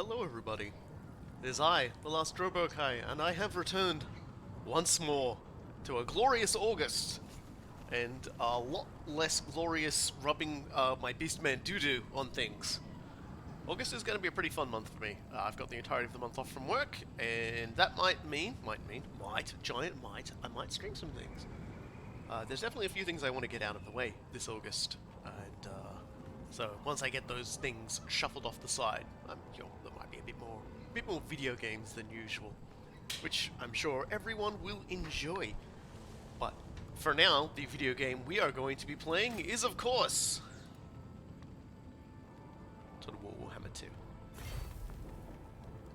Hello everybody, it is I, the last Drobokai, and I have returned once more to a glorious August, and a lot less glorious rubbing my Beastmen doo-doo on things. August is going to be a pretty fun month for me. I've got the entirety of the month off from work, and that might, giant might, I might stream some things. There's definitely a few things I want to get out of the way this August, and so once I get those things shuffled off the side, there might be a bit more video games than usual, which I'm sure everyone will enjoy. But for now, the video game we are going to be playing is, of course, Total War Warhammer 2.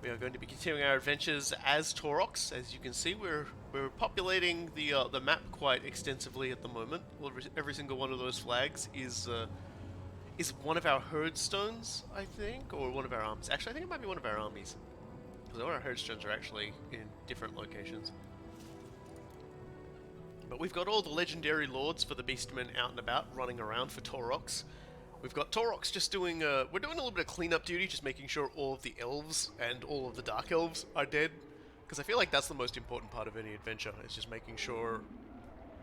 We are going to be continuing our adventures as Taurox. As you can see, we're populating the map quite extensively at the moment. Every single one of those flags is one of our herd stones, I think, or one of our armies. Actually, I think it might be one of our armies, because all our herd stones are actually in different locations. But we've got all the legendary lords for the Beastmen out and about, running around for Taurox. We've got Taurox just doing, we're doing a little bit of cleanup duty, just making sure all of the elves and all of the dark elves are dead. Because I feel like that's the most important part of any adventure, is just making sure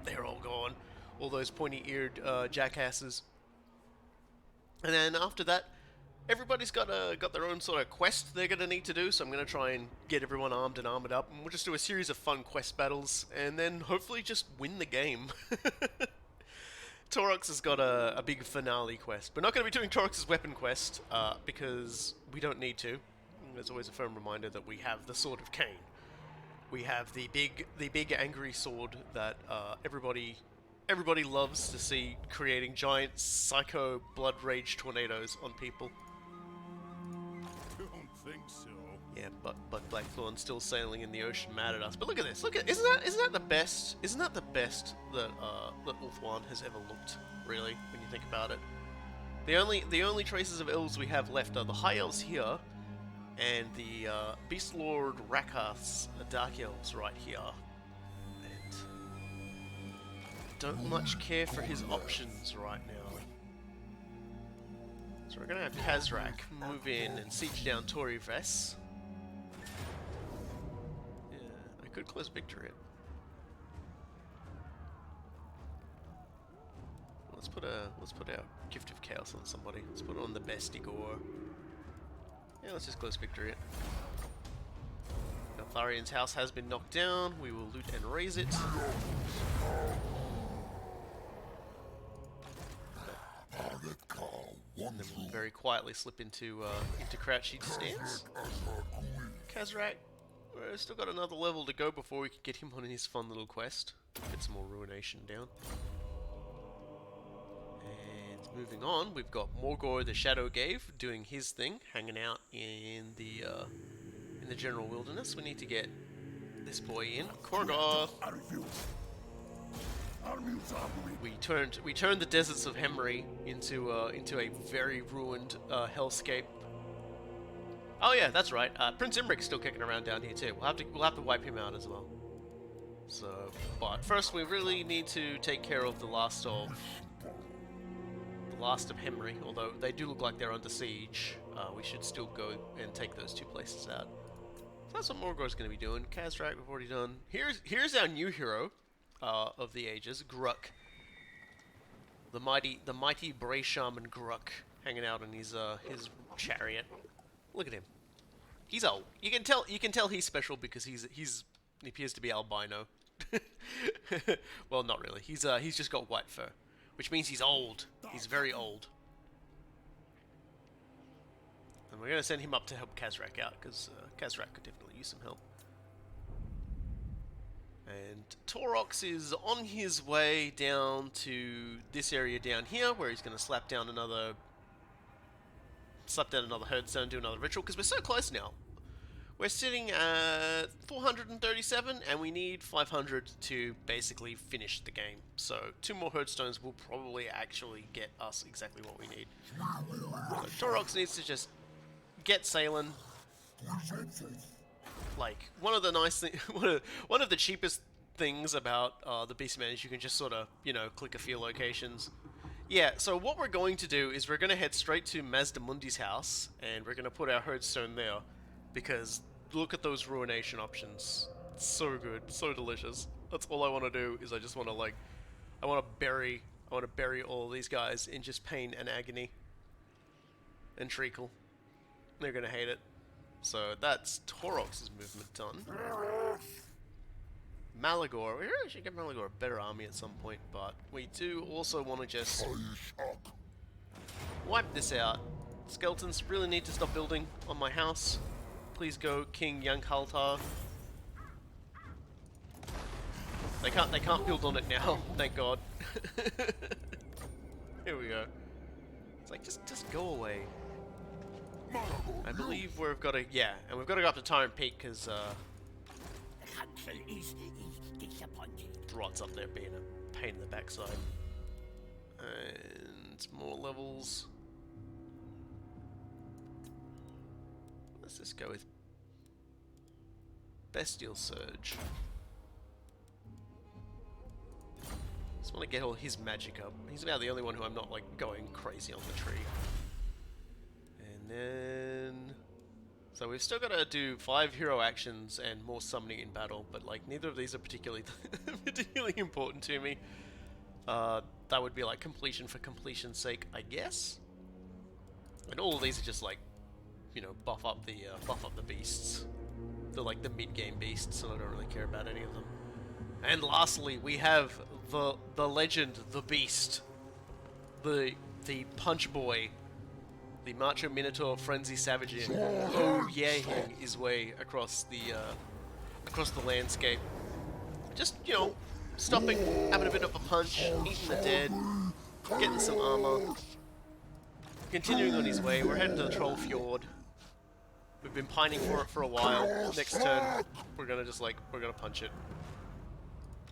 they're all gone. All those pointy-eared jackasses. And then after that, everybody's got their own sort of quest they're going to need to do, so I'm going to try and get everyone armed and armored up, and we'll just do a series of fun quest battles, and then hopefully just win the game. Taurox has got a big finale quest. We're not going to be doing Taurox's weapon quest, because we don't need to. There's always a firm reminder that we have the Sword of Cain. We have the big angry sword that everybody loves to see, creating giant psycho blood rage tornadoes on people. Don't think so. Yeah, but Blackthorn's still sailing in the ocean, mad at us. But look at this! Isn't that the best? Isn't that the best that Ulthuan has ever looked? Really, when you think about it, the only traces of elves we have left are the high elves here, and the Beast Lord Rakath's dark elves right here. And don't much care for his options right now. So we're gonna have Khazrak move in and siege down Torives. Yeah, I could close victory it. Let's put our Gift of Chaos on somebody. Let's put it on the best Igor. Yeah, let's just close victory it. Tharian's house has been knocked down. We will loot and raise it. And then we'll very quietly slip into crouching stance. Khazrak, we've still got another level to go before we can get him on his fun little quest. Get some more ruination down. And moving on, we've got Morgor the Shadow Gave doing his thing, hanging out in the general wilderness. We need to get this boy in. Korgoth! I refuse. We turned the deserts of Hemry into a very ruined hellscape. Oh yeah, that's right. Prince Imric's still kicking around down here too. We'll have to wipe him out as well. So, but first we really need to take care of the last of Hemry. Although they do look like they're under siege, we should still go and take those two places out. So that's what Morgor's going to be doing. Khazrak we've already done. Here's our new hero. Of the ages, Gruk, the mighty Bray Shaman Gruk, hanging out in his chariot. Look at him. He's old. You can tell he's special because he appears to be albino. Well, not really. He's just got white fur, which means he's old. He's very old. And we're gonna send him up to help Khazrak out because Khazrak could definitely use some help. And Taurox is on his way down to this area down here, where he's going to slap down another herdstone, do another ritual, because we're so close now. We're sitting at 437, and we need 500 to basically finish the game. So 2 more herdstones will probably actually get us exactly what we need. So Taurox needs to just get sailing. Like, one of the nice things, one of the cheapest things about the Beastmen is you can just sort of, click a few locations. Yeah, so what we're going to do is we're going to head straight to Mazdamundi's house, and we're going to put our herdstone there, because look at those ruination options. It's so good, so delicious. That's all I want to do, is I just want to, like, I want to bury all these guys in just pain and agony. And treacle. They're going to hate it. So that's Taurox's movement done. Malagor. We really should give Malagor a better army at some point, but we do also want to just wipe this out. Skeletons really need to stop building on my house. Please go King Yankhaltar. They can't build on it now, thank God. Here we go. It's like just go away. I believe we've got to and we've got to go up to Tyrant Peak because Rot's up there being a pain in the backside. And more levels. Let's just go with Bestial Surge. Just want to get all his magic up. He's about the only one who I'm not like going crazy on the tree. And then... So we've still got to do 5 hero actions and more summoning in battle, but like neither of these are particularly important to me. That would be like completion for completion's sake, I guess. And all of these are just like, you know, buff up the beasts. They're like the mid-game beasts, so I don't really care about any of them. And lastly, we have the legend, the beast, the punch boy, the Macho Minotaur Frenzy Savage, oh yeah, his way across the landscape. Just, you know, stopping, having a bit of a punch, eating the dead, getting some armor, continuing on his way. We're heading to the Troll Fjord. We've been pining for it for a while. Next turn, we're gonna punch it.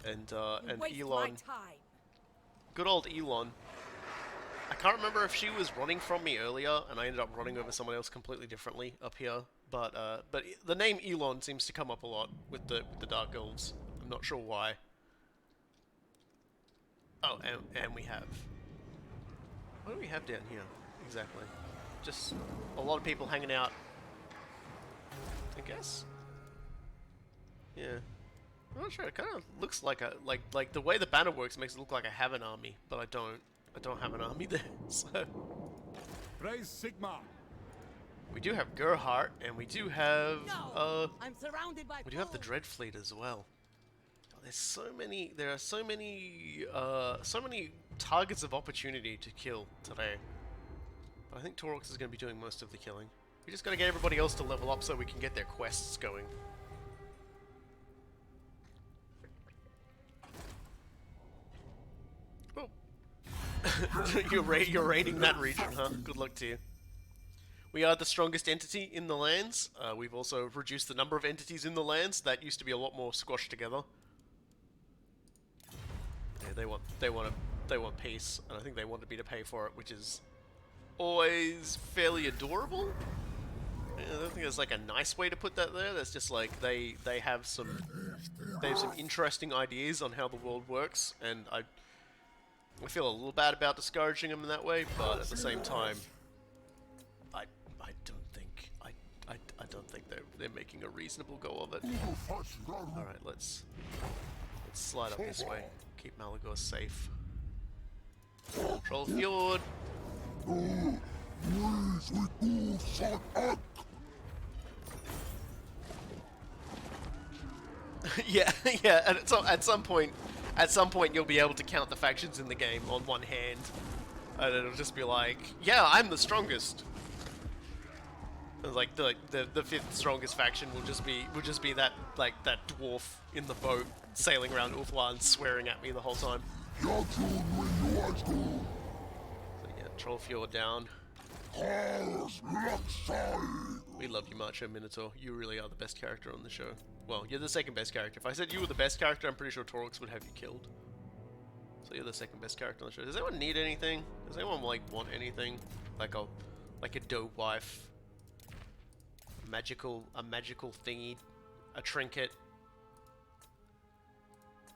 And Elon, good old Elon. I can't remember if she was running from me earlier, and I ended up running over someone else completely differently up here. But the name Elon seems to come up a lot with the Dark Elves. I'm not sure why. Oh, and we have... What do we have down here exactly? Just a lot of people hanging out, I guess. Yeah. I'm not sure. It kind of looks like like the way the banner works makes it look like I have an army, but I don't. I don't have an army there. So Praise Sigma. We do have Gerhardt, and we do have I'm surrounded by we do have the Dread Fleet as well. But there's so many. There are so many targets of opportunity to kill today. But I think Taurox is going to be doing most of the killing. We just got to get everybody else to level up so we can get their quests going. Oh. you're raiding that region, huh? Good luck to you. We are the strongest entity in the lands. We've also reduced the number of entities in the lands. That used to be a lot more squashed together. Yeah, they want peace, and I think they wanted me to pay for it, which is always fairly adorable. I don't think there's like a nice way to put that there. That's just like they have some interesting ideas on how the world works, and I feel a little bad about discouraging them in that way, but at the same time, I don't think they're making a reasonable go of it. All right, let's slide up this way. Keep Malagor safe. Troll Fjord. yeah, and at some point you'll be able to count the factions in the game on one hand, and it'll just be like, yeah, I'm the strongest. And like the fifth strongest faction will just be that that dwarf in the boat sailing around Ulthuan swearing at me the whole time. So yeah, Troll Fjord down. We love you, Macho Minotaur. You really are the best character on the show. Well, you're the second best character. If I said you were the best character, I'm pretty sure Taurox would have you killed. So you're the second best character on the show. Does anyone need anything? Does anyone like want anything? Like a dope wife, a magical thingy, a trinket.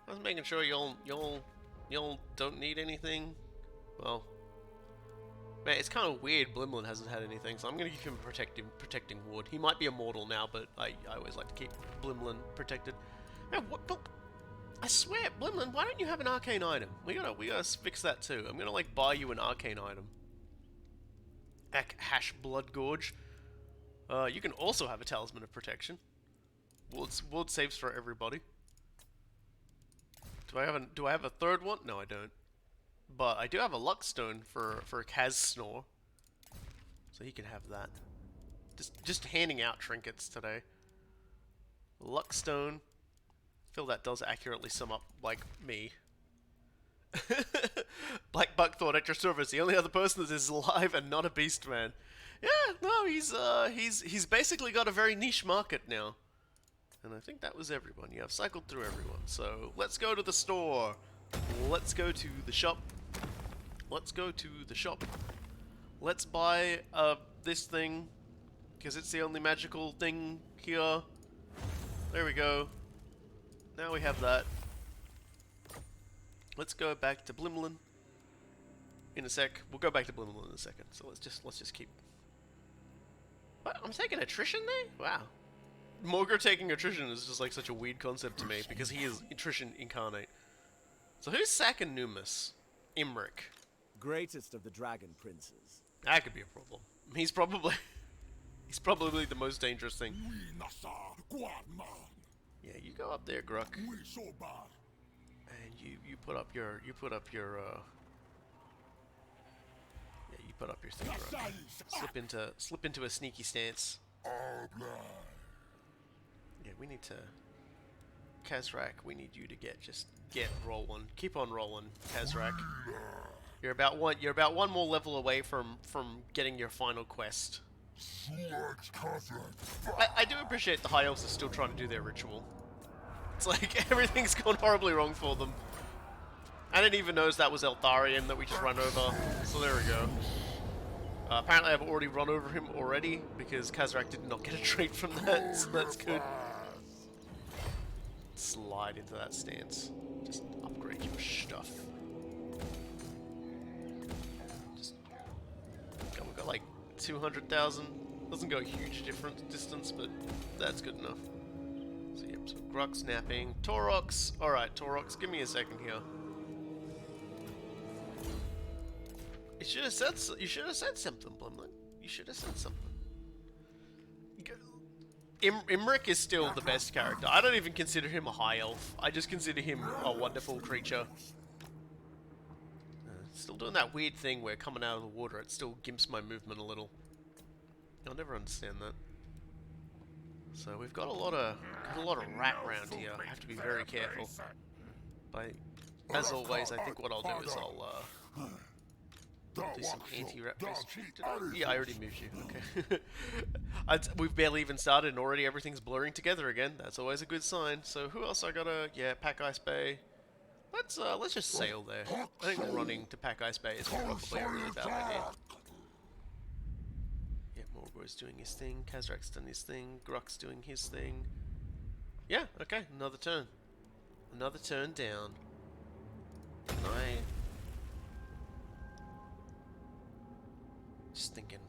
I was making sure y'all don't need anything. Well, Man, it's kind of weird Blimlin hasn't had anything, so I'm going to give him protecting ward. He might be immortal now, but I always like to keep Blimlin protected. Man, what? I swear, Blimlin, why don't you have an arcane item? We gotta fix that too. I'm gonna like buy you an arcane item. Hash Blood Gorge. You can also have a Talisman of Protection. Ward saves for everybody. Do I have a third one? No, I don't. But I do have a Luck Stone for Kaz Snore. So he can have that. Just handing out trinkets today. Luck Stone. I feel that does accurately sum up, like, me. Black Buck thought extra service. The only other person that is alive and not a Beastman. Yeah, no, he's basically got a very niche market now. And I think that was everyone. Yeah, I've cycled through everyone. So let's go to the store. Let's go to the shop. Let's go to the shop. Let's buy this thing, because it's the only magical thing here. There we go. Now we have that. Let's go back to Blimlin in a sec. We'll go back to Blimlin in a second. So let's just keep. What? I'm taking attrition there? Wow. Morgr taking attrition is just like such a weird concept to me because he is attrition incarnate. So who's sacking Numus? Imric. Greatest of the dragon princes. That could be a problem. He's probably the most dangerous thing. Yeah, you go up there, Gruck. And you put up your yeah, you put up your thing, Gruck. Slip into a sneaky stance. Yeah, we need to Khazrak, we need you to get rolling. Keep on rolling, Khazrak. You're about one more level away from getting your final quest. I do appreciate the High Elves are still trying to do their ritual. It's like everything's gone horribly wrong for them. I didn't even notice that was Eltharion that we just ran over. So there we go. Apparently I've already run over him already because Khazrak did not get a trait from that, so that's good. Slide into that stance. Just upgrade your stuff. We've got like 200,000. Doesn't go a huge distance, but that's good enough. So yep, so Gruck snapping. Taurox. Alright, Taurox, give me a second here. You should have said something, Blimlin. You should have said something. Imric is still the best character. I don't even consider him a high elf. I just consider him a wonderful creature. Still doing that weird thing where coming out of the water, it still gimps my movement a little. I'll never understand that. So we've got a lot of rat around here. I have to be very careful. But as always, I think what I'll do is I'll do some anti-rat based. Yeah, I already moved you. Okay. We've barely even started and already everything's blurring together again. That's always a good sign. So who else I gotta? Yeah, Pack Ice Bay. Let's just sail there. I think running to Pack Ice Bay is probably a really bad idea. Yeah, Morgor's doing his thing. Khazrak's done his thing. Gruck's doing his thing. Yeah, okay, another turn. Another turn down. Just thinking.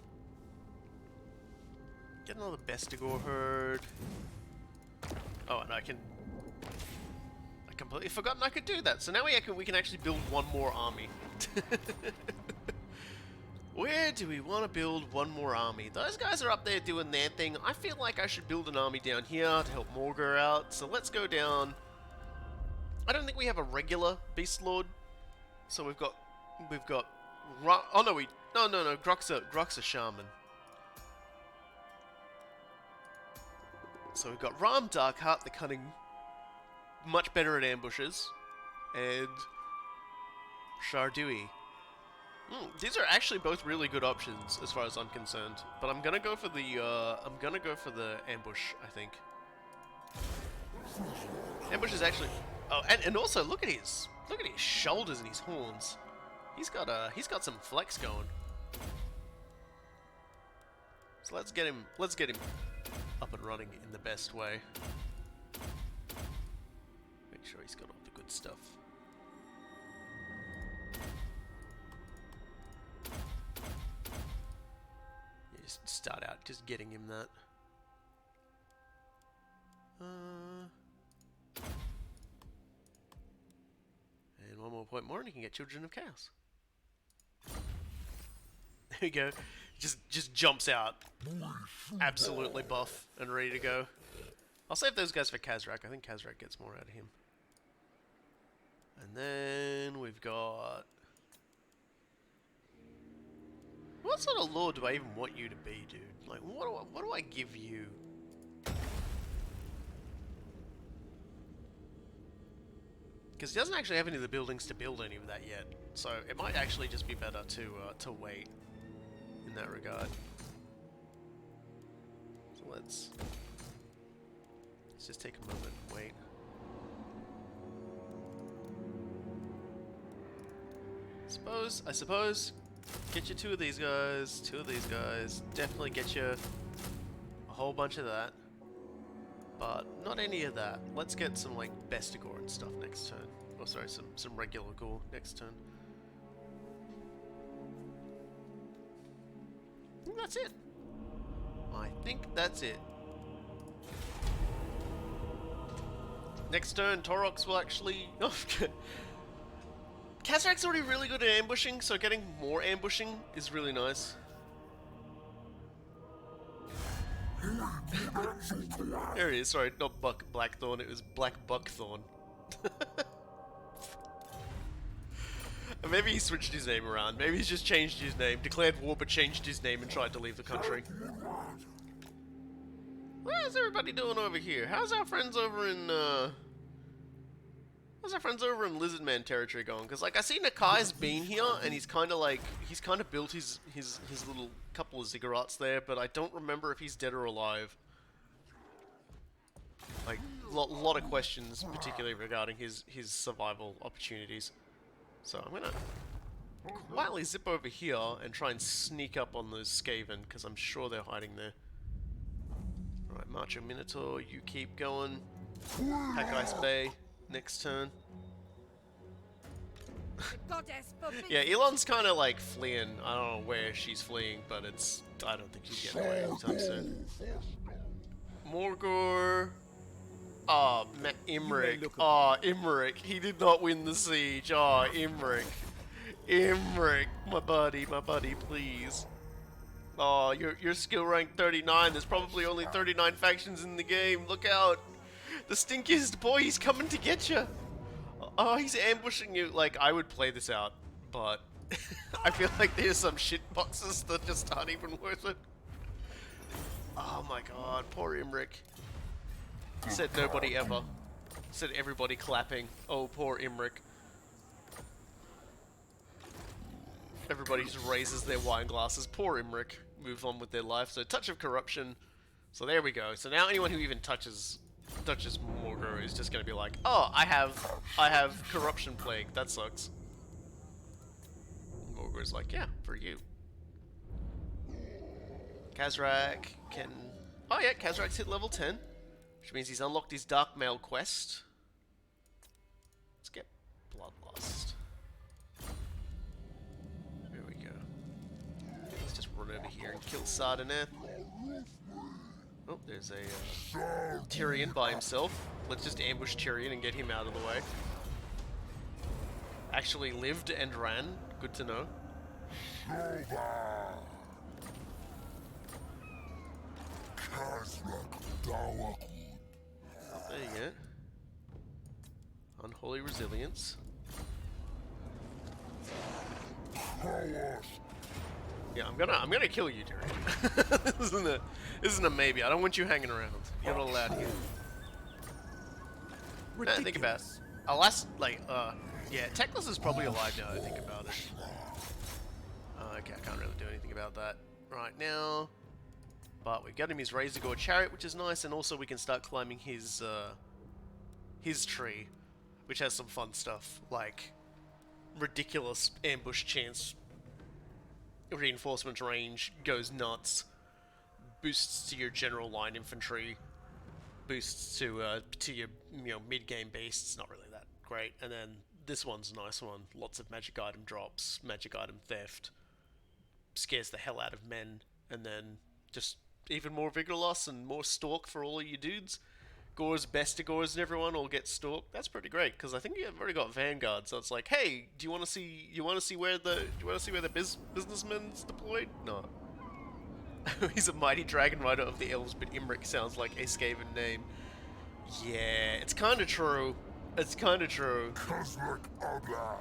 Get another Bestigor herd. Oh, and I completely forgotten I could do that. So now we can actually build one more army. Where do we want to build one more army? Those guys are up there doing their thing. I feel like I should build an army down here to help Morgr out. So let's go down. I don't think we have a regular Beast Lord. So we've got oh no, no, Gruck's a shaman. So we've got Ram Darkheart, the cunning, much better at ambushes, and Shardui. These are actually both really good options as far as I'm concerned, but I'm gonna go for the ambush. I think ambush is actually. Oh, and also look at his shoulders and his horns. He's got some flex going. So let's get him up and running in the best way. Make sure he's got all the good stuff. start out just getting him that. And one more point more, and he can get Children of Chaos. There we go. Just jumps out, absolutely buff and ready to go. I'll save those guys for Khazrak. I think Khazrak gets more out of him. And then we've got... What sort of lord do I even want you to be, dude? Like, what do I give you? Because he doesn't actually have any of the buildings to build any of that yet, so it might actually just be better to wait in that regard. So let's just take a moment and wait. I suppose, get you two of these guys, definitely get you a whole bunch of that, but not any of that. Let's get some like Bestigor and stuff next turn. Oh sorry, some regular gore next turn. I think that's it. I think that's it. Next turn, Taurox will actually... Khazrak's already really good at ambushing, so getting more ambushing is really nice. There it is, sorry, not Blackthorn, it was Black Buckthorn. Maybe he switched his name around, maybe he's just changed his name, declared war but changed his name and tried to leave the country. How's everybody doing over here? How's our friends over in, Lizardman territory going? Because, like, I see Nakai's been here, and he's kind of built his little couple of ziggurats there, but I don't remember if he's dead or alive. Like, lot of questions, particularly regarding his survival opportunities. So I'm gonna quietly zip over here and try and sneak up on those Skaven, because I'm sure they're hiding there. Alright, Macho Minotaur, you keep going. Pack Ice Bay, next turn. Yeah, Elon's kind of like fleeing. I don't know where she's fleeing, but I don't think she's getting away anytime soon. Morgor. Oh, Imric. Oh, Imric. He did not win the siege. Oh, Imric. Imric, my buddy, please. Oh, you're skill rank 39. There's probably only 39 factions in the game. Look out. The stinkiest boy, he's coming to get you. Oh, he's ambushing you. Like, I would play this out, but I feel like there's some shit boxes that just aren't even worth it. Oh my god, poor Imric. Said nobody ever. Said everybody clapping. Oh, poor Imric. Everybody just raises their wine glasses. Poor Imric. Move on with their life. So, touch of corruption. So there we go. So now anyone who even touches Morgor is just gonna be like, oh, I have corruption plague. That sucks. Morgor's like, yeah, for you. Khazrak can... Oh yeah, Khazrak's hit level 10. Which means he's unlocked his Dark Mail quest. Let's get Bloodlust. There we go. Let's just run over here and kill Sardaneth. Oh, there's a Tyrion by himself. Let's just ambush Tyrion and get him out of the way. Actually lived and ran. Good to know. Oh, there you go. Unholy Resilience. Yeah, I'm gonna kill you, Tyrion. This isn't a maybe. I don't want you hanging around. You're not allowed here. Now, think about it. Yeah, Teclis is probably alive now I think about it. Okay, I can't really do anything about that right now. But we've got him his Razor Gore Chariot, which is nice, and also we can start climbing his tree, which has some fun stuff, like ridiculous ambush chance, reinforcement range goes nuts, boosts to your general line infantry, boosts to your mid-game beasts, not really that great, and then this one's a nice one, lots of magic item drops, magic item theft, scares the hell out of men, and then just even more vigor loss and more stalk for all of you dudes. Gores, Bestigores, and everyone all get stalked. That's pretty great because I think you've already got Vanguard, so it's like, hey, do you want to see? Where the businessman's deployed? No. He's a mighty dragon rider of the elves, but Imric sounds like a Skaven name. Yeah, it's kind of true. It's kind of true. Khazrak Abla.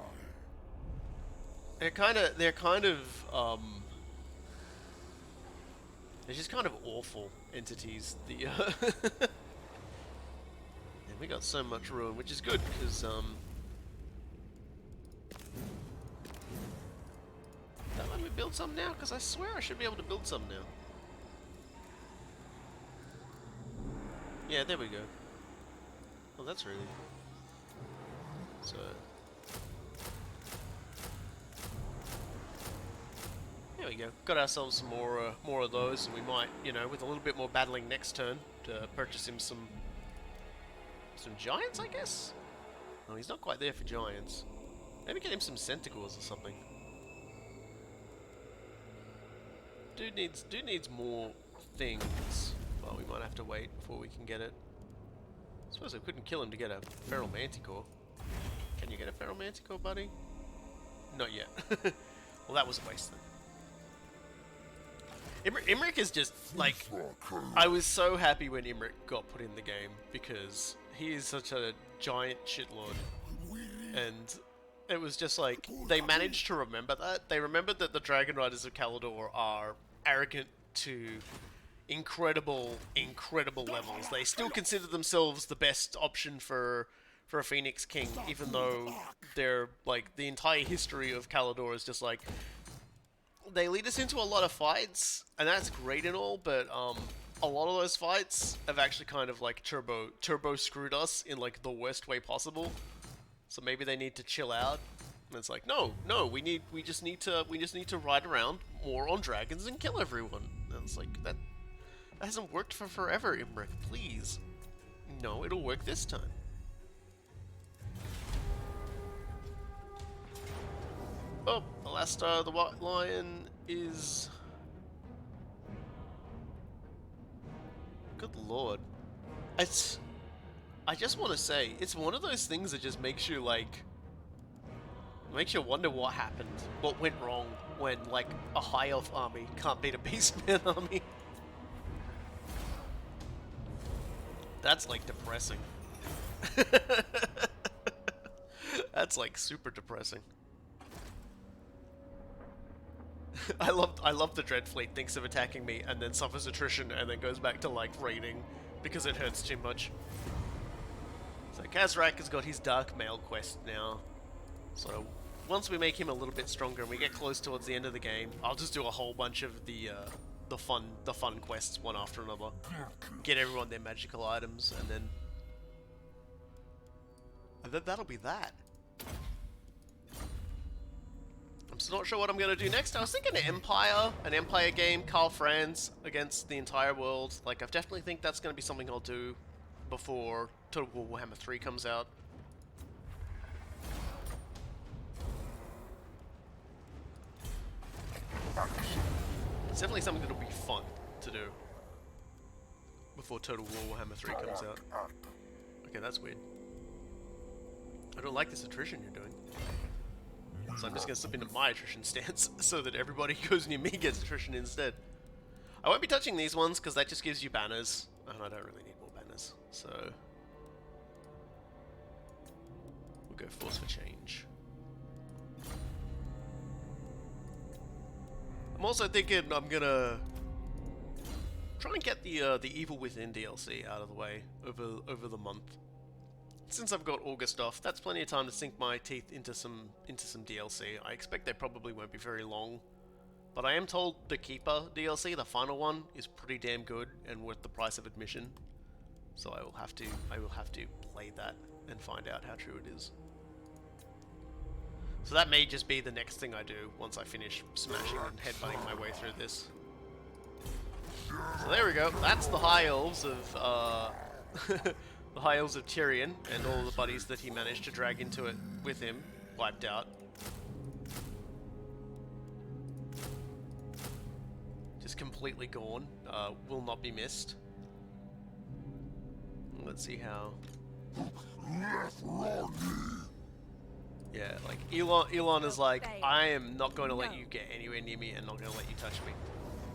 They're just kind of awful entities. The and we got so much ruin, which is good because that let me build some now, because I swear I should be able to build some now. Yeah, there we go. Oh, that's really... So... There we go. Got ourselves some more of those, and we might, you know, with a little bit more battling next turn, to purchase him some giants, I guess? Oh, he's not quite there for giants. Maybe get him some centicores or something. Dude needs more things. Well, we might have to wait before we can get it. I suppose I couldn't kill him to get a feral manticore. Can you get a feral manticore, buddy? Not yet. Well, that was a waste then. Imric is just, like... I was so happy when Imric got put in the game, because he is such a giant shitlord. And it was just like, they managed to remember that. They remembered that the Dragon Riders of Kalador are arrogant to incredible levels. They still consider themselves the best option for a Phoenix King, even though they're, like, the entire history of Kalador is just like... They lead us into a lot of fights, and that's great and all, but a lot of those fights have actually kind of like turbo screwed us in like the worst way possible. So maybe they need to chill out. And it's like, no, we just need to ride around more on dragons and kill everyone. And it's like that hasn't worked for forever, Imric. Please, no, it'll work this time. Oh, the last star of the White Lion is... Good lord. I just want to say, it's one of those things that just makes you, like... Makes you wonder what happened, what went wrong when, like, a High Elf army can't beat a Beastman army. That's, like, depressing. That's, like, super depressing. I love the Dreadfleet thinks of attacking me and then suffers attrition and then goes back to like raiding because it hurts too much. So Khazrak has got his Dark Mail quest now. So once we make him a little bit stronger and we get close towards the end of the game, I'll just do a whole bunch of the fun quests one after another. Get everyone their magical items and then that'll be that. I'm still not sure what I'm going to do next. I was thinking an Empire game, Carl Franz against the entire world. Like, I definitely think that's going to be something I'll do before Total War Warhammer 3 comes out. It's definitely something that'll be fun to do before Total War Warhammer 3 comes out. Okay, that's weird. I don't like this attrition you're doing. So I'm just going to slip into my attrition stance so that everybody who goes near me gets attrition instead. I won't be touching these ones because that just gives you banners, and I don't really need more banners, so... We'll go Force for Change. I'm also thinking I'm going to try and get the Evil Within DLC out of the way over the month. Since I've got August off, that's plenty of time to sink my teeth into some DLC. I expect they probably won't be very long, but I am told the Keeper DLC, the final one, is pretty damn good and worth the price of admission. So I will have to play that and find out how true it is. So that may just be the next thing I do once I finish smashing and headbutting my way through this. So there we go. That's the High Elves of the High Elves of Tyrion, and all the buddies that he managed to drag into it with him, wiped out. Just completely gone. Will not be missed. Let's see how. Yeah, like Elon is like, I am not going to let you get anywhere near me and not going to let you touch me.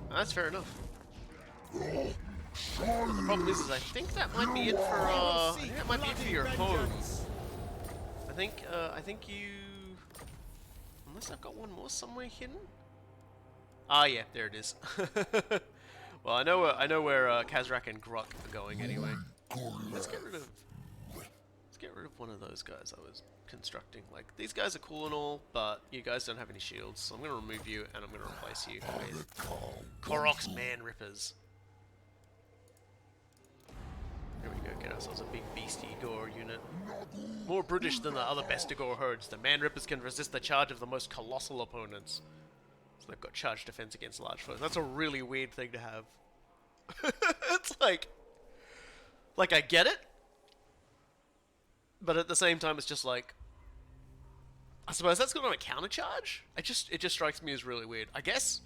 And that's fair enough. The problem is I think that might be it for I think that might be it for your home. I think you, unless I've got one more somewhere hidden. Ah, yeah, there it is. Well, I know where Khazrak and Grok are going anyway. Let's get rid of one of those guys I was constructing. Like, these guys are cool and all, but you guys don't have any shields, so I'm gonna remove you and I'm gonna replace you with Taurox Man Rippers. There we go, get ourselves a big beastie gore unit. More British than the other Bestigor herds, the Man Rippers can resist the charge of the most colossal opponents. So they've got charge defense against large foes. That's a really weird thing to have. It's like I get it, but at the same time it's just like, I suppose that's got on a counter charge? It just strikes me as really weird. I guess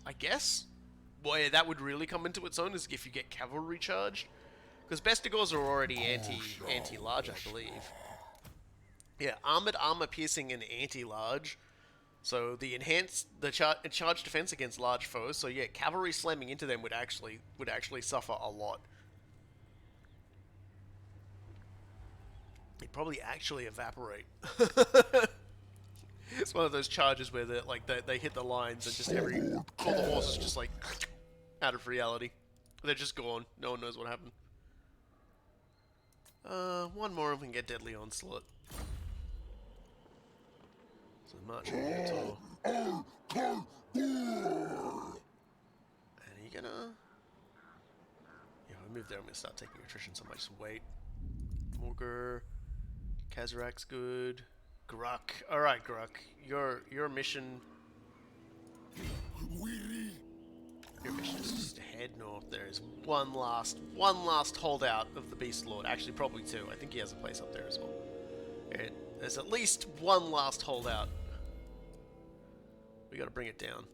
where that would really come into its own is if you get cavalry charged. Because Bestigors are already anti-large, I believe. Yeah, armored armor piercing and anti-large. So the charge defense against large foes. So yeah, cavalry slamming into them would actually suffer a lot. They'd probably actually evaporate. It's one of those charges where they hit the lines and just all the horses just like out of reality. They're just gone. No one knows what happened. One more and we can get Deadly Onslaught. So marching into. And are you gonna? Yeah, if I move there, I'm gonna start taking attrition, so I might just wait. Morgur, Khazrak's good. Gruk. Alright, Gruk. Your mission. Your mission is just to head north. There is one last holdout of the Beast Lord. Actually, probably two. I think he has a place up there as well. There's at least one last holdout. We gotta bring it down.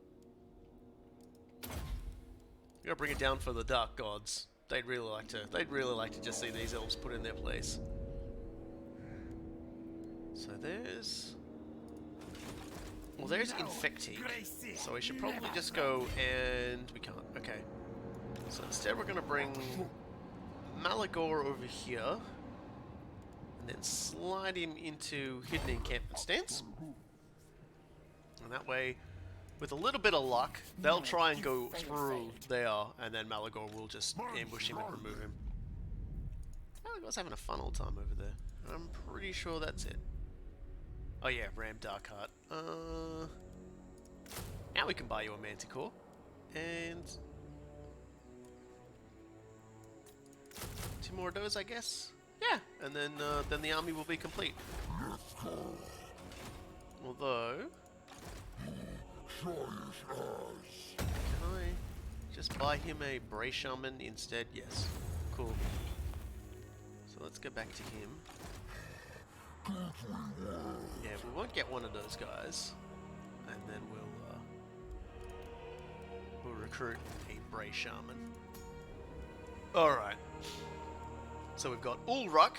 We gotta bring it down for the Dark Gods. They'd really like to just see these elves put in their place. So there's Infecting. So we should probably just go and we can't. Okay. So instead we're gonna bring Malagor over here and then slide him into Hidden Encampment Stance. And that way, with a little bit of luck, they'll try and go through there, and then Malagor will just ambush him and remove him. Malagor's having a fun old time over there. I'm pretty sure that's it. Oh yeah, Ram Darkheart. Now we can buy you a Manticore. And 2 more of those, I guess? Yeah, and then the army will be complete. Although... Can I just buy him a Bray Shaman instead? Yes. Cool. So let's go back to him. Yeah, we won't get one of those guys. And then we'll recruit a Bray Shaman. Alright. So we've got Ulruk,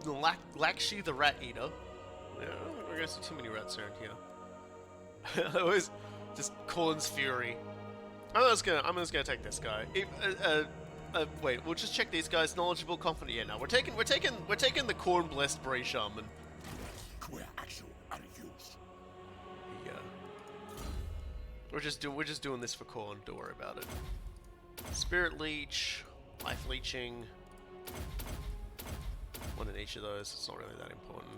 Lakshi the Rat Eater. Yeah, I don't think we're gonna see too many rats around here. I always just Corn's Fury. I'm just gonna take this guy. Wait, we'll just check these guys. Knowledgeable, confident. Yeah, no, we're taking the Corn Blessed Bray Shaman. Yeah. We're just doing this for Corn. Don't worry about it. Spirit Leech, Life Leeching. One in each of those. It's not really that important.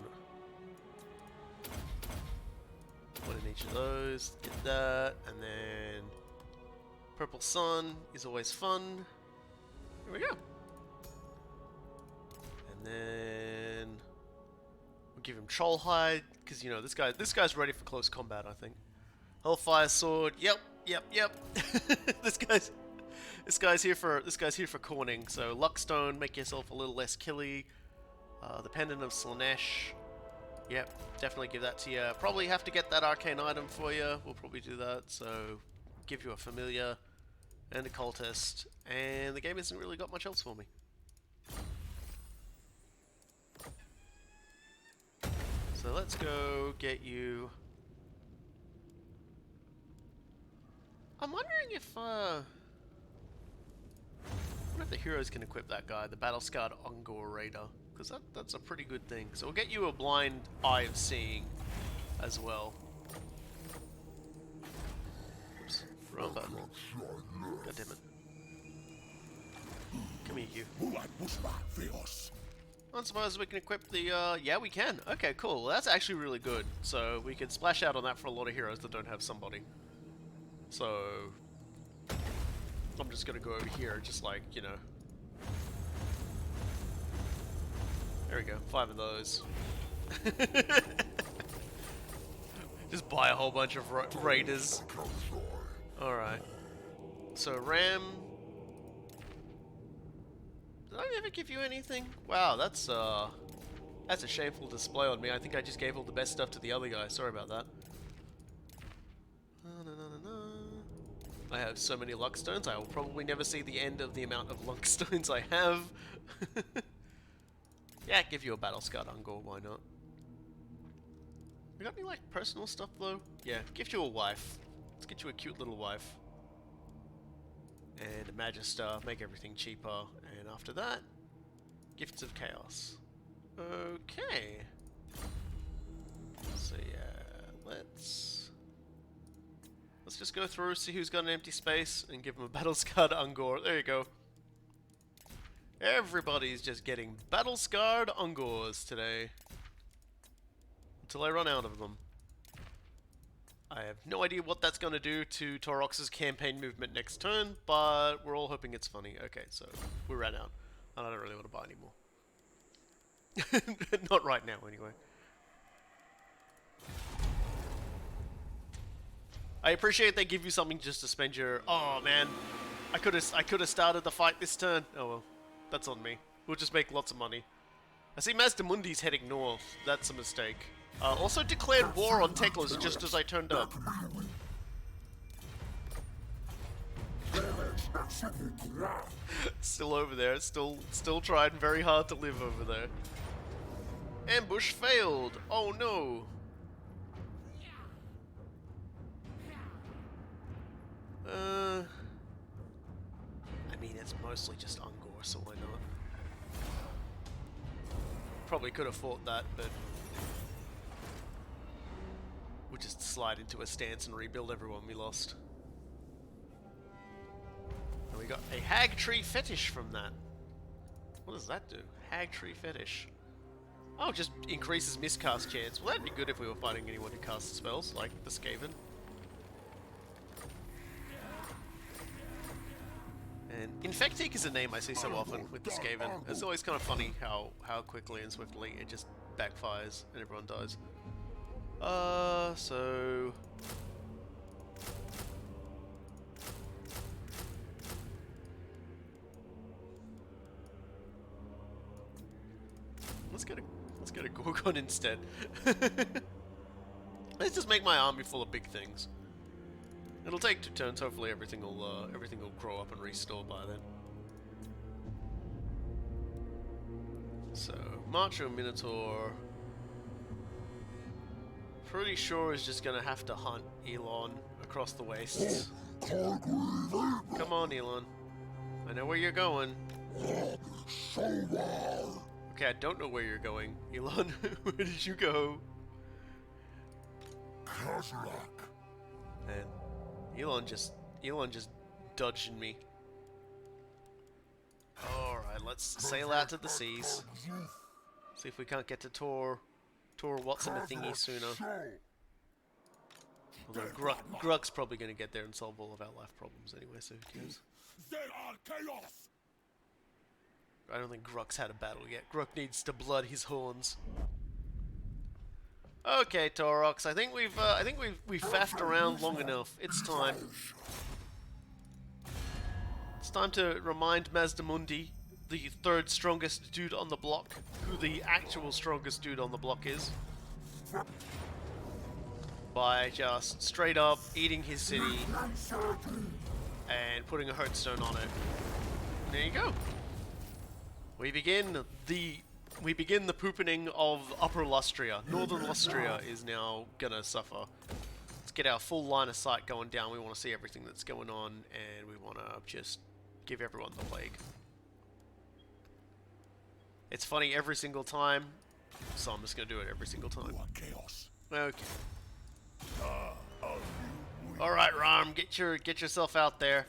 One in each of those. Get that, and then Purple Sun is always fun. Here we go. And then we'll give him Troll Hide, because you know this guy's ready for close combat, I think. Hellfire Sword. Yep. This guy's here for corning. So Luckstone, make yourself a little less killy. The Pendant of Slanesh. Yep, definitely give that to you. Probably have to get that arcane item for you. We'll probably do that. So, give you a familiar and a cultist, and the game hasn't really got much else for me. So let's go get you. I'm wondering if I wonder if the heroes can equip that guy, the battle-scarred Ungor Raider, because that's a pretty good thing. So we'll get you a blind eye of seeing as well. Oops, wrong button. God damn it. Come here, you. I suppose we can equip the, yeah, we can. Okay, cool. Well, that's actually really good. So we can splash out on that for a lot of heroes that don't have somebody. So I'm just gonna go over here, just like, you know. There we go, 5 of those. Just buy a whole bunch of raiders. Alright. So Ram. Did I ever give you anything? Wow, that's a shameful display on me. I think I just gave all the best stuff to the other guy. Sorry about that. I have so many luck stones, I will probably never see the end of the amount of luck stones I have. Yeah, give you a battle-scarred Ungor, why not? You got any, like, personal stuff, though? Yeah, gift you a wife. Let's get you a cute little wife. And a Magister, make everything cheaper. And after that, Gifts of Chaos. Okay. So, yeah, let's just go through, see who's got an empty space, and give him a battle-scarred Ungor. There you go. Everybody's just getting battle-scarred Ungors today. Until I run out of them. I have no idea what that's going to do to Taurox's campaign movement next turn, but we're all hoping it's funny. Okay, so we ran out. And I don't really want to buy anymore. Not right now, anyway. I appreciate they give you something just to spend your... Oh, man. I could have started the fight this turn. Oh, well. That's on me. We'll just make lots of money. I see Mazdamundi's heading north. That's a mistake. Also declared war on Teklas just as I turned up. Still over there. Still trying very hard to live over there. Ambush failed. Oh, no. I mean, it's mostly just Ungor, so why not? Probably could have fought that, but we'll just slide into a stance and rebuild everyone we lost. And we got a Hag Tree Fetish from that. What does that do? Hag Tree Fetish. Oh, just increases miscast chance. Well, that'd be good if we were fighting anyone who casts spells, like the Skaven. And Infectique is a name I see so often with the Skaven. It's always kind of funny how quickly and swiftly it just backfires and everyone dies. So... Let's get a Gorgon instead. Let's just make my army full of big things. It'll take 2 turns. Hopefully, everything will grow up and restore by then. So, Macho Minotaur. Pretty sure is just gonna have to hunt Elon across the wastes. Come on, Elon. I know where you're going. Okay, I don't know where you're going. Elon, where did you go? Khazrak. Man, Elon just dodging me. Alright, let's sail out to the seas. See if we can't get to Tor What's-a-thingy sooner. Although Gruk's probably going to get there and solve all of our life problems anyway, so who cares? There are chaos. I don't think Gruk's had a battle yet. Gruk needs to blood his horns. Okay, Taurox, I think we've faffed around long enough. It's time. It's time to remind Mazdamundi, the 3rd strongest dude on the block, who the actual strongest dude on the block is. by just straight up eating his city and putting a hurtstone on it. And there you go. We begin the poopening of Upper Lustria. Northern Lustria is now gonna suffer. Let's get our full line of sight going down. We want to see everything that's going on, and we want to just give everyone the plague. It's funny every single time, so I'm just gonna do it every single time. Chaos. Okay. All right, Ram, get yourself out there.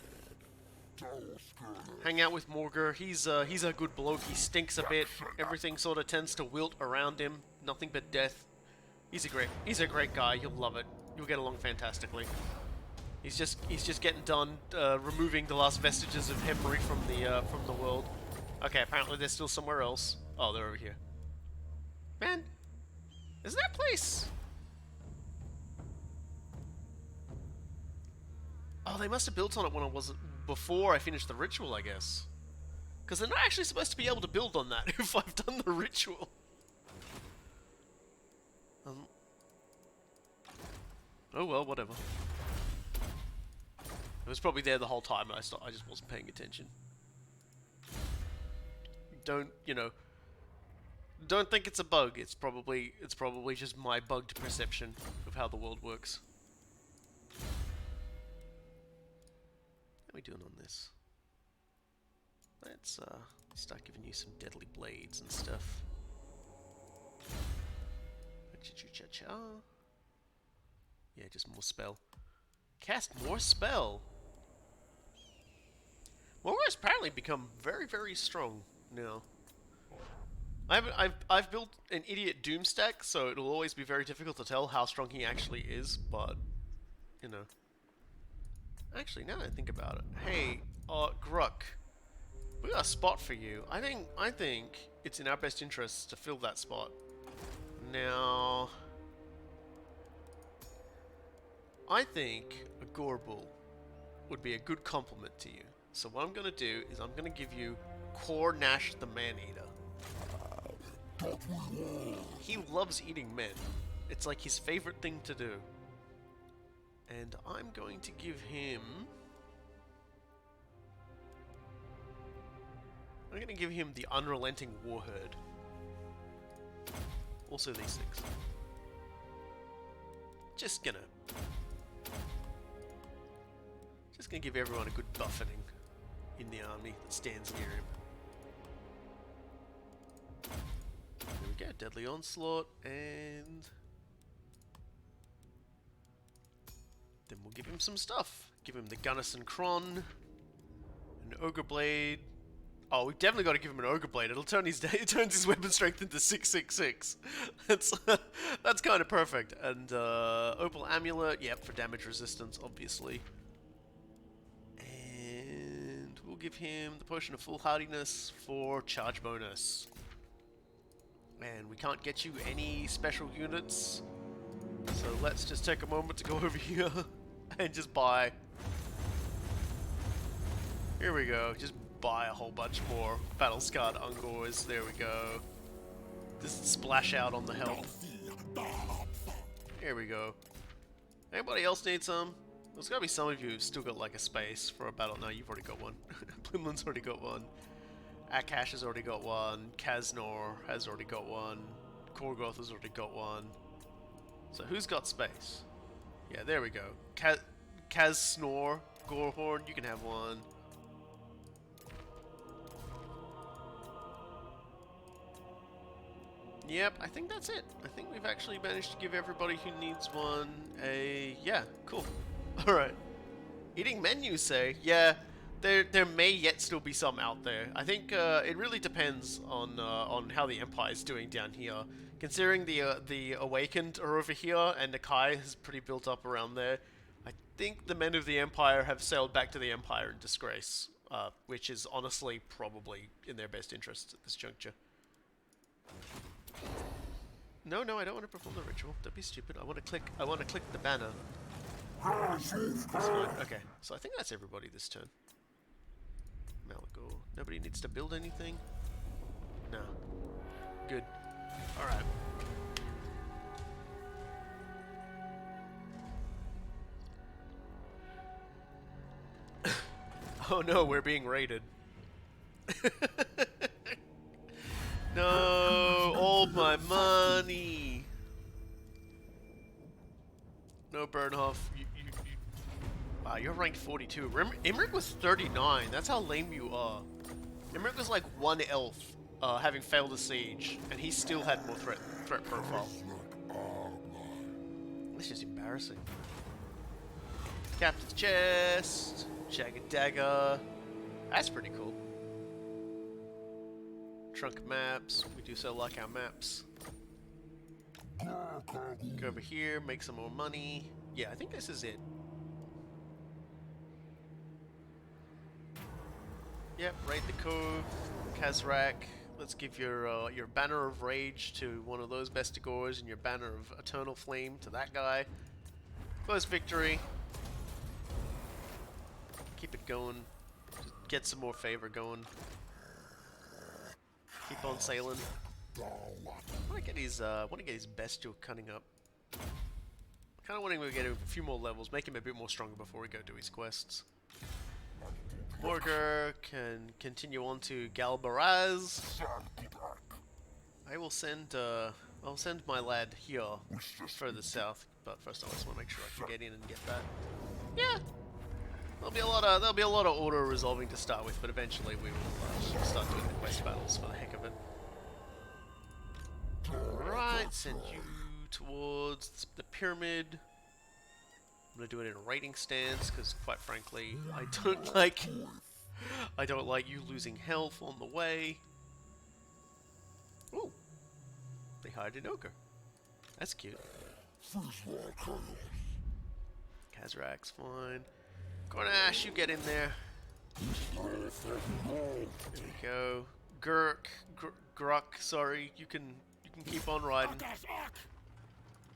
Hang out with Morgur. He's a good bloke. He stinks a bit. Everything sort of tends to wilt around him. Nothing but death. He's a great guy. You'll love it. You'll get along fantastically. He's just getting done removing the last vestiges of Hemry from the world. Okay, apparently they're still somewhere else. Oh, they're over here. Man, is that place? Oh, they must have built on it when I wasn't before I finished the ritual, I guess. Because they're not actually supposed to be able to build on that if I've done the ritual. Oh well, whatever. It was probably there the whole time. I just wasn't paying attention. Don't think it's a bug. It's probably just my bugged perception of how the world works. How are we doing on this? Let's start giving you some deadly blades and stuff. Cha-cha-cha-cha. Yeah, just more spell. Cast more spell. Morgur's apparently become very, very strong now. I've built an idiot doom stack, so it'll always be very difficult to tell how strong he actually is, but you know. Actually, now that I think about it, hey, Gruck, we got a spot for you. I think it's in our best interests to fill that spot. Now, I think a Gorbul would be a good compliment to you. So what I'm gonna do is I'm gonna give you Kor Nash the Man-Eater. He loves eating men. It's like his favorite thing to do. And I'm going to give him... I'm going to give him the Unrelenting Warherd. Also these things. Just gonna give everyone a good buffeting in the army that stands near him. There we go, Deadly Onslaught, and then we'll give him some stuff. Give him the Gunnison Kron, an Ogre Blade. Oh, we've definitely got to give him an Ogre Blade. It turns his weapon strength into 666. That's kind of perfect. And Opal Amulet, yep, for damage resistance, obviously. And we'll give him the Potion of Foolhardiness for charge bonus. And we can't get you any special units, so let's just take a moment to go over here and just buy. Here we go, just buy a whole bunch more Battle-Scarred Ungors. There we go. Just splash out on the health. Here we go. Anybody else need some? There's gotta be some of you who've still got like a space for a battle. No, you've already got one. Plimlin's already got one. Akash has already got one. Kaznor has already got one. Korgoth has already got one. So who's got space? Yeah, there we go. Kaznor, Gorehorn, you can have one. Yep, I think that's it. I think we've actually managed to give everybody who needs one a... Yeah, cool. Alright. Eating men, you say? Yeah, there may yet still be some out there. I think it really depends on how the Empire's doing down here. Considering the Awakened are over here, and Nakai is pretty built up around there, I think the men of the Empire have sailed back to the Empire in disgrace, which is honestly probably in their best interests at this juncture. No, I don't want to perform the ritual. Don't be stupid. I want to click the banner. That's fine. Okay, so I think that's everybody this turn. Malagor. Nobody needs to build anything? No. Good. Alright. Oh no, we're being raided. No, all my money. No, Bernhoff, wow, you're ranked 42. Imric was 39. That's how lame you are. Imric was like 1 elf, having failed a siege, and he still had more threat profile. This is embarrassing. Captain's chest, jagged dagger. That's pretty cool. Trunk maps. We do so like our maps. Go over here, make some more money. Yeah, I think this is it. Yep, raid the cove, Khazrak. Let's give your banner of rage to one of those bestigors, and your banner of eternal flame to that guy. Close victory. Keep it going. Just get some more favor going. Keep on sailing. I want to get his bestial cunning up. Kind of wanting to get him a few more levels, make him a bit more stronger before we go do his quests. Morgar can continue on to Galbaraz. I will send I'll send my lad here further south, but first I just want to make sure I can get in and get that. Yeah. There'll be a lot of auto resolving to start with, but eventually we will start doing the quest battles for the heck of it. Alright, send you towards the pyramid. I'm gonna do it in a raiding stance because, quite frankly, I don't like you losing health on the way. Ooh, they hired an ogre. That's cute. Khazrak's fine. Gornash, you get in there. There we go. Gruk, sorry, you can keep on riding.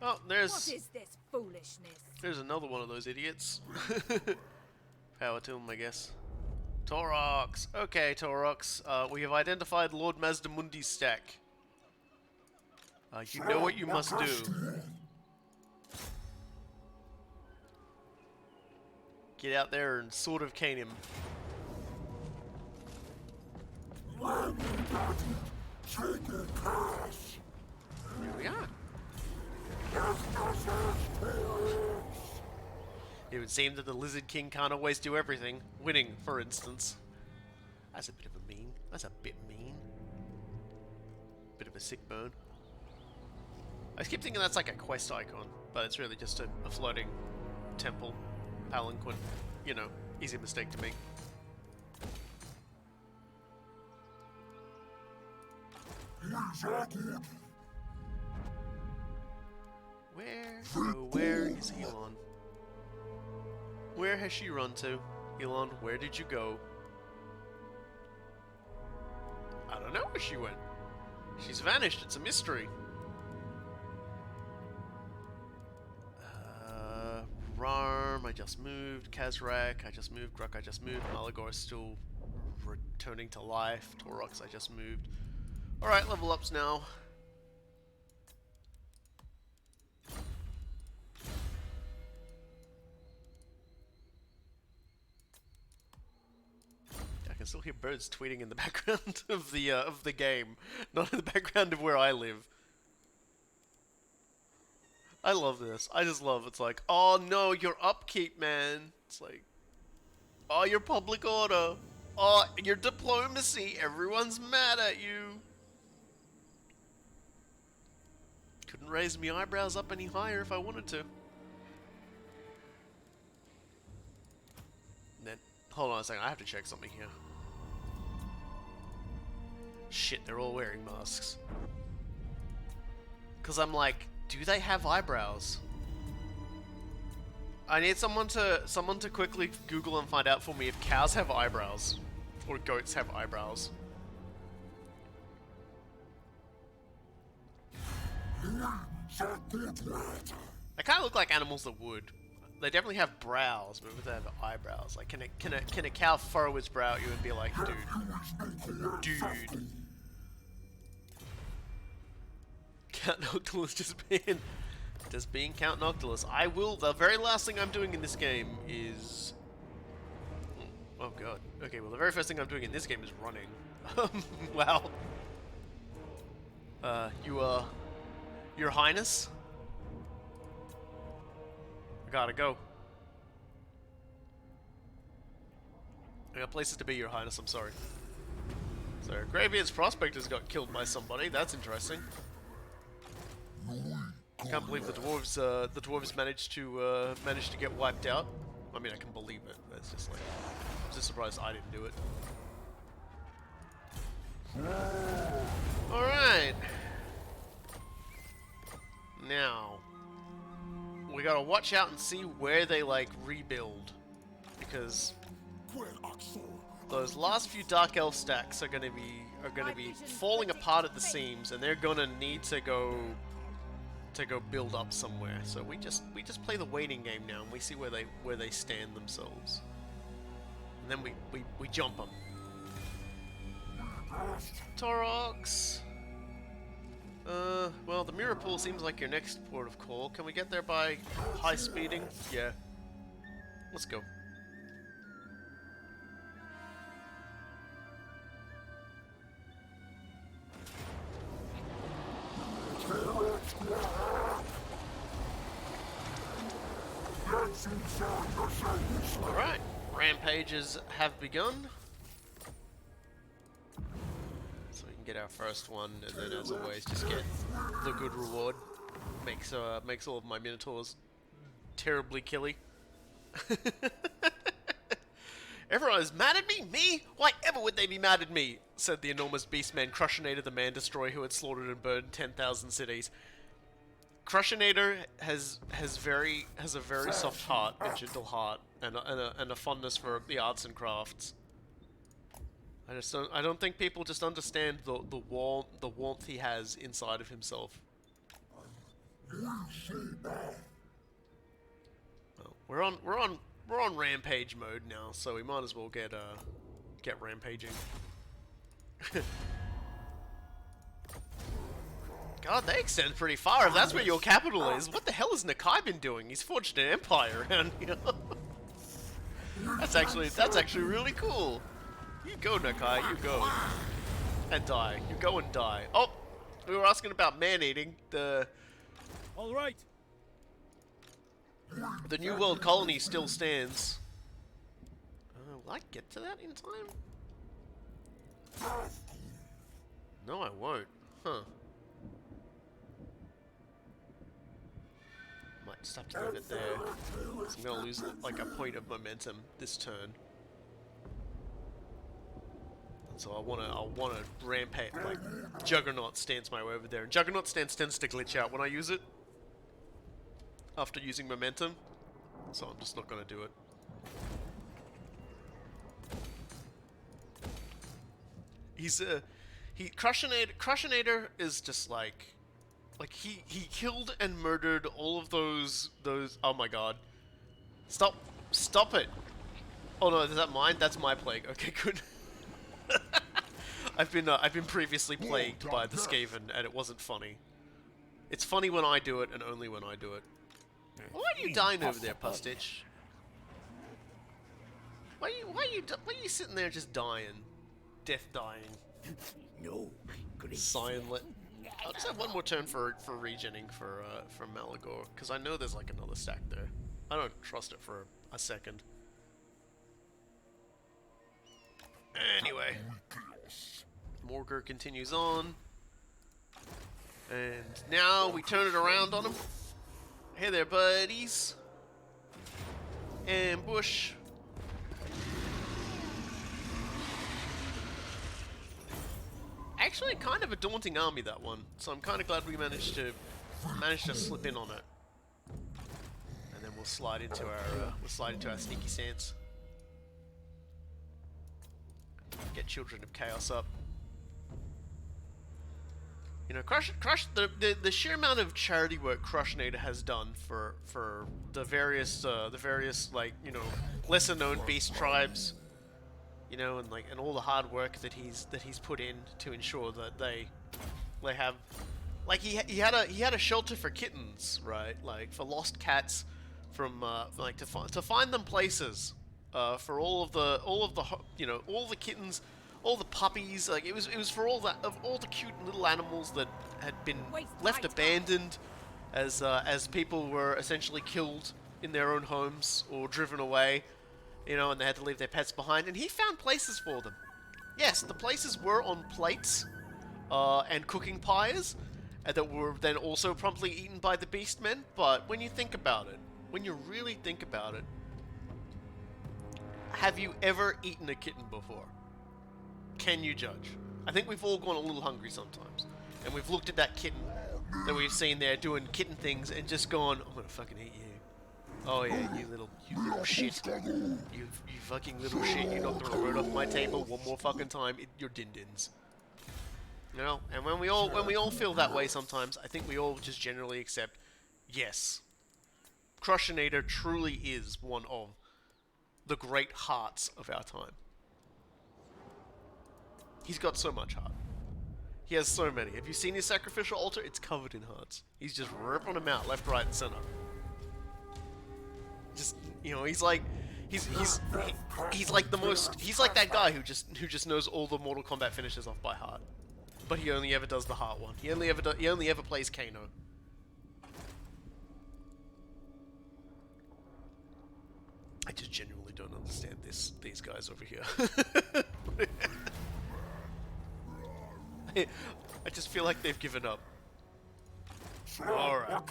Oh, What is this foolishness? there's another one of those idiots. Power to him, I guess. Taurox. Okay, Taurox. We have identified Lord Mazdamundi's stack. You know what you must do. Get out there and sort of cane him. Here we are. It would seem that the Lizard King can't always do everything. Winning, for instance. That's a bit of a mean. That's a bit mean. Bit of a sick burn. I keep thinking that's like a quest icon, but it's really just a floating temple palanquin. You know, easy mistake to make. Where is Elon? Where has she run to? Elon, where did you go? I don't know where she went. She's vanished, it's a mystery. Rarm, I just moved. Khazrak, I just moved. Gruk, I just moved. Malagor is still returning to life. Taurox, I just moved. Alright, level ups now. I can still hear birds tweeting in the background of the game, not in the background of where I live. I love this. I just love it's like, oh no, your upkeep, man. It's like, oh, your public order. Oh, your diplomacy. Everyone's mad at you. Couldn't raise me eyebrows up any higher if I wanted to. And then, hold on a second, I have to check something here. Shit, they're all wearing masks. Because I'm like, do they have eyebrows? I need someone to quickly Google and find out for me if cows have eyebrows. Or goats have eyebrows. They kind of look like animals that would. They definitely have brows, but they have eyebrows. Like, can a cow furrow its brow at you and be like, dude. Count Noctilus just being Count Noctilus. I will. The very last thing I'm doing in this game is. Oh god. Okay, well the very first thing I'm doing in this game is running. Wow. Your Highness? I gotta go. I got places to be, Your Highness, I'm sorry. So, Greybeard's Prospectors got killed by somebody, that's interesting. Can't believe the dwarves managed to get wiped out. I mean, I can believe it, but it's just like, I'm just surprised I didn't do it. Alright. Now, we gotta watch out and see where they, like, rebuild. Because those last few Dark Elf stacks are gonna be falling apart at the seams, and they're gonna need to go build up somewhere. So we just play the waiting game now, and we see where they stand themselves, and then we jump them. Taurox. Well, the mirror pool seems like your next port of call. Can we get there by high speeding? Yeah. Let's go. Alright, rampages have begun. So we can get our first one, and then as always, just get the good reward. Makes all of my Minotaurs terribly killy. Everyone is mad at me? Me? Why ever would they be mad at me? Said the enormous Beastmen, Crushinator the Man Destroyer who had slaughtered and burned 10,000 cities. Crushinator has a very soft heart, a gentle heart, and a fondness for the arts and crafts. I don't think people just understand the warmth he has inside of himself. Well, we're on rampage mode now, so we might as well get rampaging. God, they extend pretty far if that's where your capital is. What the hell has Nakai been doing? He's forged an empire around here. That's actually really cool. You go, Nakai, you go. And die. You go and die. Oh! We were asking about man-eating. Alright. The New World colony still stands. Will I get to that in time? No, I won't. Huh. Might just have to leave it there. So I'm gonna lose like a point of momentum this turn. And so I wanna rampage, like Juggernaut stance my way over there. And Juggernaut stance tends to glitch out when I use it after using momentum. So I'm just not gonna do it. Crushinator is just like he killed and murdered all of those, oh my god. Stop it. Oh no, is that mine? That's my plague. Okay, good. I've been previously plagued by the Skaven and it wasn't funny. It's funny when I do it and only when I do it. Why are you dying over there, Pustitch? Why are you sitting there just dying? Death dying. No. Silent. I'll just have one more turn for regening for Malagor, because I know there's like another stack there. I don't trust it for a second. Anyway, Morgur continues on, and now we turn it around on him. Hey there, buddies. Ambush. Actually, kind of a daunting army, that one. So I'm kind of glad we managed to slip in on it. And then we'll slide into our sneaky stance. Get Children of Chaos up. You know, the sheer amount of charity work Crushinator has done for the various like, you know, lesser known beast tribes. You know, and all the hard work that he's put in to ensure that they have, like, he had a shelter for kittens, right? Like for lost cats, from like to find them places, for all of the all the kittens, all the puppies. Like it was for all that of all the cute little animals that had been left abandoned as people were essentially killed in their own homes or driven away, and they had to leave their pets behind. And he found places for them. Yes, the places were on plates and cooking pyres that were then also promptly eaten by the Beastmen. But when you think about it, when you really think about it, have you ever eaten a kitten before? Can you judge? I think we've all gone a little hungry sometimes. And we've looked at that kitten that we've seen there doing kitten things and just gone, I'm gonna fucking eat you. Oh yeah, you little shit. You fucking little shit. You knocked the remote off my table one more fucking time, you're din-dins. And when we all feel that way sometimes, I think we all just generally accept, yes, Crushinator truly is one of the great hearts of our time. He's got so much heart. He has so many. Have you seen his sacrificial altar? It's covered in hearts. He's just ripping them out left, right, and center. Just he's like that guy who just knows all the Mortal Kombat finishes off by heart. But he only ever does the heart one. He only ever plays Kano. I just genuinely don't understand these guys over here. I just feel like they've given up. Alright.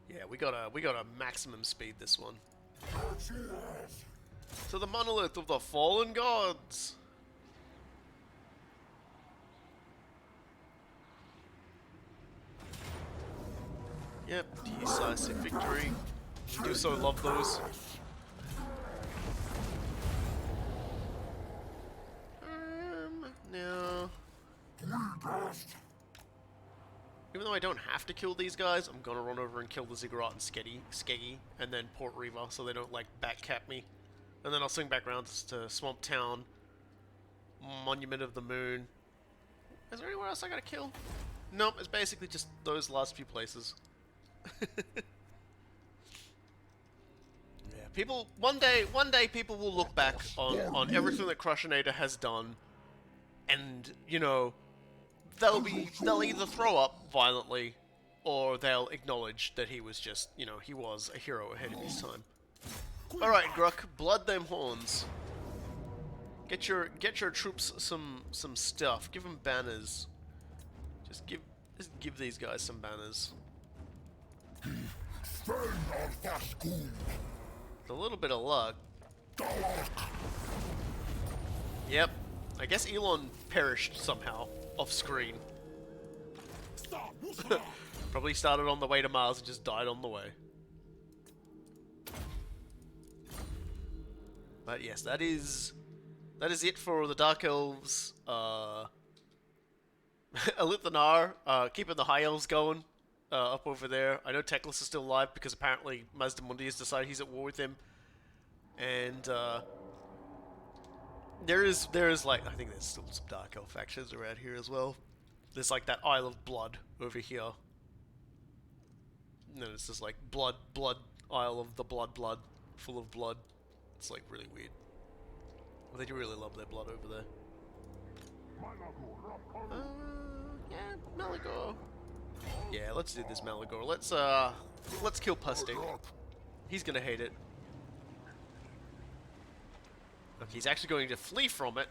Yeah, we got a maximum speed this one. To the monolith of the fallen gods. Yep, decisive victory. Do so love those. Now, even though I don't have to kill these guys, I'm gonna run over and kill the Ziggurat and Skeggy, and then Port Reaver, so they don't like backcap me. And then I'll swing back around to Swamp Town, Monument of the Moon. Is there anywhere else I gotta kill? Nope, it's basically just those last few places. Yeah, people. One day, people will look back on everything that Crushinator has done, and they'll either throw up violently, or they'll acknowledge that he was just, he was a hero ahead of his time. All right, Gruck, blood them horns. Get your troops some stuff. Give them banners. Just give these guys some banners. With a little bit of luck. Yep. I guess Elon perished somehow off screen. Probably started on the way to Mars and just died on the way. But yes, that is it for the Dark Elves. Elithanar, keeping the High Elves going up over there. I know Teclis is still alive because apparently Mazdamundi has decided he's at war with him. And there is like, I think there's still some Dark Elf factions around here as well. There's like that Isle of Blood over here. And then it's just like blood, Isle of the Blood, full of blood. It's like really weird. Well, they do really love their blood over there. Yeah, Malagor. Yeah, let's do this Malagor. Let's kill Pustic. He's gonna hate it. Okay, he's actually going to flee from it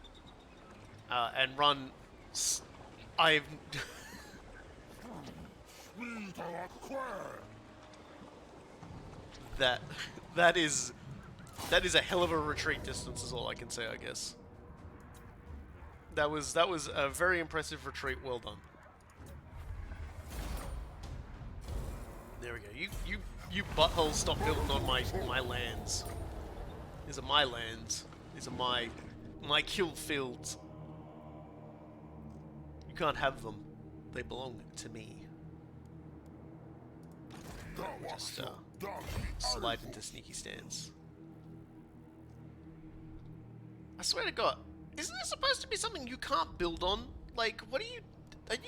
and run. I've. that is a hell of a retreat distance, is all I can say, I guess. That was a very impressive retreat. Well done. There we go. You buttholes, stop building on my lands. These are my lands. These are my kill fields. You can't have them. They belong to me. Just slide into sneaky stance. I swear to God, isn't this supposed to be something you can't build on? Like, are you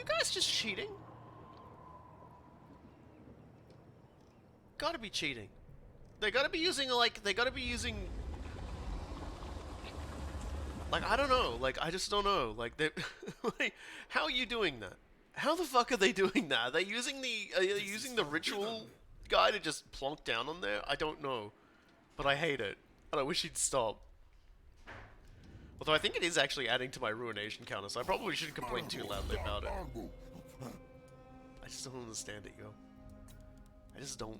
guys just cheating? Gotta be cheating. They gotta be using Like, I don't know. Like, I just don't know. Like, they, like, how are you doing that? How the fuck are they doing that? Are they using the ritual guy to just plonk down on there? I don't know, but I hate it, and I wish he'd stop. Although I think it is actually adding to my ruination counter, so I probably shouldn't complain too loudly about it. I just don't understand it, yo. I just don't.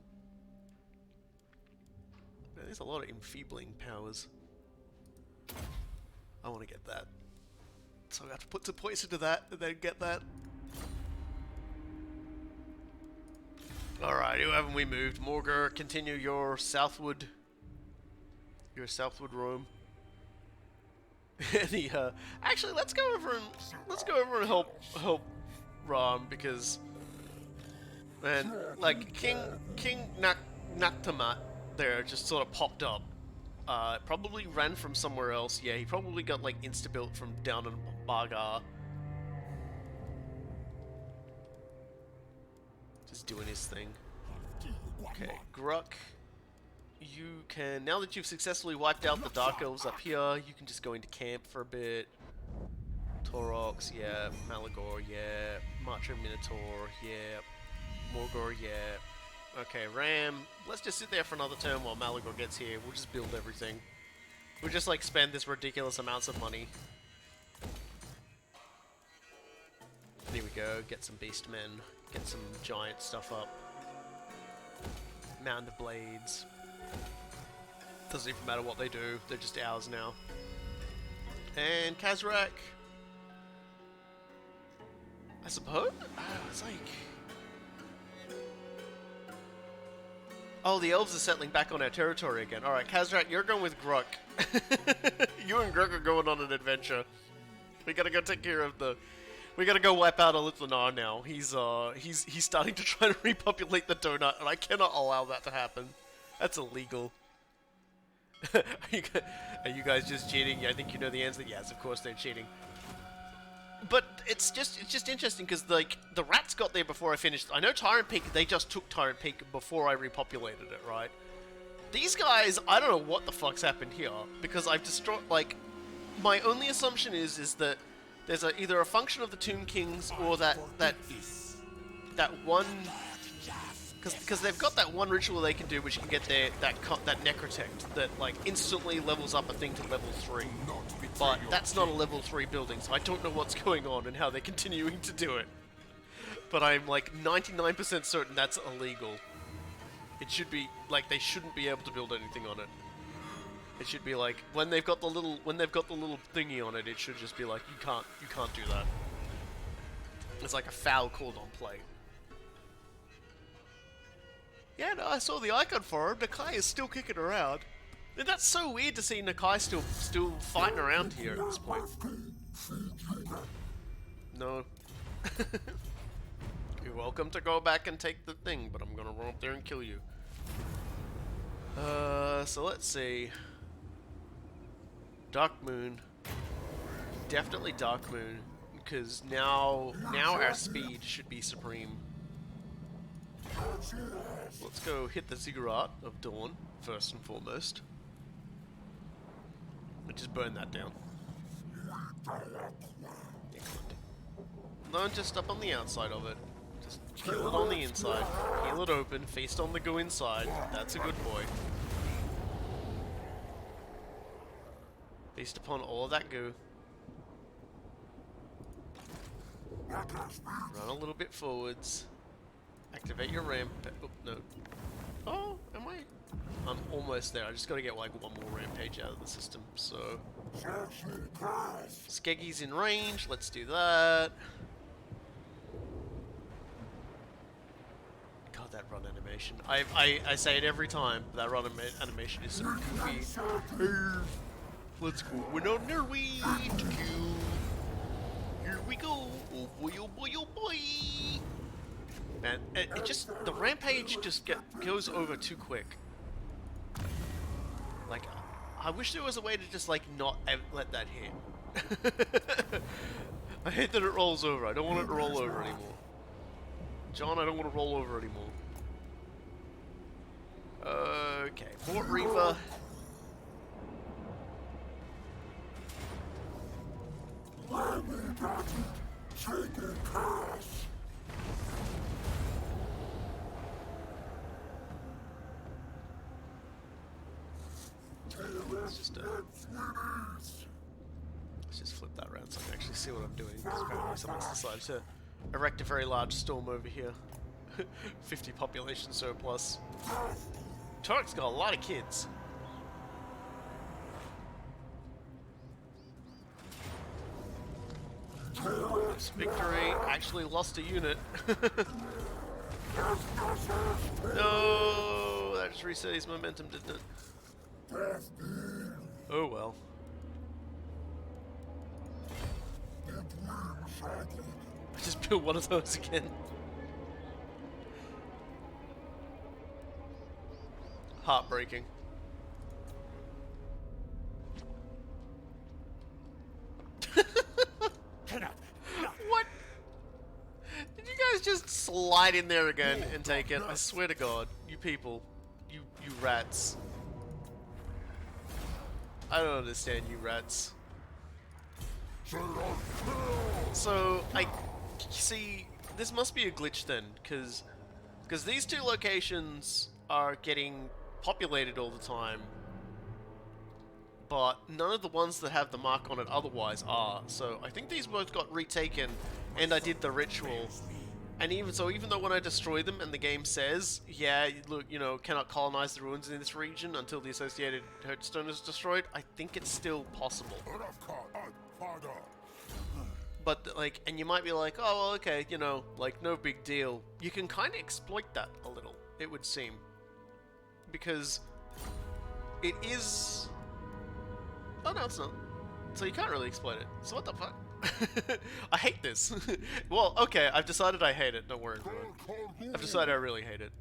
Man, there's a lot of enfeebling powers. I want to get that. So I have to put some points into that and then get that. Alright, who haven't we moved? Morgar, continue your southward roam. Any actually let's go over and help Ram, because man, like King Naktamat there just sort of popped up. Probably ran from somewhere else. Yeah, he probably got like insta-built from down in Bagar. Just doing his thing. Okay, Gruk. You can, now that you've successfully wiped out the Dark Elves up here, you can just go into camp for a bit. Taurox, yeah. Malagor, yeah. Marcher Minotaur, yeah. Morgor, yeah. Okay, Ram. Let's just sit there for another turn while Malagor gets here. We'll just build everything. We'll just like spend this ridiculous amounts of money. There we go. Get some Beastmen. Get some giant stuff up. Mound of Blades. Doesn't even matter what they do. They're just ours now. And Khazrak. I suppose? It's like... Oh, the elves are settling back on our territory again. Alright, Khazrak, you're going with Gruk. You and Gruk are going on an adventure. We gotta go take care of the... We gotta go wipe out Alithanar now. He's starting to try to repopulate the donut, and I cannot allow that to happen. That's illegal. Are you guys just cheating? Yeah, I think you know the answer. Yes, of course they're cheating. But it's just interesting because like the rats got there before I finished. I know Tyrant Peak. They just took Tyrant Peak before I repopulated it, right? These guys, I don't know what the fuck's happened here because I've destroyed. Like, my only assumption is that there's either a function of the Tomb Kings or that one. Because they've got that one ritual they can do, which can get that necrotect that like instantly levels up a thing to level 3. But that's not a level 3 building, so I don't know what's going on and how they're continuing to do it. But I'm like 99% certain that's illegal. It should be like they shouldn't be able to build anything on it. It should be like when they've got the little thingy on it. It should just be like you can't do that. It's like a foul called on play. Yeah, no, I saw the icon for him. Nakai is still kicking around. And that's so weird to see Nakai still fighting around here at this point. No. You're welcome to go back and take the thing, but I'm gonna run up there and kill you. So let's see. Dark Moon. Definitely Dark Moon, because now our speed should be supreme. Let's go hit the Ziggurat of Dawn, first and foremost. And just burn that down. Excellent. No, just up on the outside of it. Just kill it on the inside. Peel it open, feast on the goo inside. That's a good boy. Feast upon all of that goo. Run a little bit forwards. Activate your ramp. Oh, no. Oh, am I? I'm almost there. I just gotta get like one more rampage out of the system, so... Skeggy's in range. Let's do that. God, that run animation. I say it every time, but that run animation is so goofy. Let's go. We're on our way to kill. Here we go. Oh boy, oh boy, oh boy. Man, it just, the rampage just goes over too quick. Like, I wish there was a way to just like not let that hit. I hate that it rolls over. I don't want it to roll over anymore. John, I don't want to roll over anymore. Okay, Fort Reaver. Triple chaos. Let's just flip that around so I can actually see what I'm doing, because apparently someone's decided to erect a very large storm over here. 50 population surplus. Taurox got a lot of kids. Victory actually lost a unit. No, that just reset his momentum, didn't it? Oh well. I just built one of those again. Heartbreaking. What? Did you guys just slide in there again and take it? I swear to God, you people, you rats. I don't understand you rats. So I see this must be a glitch then, because these two locations are getting populated all the time, but none of the ones that have the mark on it otherwise are. So I think these both got retaken, and I did the ritual. And even though when I destroy them and the game says, yeah, look, you know, cannot colonize the ruins in this region until the associated Hearthstone is destroyed, I think it's still possible. But, like, and you might be like, oh, well, okay, you know, like, no big deal. You can kind of exploit that a little, it would seem. Because it is... Oh, no, it's not. So you can't really exploit it. So what the fuck? I hate this. Well, okay, I've decided I hate it. Don't worry, everyone. I've decided I really hate it.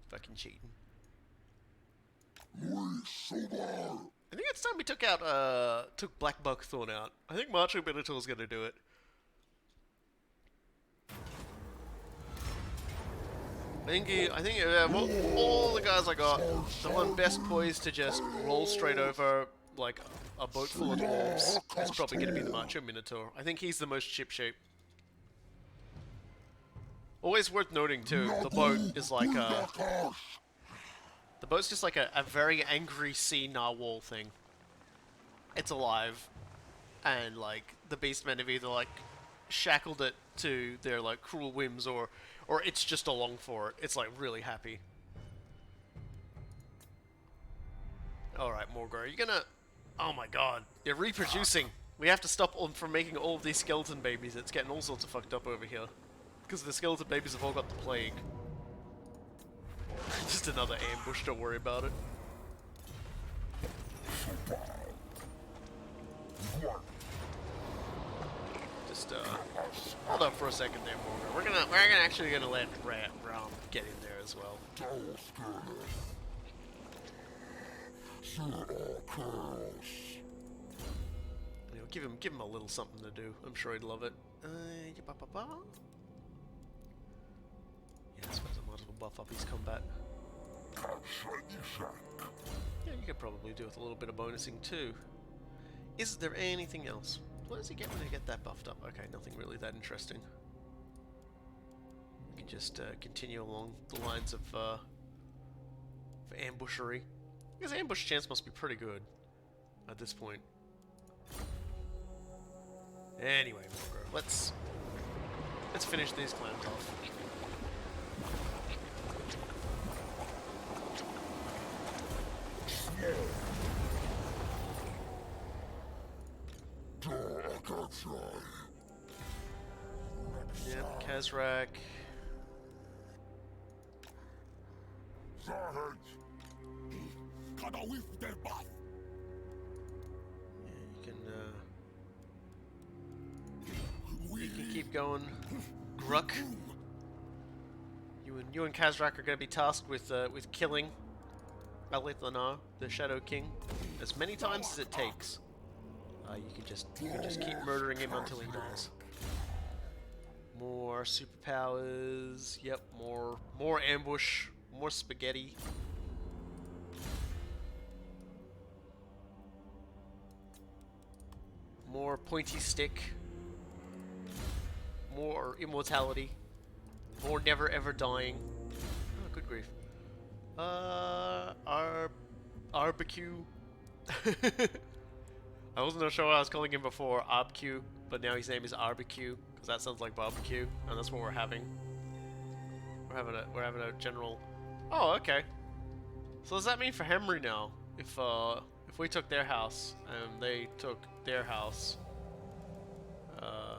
Fucking cheating. I think it's time we took Black Buckthorn out. I think Marching Minotaur's gonna do it. I think all the guys I got, the one best poised to just roll straight over like a boat full of dwarves is probably going to be the Macho Minotaur. I think he's the most ship-shape. Always worth noting too, the boat is like the boat's just like a very angry sea narwhal thing. It's alive, and like the Beastmen have either like shackled it to their like cruel whims, or it's just along for it. It's like really happy. Alright, Morgor, are you gonna... Oh my god, they're reproducing. We have to stop them from making all of these skeleton babies. It's getting all sorts of fucked up over here. Because the skeleton babies have all got the plague. Just another ambush, don't worry about it. Just hold up for a second there, Morgan. We're actually gonna let Ram get in there as well. You know, give him a little something to do. I'm sure he'd love it. Yeah, I suppose I might as well buff up his combat. Yeah, you could probably do with a little bit of bonusing too. Is there anything else? What does he get when I get that buffed up? Okay, nothing really that interesting. We can just continue along the lines of ambushery. Because ambush chance must be pretty good at this point. Anyway, let's finish these clans off. Yep, Khazrak. Gotta whiff their butt. Yeah, you can keep going. Gruck. You and Khazrak are going to be tasked with killing Alithana, the Shadow King, as many times as it takes. You can just keep murdering him until he dies. More superpowers. Yep, more ambush, more spaghetti. More pointy stick. More immortality. More never ever dying. Oh, good grief. Barbecue. I wasn't sure what I was calling him before, Arbq, but now his name is Barbecue, because that sounds like barbecue, and that's what we're having. We're having a general. Oh, okay. So does that mean for Henry now, if we took their house and they took their house, I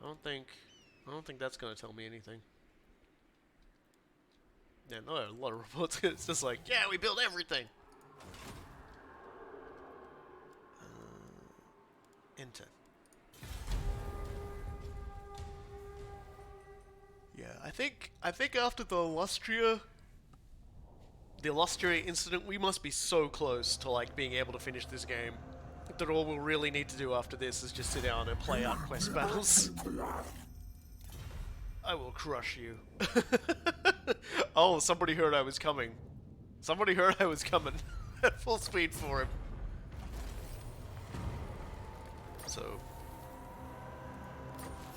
don't think that's gonna tell me anything. Yeah, no, a lot of reports. It's just like, yeah, we built everything. Enter. Yeah, I think after the Illustria incident, we must be so close to like being able to finish this game that all we'll really need to do after this is just sit down and play out quest battles. I will crush you. Oh, somebody heard I was coming. Somebody heard I was coming at full speed for him. So,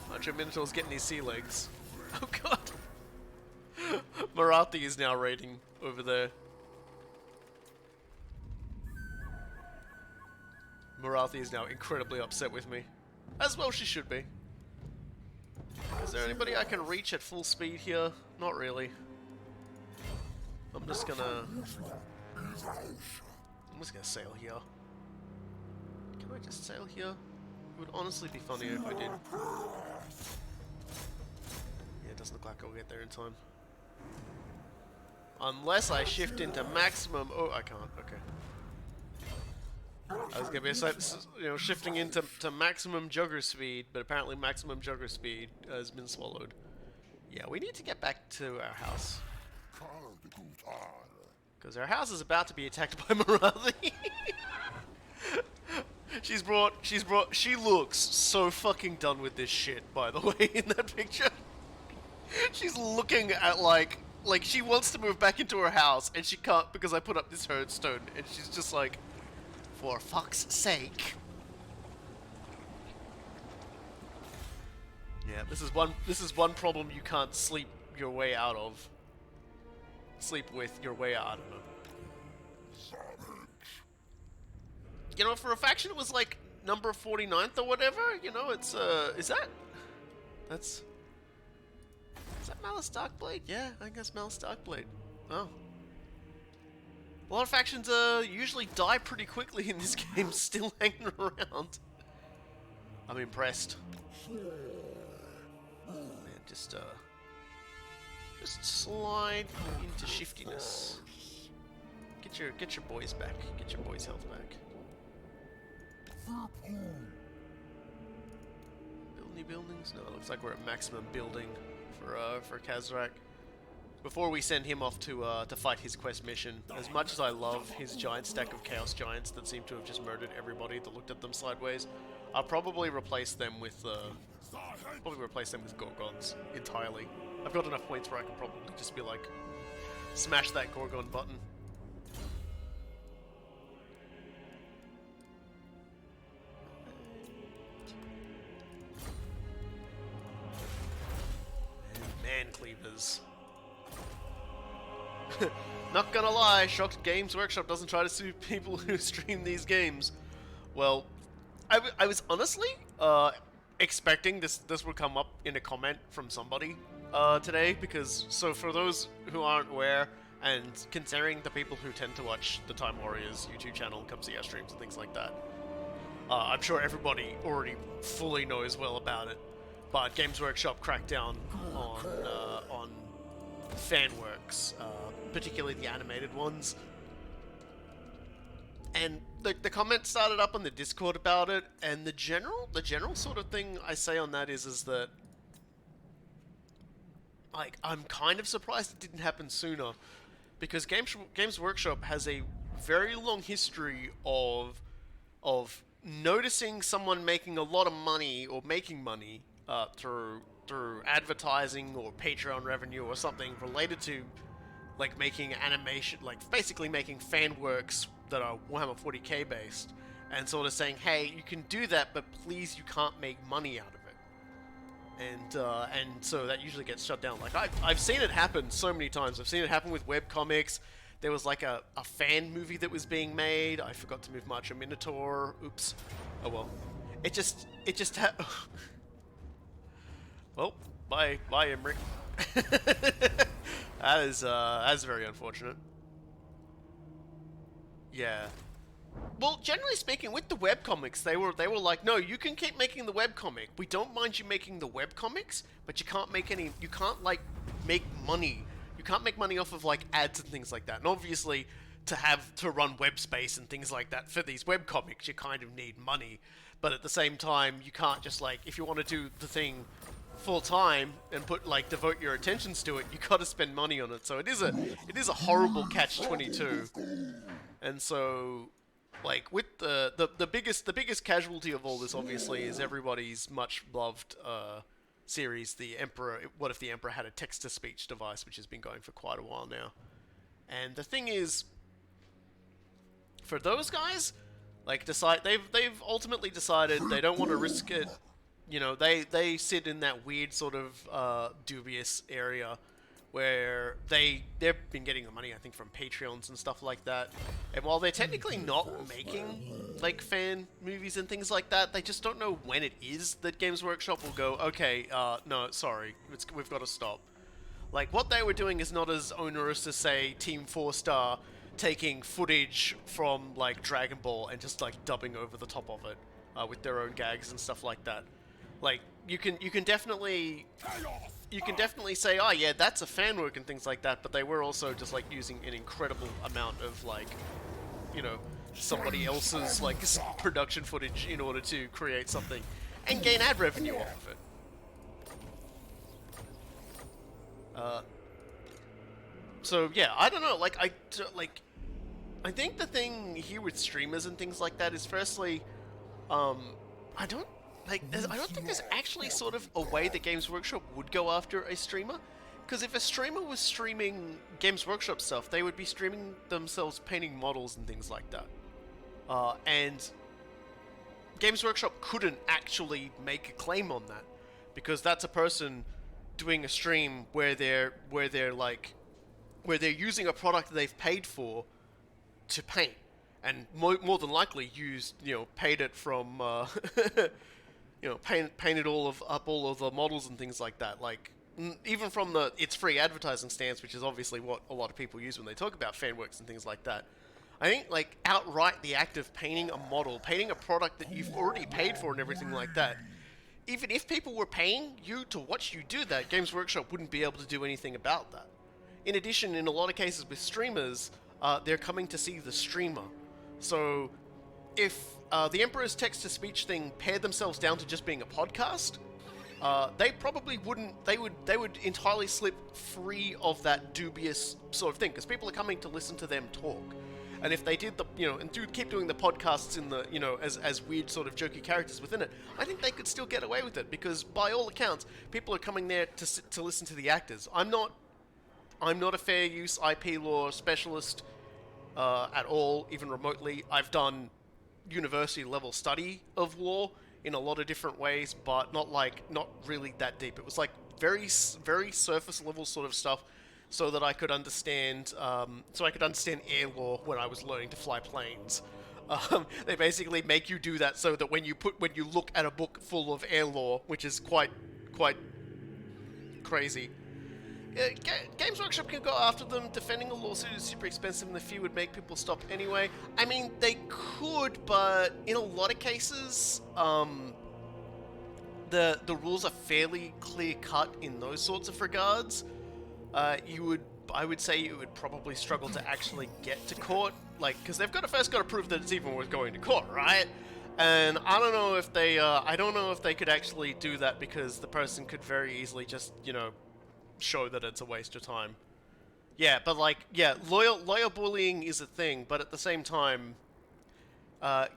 bunch of Minotaurs getting these sea legs. Oh god. Marathi is now raiding over there. Marathi is now incredibly upset with me. As well she should be. Is there anybody I can reach at full speed here? Not really. I'm just gonna sail here. Can I just sail here? It would honestly be funnier if I did. Yeah, it doesn't look like I'll get there in time. Unless I shift into maximum. Oh, I can't. Okay. I was gonna be shifting into maximum jugger speed, but apparently maximum jugger speed has been swallowed. Yeah, we need to get back to our house. Because our house is about to be attacked by Marathi. She looks so fucking done with this shit, by the way, in that picture. She's looking at like she wants to move back into her house, and she can't because I put up this herdstone, and she's just like, for fuck's sake. Yeah, this is one problem you can't sleep your way out of. Sleep with your way out of it. You know, for a faction it was like number 49th or whatever, you know, it's is that Malice Darkblade? Yeah, I think that's Malice Darkblade. Oh. A lot of factions usually die pretty quickly in this game, still hanging around. I'm impressed. Man, just slide into shiftiness. Get your boys back. Get your boys' health back. Build any buildings? No, it looks like we're at maximum building for Khazrak. Before we send him off to fight his quest mission, as much as I love his giant stack of Chaos Giants that seem to have just murdered everybody that looked at them sideways, I'll probably replace them with Gorgons entirely. I've got enough points where I can probably just be like, smash that Gorgon button. Man cleavers. Not gonna lie, shocked Games Workshop doesn't try to sue people who stream these games. Well, I was honestly expecting this would come up in a comment from somebody today, because so for those who aren't aware, and considering the people who tend to watch the Time Warriors YouTube channel and come see our streams and things like that, I'm sure everybody already fully knows well about it. But Games Workshop cracked down on fan works, particularly the animated ones. And the comment started up on the Discord about it, and the general sort of thing I say on that is that, like, I'm kind of surprised it didn't happen sooner, because Games Workshop has a very long history of noticing someone making a lot of money or making money through advertising or Patreon revenue or something related to, like, making animation, like basically making fan works that are Warhammer 40k based, and sort of saying, hey, you can do that, but please, you can't make money out of it. And so that usually gets shut down. Like I've seen it happen so many times. I've seen it happen with webcomics. There was like a fan movie that was being made. I forgot to move Marcher Minotaur. Oops. Oh well. It just well, bye Emmerich. That's very unfortunate. Yeah. Well, generally speaking, with the webcomics, they were like, no, you can keep making the webcomic. We don't mind you making the webcomics, but you can't make like make money. You can't make money off of like ads and things like that. And obviously, to run web space and things like that for these webcomics, you kind of need money. But at the same time, you can't just like, if you want to do the thing full time and devote your attentions to it, you got to spend money on it. So it is a horrible catch-22. And so, like, with the biggest casualty of all this, obviously, is everybody's much loved series, the Emperor. What if the Emperor had a text-to-speech device, which has been going for quite a while now. And the thing is, for those guys, like, they've ultimately decided they don't want to risk it. You know, they sit in that weird sort of dubious area where they've been getting the money, I think, from Patreons and stuff like that. And while they're technically not making like fan movies and things like that, they just don't know when it is that Games Workshop will go, okay, no, sorry, we've got to stop. Like, what they were doing is not as onerous as, say, Team 4-Star taking footage from like Dragon Ball and just like dubbing over the top of it with their own gags and stuff like that. Like, you can definitely say, oh yeah, that's a fan work and things like that, but they were also just like using an incredible amount of like, you know, somebody else's like production footage in order to create something and gain ad revenue off of it. So yeah, I don't know, like I think the thing here with streamers and things like that is, firstly, I don't think there's actually sort of a way that Games Workshop would go after a streamer. Because if a streamer was streaming Games Workshop stuff, they would be streaming themselves painting models and things like that. And Games Workshop couldn't actually make a claim on that, because that's a person doing a stream where they're using a product that they've paid for to paint, and more than likely paid it from painted all of the models and things like that. Like, even from it's free advertising stance, which is obviously what a lot of people use when they talk about fan works and things like that. I think, like, outright the act of painting a model, painting a product that you've already paid for and everything like that, even if people were paying you to watch you do that, Games Workshop wouldn't be able to do anything about that. In addition, in a lot of cases with streamers, they're coming to see the streamer. So if the Emperor's text-to-speech thing pared themselves down to just being a podcast, they probably wouldn't. They would entirely slip free of that dubious sort of thing, because people are coming to listen to them talk. And if they did keep doing the podcasts in the, as weird sort of jokey characters within it, I think they could still get away with it, because by all accounts, people are coming there to listen to the actors. I'm not a fair use IP law specialist at all, even remotely. I've done university level study of law in a lot of different ways, but not really that deep. It was like very surface level sort of stuff, so that I could understand air law when I was learning to fly planes. They basically make you do that so that when you look at a book full of air law, which is quite crazy, Games Workshop can go after them. Defending a lawsuit is super expensive, and the fee would make people stop anyway. I mean, they could, but in a lot of cases, the rules are fairly clear-cut in those sorts of regards. I would say you would probably struggle to actually get to court, like, because they've first got to prove that it's even worth going to court, right? And I don't know if they could actually do that, because the person could very easily just, show that it's a waste of time. Yeah, but lawyer bullying is a thing, but at the same time,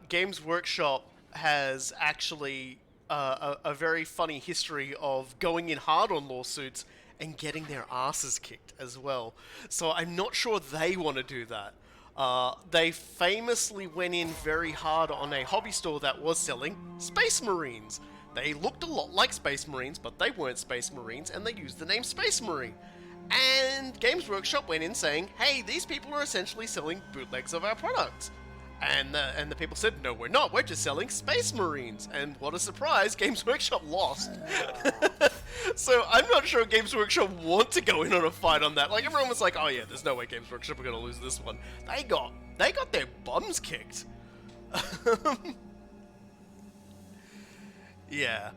Games Workshop has actually a very funny history of going in hard on lawsuits and getting their asses kicked as well. So I'm not sure they want to do that. They famously went in very hard on a hobby store that was selling Space Marines. They looked a lot like Space Marines, but they weren't Space Marines, and they used the name Space Marine. And Games Workshop went in saying, hey, these people are essentially selling bootlegs of our products. And the people said, no, we're not. We're just selling Space Marines. And what a surprise, Games Workshop lost. So I'm not sure Games Workshop want to go in on a fight on that. Like, everyone was like, oh yeah, there's no way Games Workshop are going to lose this one. They got their bums kicked. Yeah.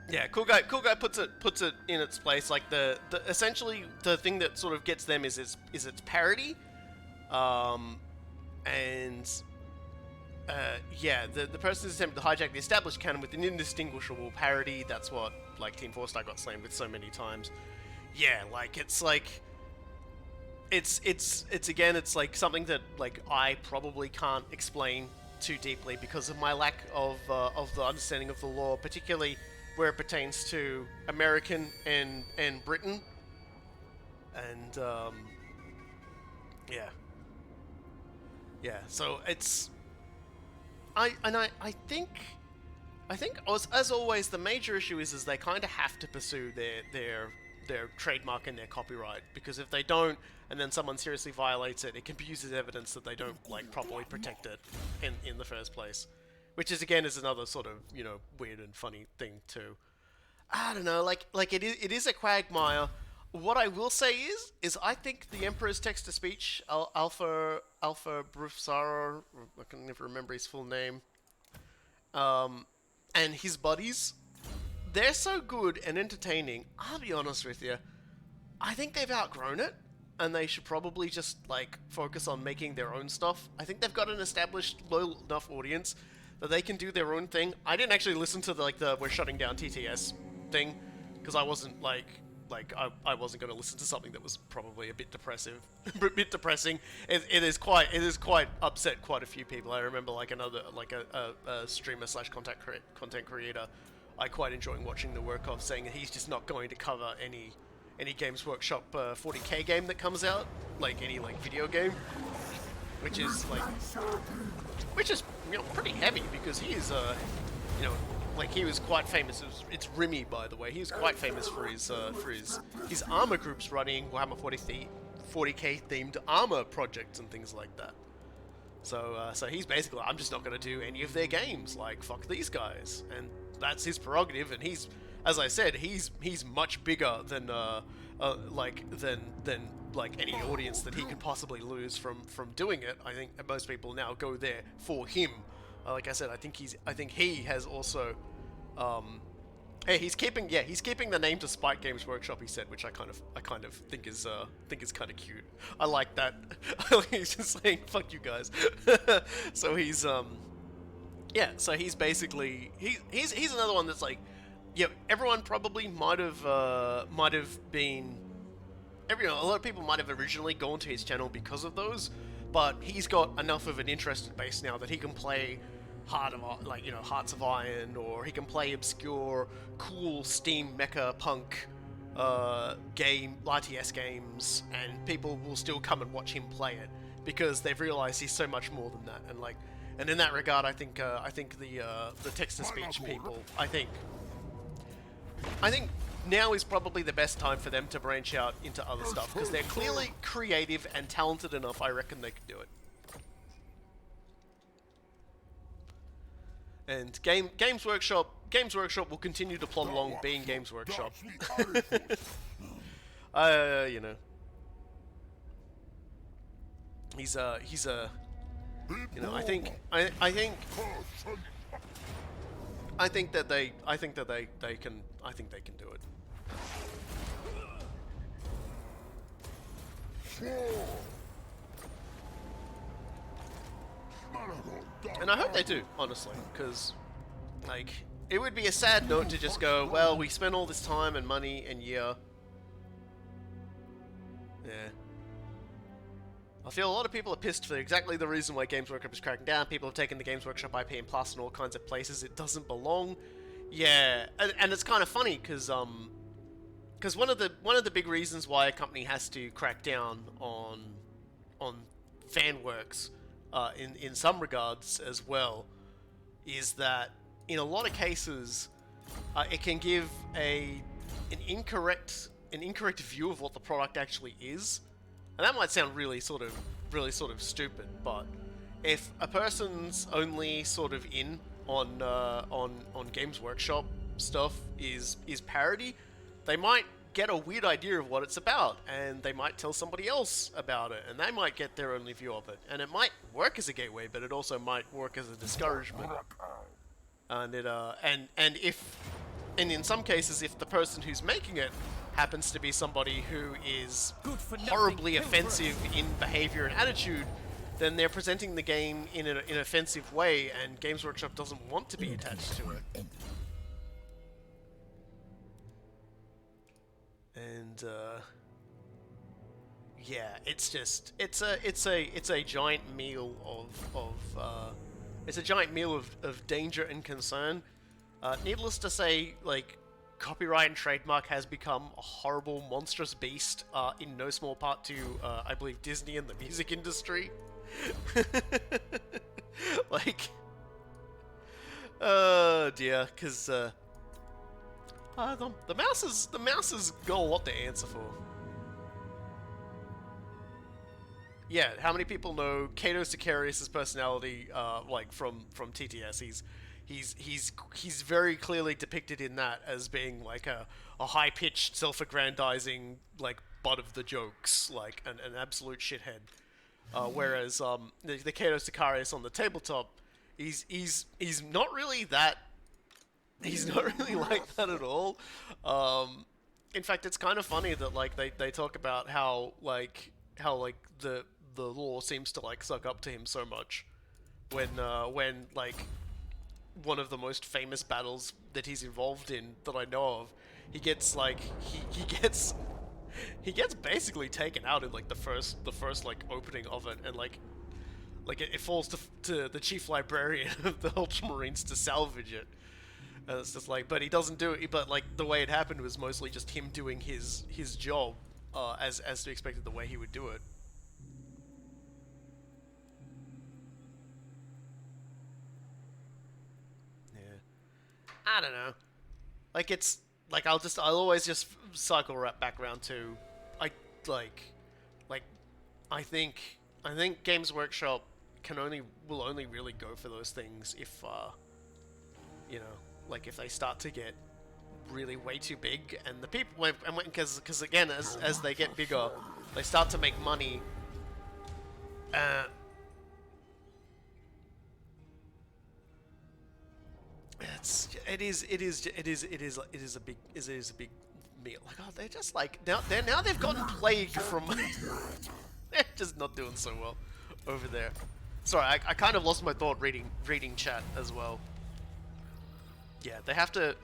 Yeah, cool guy puts it in its place. Like the essentially the thing that sort of gets them is its parody. Yeah, the person's attempt to hijack the established canon with an indistinguishable parody. That's what, like, Team 4-Star got slammed with so many times. Yeah, like, it's like... It's again, it's like something that, like, I probably can't explain too deeply because of my lack of the understanding of the law, particularly where it pertains to American and Britain. And, yeah. Yeah, so it's... I think as always the major issue is they kind of have to pursue their trademark and their copyright, because if they don't and then someone seriously violates it, it can be used as evidence that they don't, like, properly protect it in the first place, which is again is another sort of, you know, weird and funny thing too. I don't know, like it is a quagmire. What I will say is I think the Emperor's text-to-speech, Alpha Brufsara, I can never remember his full name, and his buddies, they're so good and entertaining. I'll be honest with you, I think they've outgrown it, and they should probably just, like, focus on making their own stuff. I think they've got an established loyal enough audience that they can do their own thing. I didn't actually listen to the we're shutting down TTS thing, because I wasn't, I wasn't going to listen to something that was probably a bit depressing. It is quite upset quite a few people. I remember, like, a streamer / content creator I quite enjoying watching the work of, saying that he's just not going to cover any Games Workshop 40k game that comes out, like any video game, which is you know, pretty heavy, because he is you know, like, he was quite famous. It's Remy, by the way. He was quite famous for his armor groups running Warhammer 40k themed armor projects and things like that. So he's basically, I'm just not going to do any of their games. Like, fuck these guys, and that's his prerogative. And he's, as I said, he's much bigger than any audience that he could possibly lose from doing it. I think most people now go there for him. Like I said, I think he has also, hey, he's keeping the name to Spike Games Workshop, he said, which I kind of think is kind of cute. I like that. He's just saying, fuck you guys. So he's yeah, so he's basically he's another one that's like, yeah, everyone probably might have been, a lot of people might have originally gone to his channel because of those, but he's got enough of an interested base now that he can play Hearts of Iron, or he can play obscure, cool Steam mecha punk RTS games, and people will still come and watch him play it because they've realized he's so much more than that. And in that regard, I think the text-to-speech people, I think now is probably the best time for them to branch out into other stuff, because they're clearly creative and talented enough. I reckon they could do it. And Games Workshop will continue to plod along being Games Workshop. You know, he's you know, I think that they can do it. And I hope they do, honestly, because, like, it would be a sad note to just go, well, we spent all this time and money and yeah. I feel a lot of people are pissed for exactly the reason why Games Workshop is cracking down. People have taken the Games Workshop IP and plastered in all kinds of places it doesn't belong. Yeah, and it's kind of funny because one of the big reasons why a company has to crack down on fan works in some regards as well is that in a lot of cases it can give an incorrect view of what the product actually is, and that might sound really sort of stupid, but if a person's only sort of in on Games Workshop stuff is parody, they might get a weird idea of what it's about, and they might tell somebody else about it, and they might get their only view of it, and it might work as a gateway, but it also might work as a discouragement. And in some cases, if the person who's making it happens to be somebody who is horribly offensive in behavior and attitude, then they're presenting the game in an offensive way, and Games Workshop doesn't want to be attached to it. And yeah, it's just it's a giant meal of danger and concern. Needless to say, like, copyright and trademark has become a horrible, monstrous beast, in no small part to, I believe, Disney and the music industry. Like, oh dear, because the mouse has got a lot to answer for. Yeah, how many people know Kato Sicarius' personality, like from TTS? He's very clearly depicted in that as being like a high-pitched, self-aggrandizing, like, butt of the jokes, like an absolute shithead. Whereas the Kato Sicarius on the tabletop, he's not really that. He's not really like that at all. In fact, it's kind of funny that, like, they talk about how the law seems to, like, suck up to him so much when like one of the most famous battles that he's involved in that I know of, he gets like he gets basically taken out in, like, the first like opening of it, and like it falls to the chief librarian of the Ultramarines to salvage it. And it's just like, but he doesn't do it. But, like, the way it happened was mostly just him doing his job, as to expected, the way he would do it. Yeah, I don't know. Like, it's like I'll always just cycle right back around to, I think Games Workshop will only really go for those things if you know, like, if they start to get really way too big, and the people, because again, as they get bigger, they start to make money. It is a big meal. Like, oh, they're just like now they've gotten plagued from. They're just not doing so well over there. Sorry, I kind of lost my thought reading chat as well. Yeah, they have to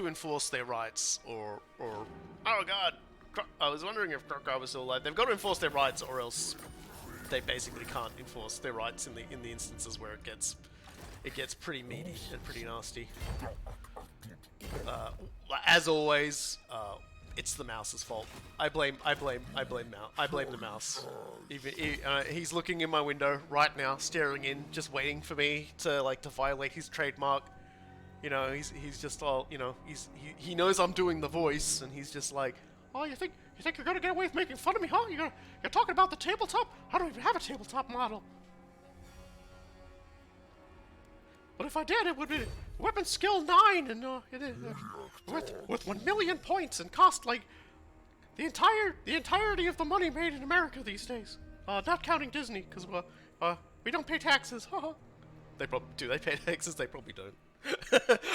enforce their rights, or oh god, I was wondering if Krokar was still alive. They've got to enforce their rights, or else they basically can't enforce their rights in the instances where it gets pretty meaty and pretty nasty. As always, it's the mouse's fault. I blame the mouse. He's looking in my window right now, staring in, just waiting for me to violate his trademark. You know, he's just all, you know, he knows I'm doing the voice, and he's just like, oh, you think you're gonna get away with making fun of me, huh? You're talking about the tabletop? I don't even have a tabletop model. But if I did, it would be weapon skill 9, and with 1 million points, and cost like the entirety of the money made in America these days. Not counting Disney, because we don't pay taxes. They probably do. They pay taxes. They probably don't.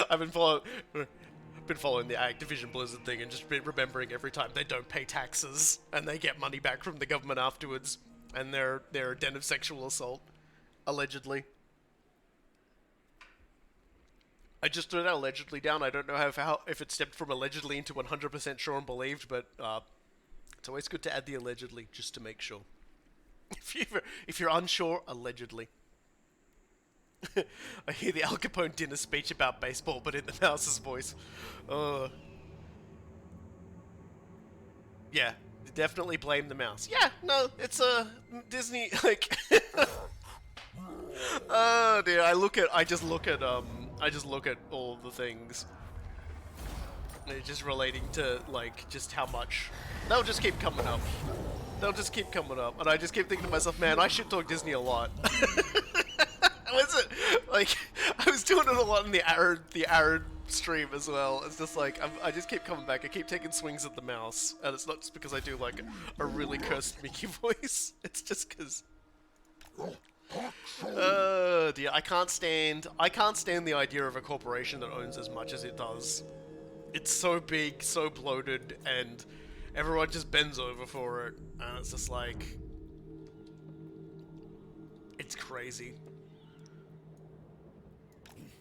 I've been following the Activision Blizzard thing, and just been remembering every time they don't pay taxes and they get money back from the government afterwards, and they're a den of sexual assault, allegedly. I just threw that allegedly down. I don't know if it stepped from allegedly into 100% sure and believed, but it's always good to add the allegedly just to make sure. If you're unsure, allegedly. I hear the Al Capone dinner speech about baseball, but in the mouse's voice. Yeah, Definitely blame the mouse. Yeah, no, it's a Disney like. Oh dear, I just look at all the things. They're just relating to like just how much they'll just keep coming up. They'll just keep coming up, and I just keep thinking to myself, man, I should talk Disney a lot. Was it like I was doing it a lot in the Arid stream as well. It's just like I just keep coming back. I keep taking swings at the mouse, and it's not just because I do like a really cursed Mickey voice. It's just because. Dear, I can't stand the idea of a corporation that owns as much as it does. It's so big, so bloated, and everyone just bends over for it, and it's just like, it's crazy.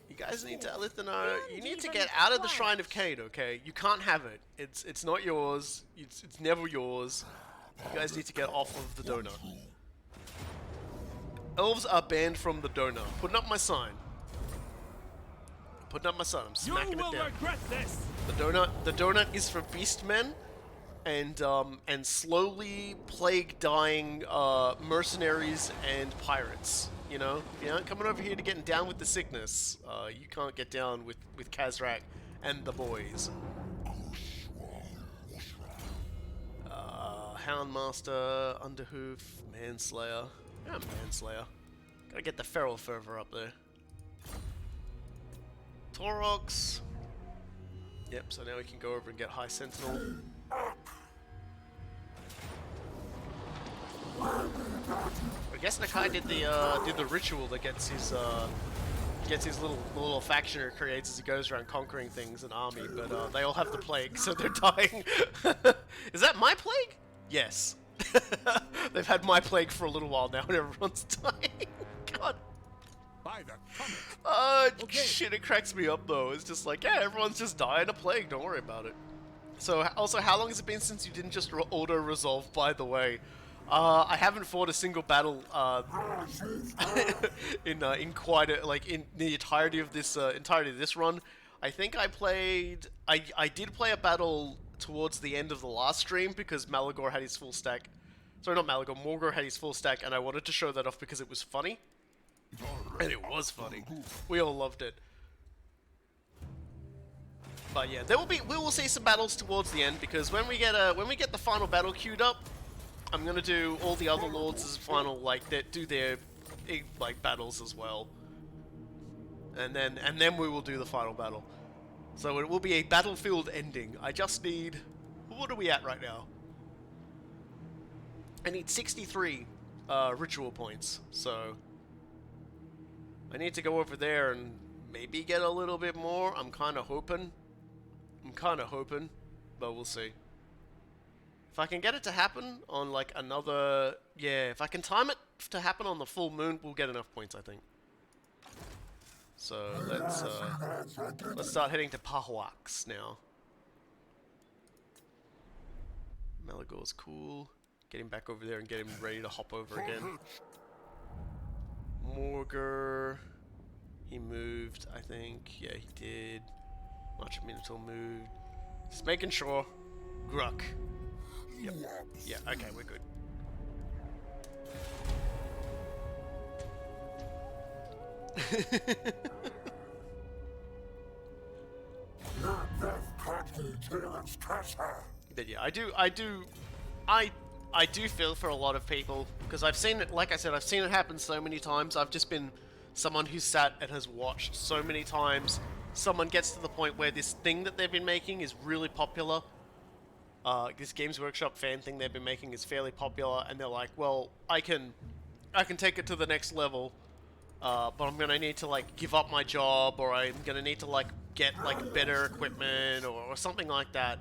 You guys need to listen. You need to get out of the Shrine of Cade, okay? You can't have it. It's not yours. It's never yours. You guys need to get off of the donut. Elves are banned from the donut. Putting up my sign. Putting up my sign. I'm smacking it down. Regret this. The donut is for Beastmen and slowly plague-dying mercenaries and pirates. You know, if you aren't coming over here to getting down with the sickness, you can't get down with Khazrak and the boys. Houndmaster, Underhoof, Manslayer. Yeah, Manslayer. Gotta get the Feral Fervor up there. Taurox. Yep, so now we can go over and get High Sentinel. I guess Nakai did the ritual that gets his little faction he creates as he goes around conquering things, an army, but they all have the plague, so they're dying. Is that my plague? Yes. They've had my plague for a little while now and everyone's dying. God. By the comet. Okay. Shit, it cracks me up though. It's just like, yeah, everyone's just dying of plague, don't worry about it. So, also, how long has it been since you didn't just auto-resolve, by the way? I haven't fought a single battle in quite a, like, in the entirety of this run. I think I did play a battle towards the end of the last stream because Malagor had his full stack. Sorry, not Malagor, Morgor had his full stack, and I wanted to show that off because it was funny. And it was funny. We all loved it. But yeah, we will see some battles towards the end because when we get the final battle queued up, I'm gonna do all the other lords as final, like, that do their like battles as well. And then we will do the final battle. So it will be a battlefield ending. I just need, what are we at right now? I need 63 ritual points. So I need to go over there and maybe get a little bit more. I'm kind of hoping, but we'll see. If I can get it to happen on like another, yeah, if I can time it to happen on the full moon, we'll get enough points, I think. So let's start heading to Pahuax now. Malagor's cool. Get him back over there and get him ready to hop over again. Morgor, he moved, I think. Yeah, he did. March Minotaur moved. Just making sure. Gruk. Yep. Yeah, okay, we're good. But yeah, I do feel for a lot of people because I've seen it. Like I said, I've seen it happen so many times. I've just been someone who's sat and has watched so many times. Someone gets to the point where this thing that they've been making is really popular. This Games Workshop fan thing they've been making is fairly popular, and they're like, well, I can take it to the next level, but I'm gonna need to like give up my job, or I'm gonna need to like get like better equipment or something like that.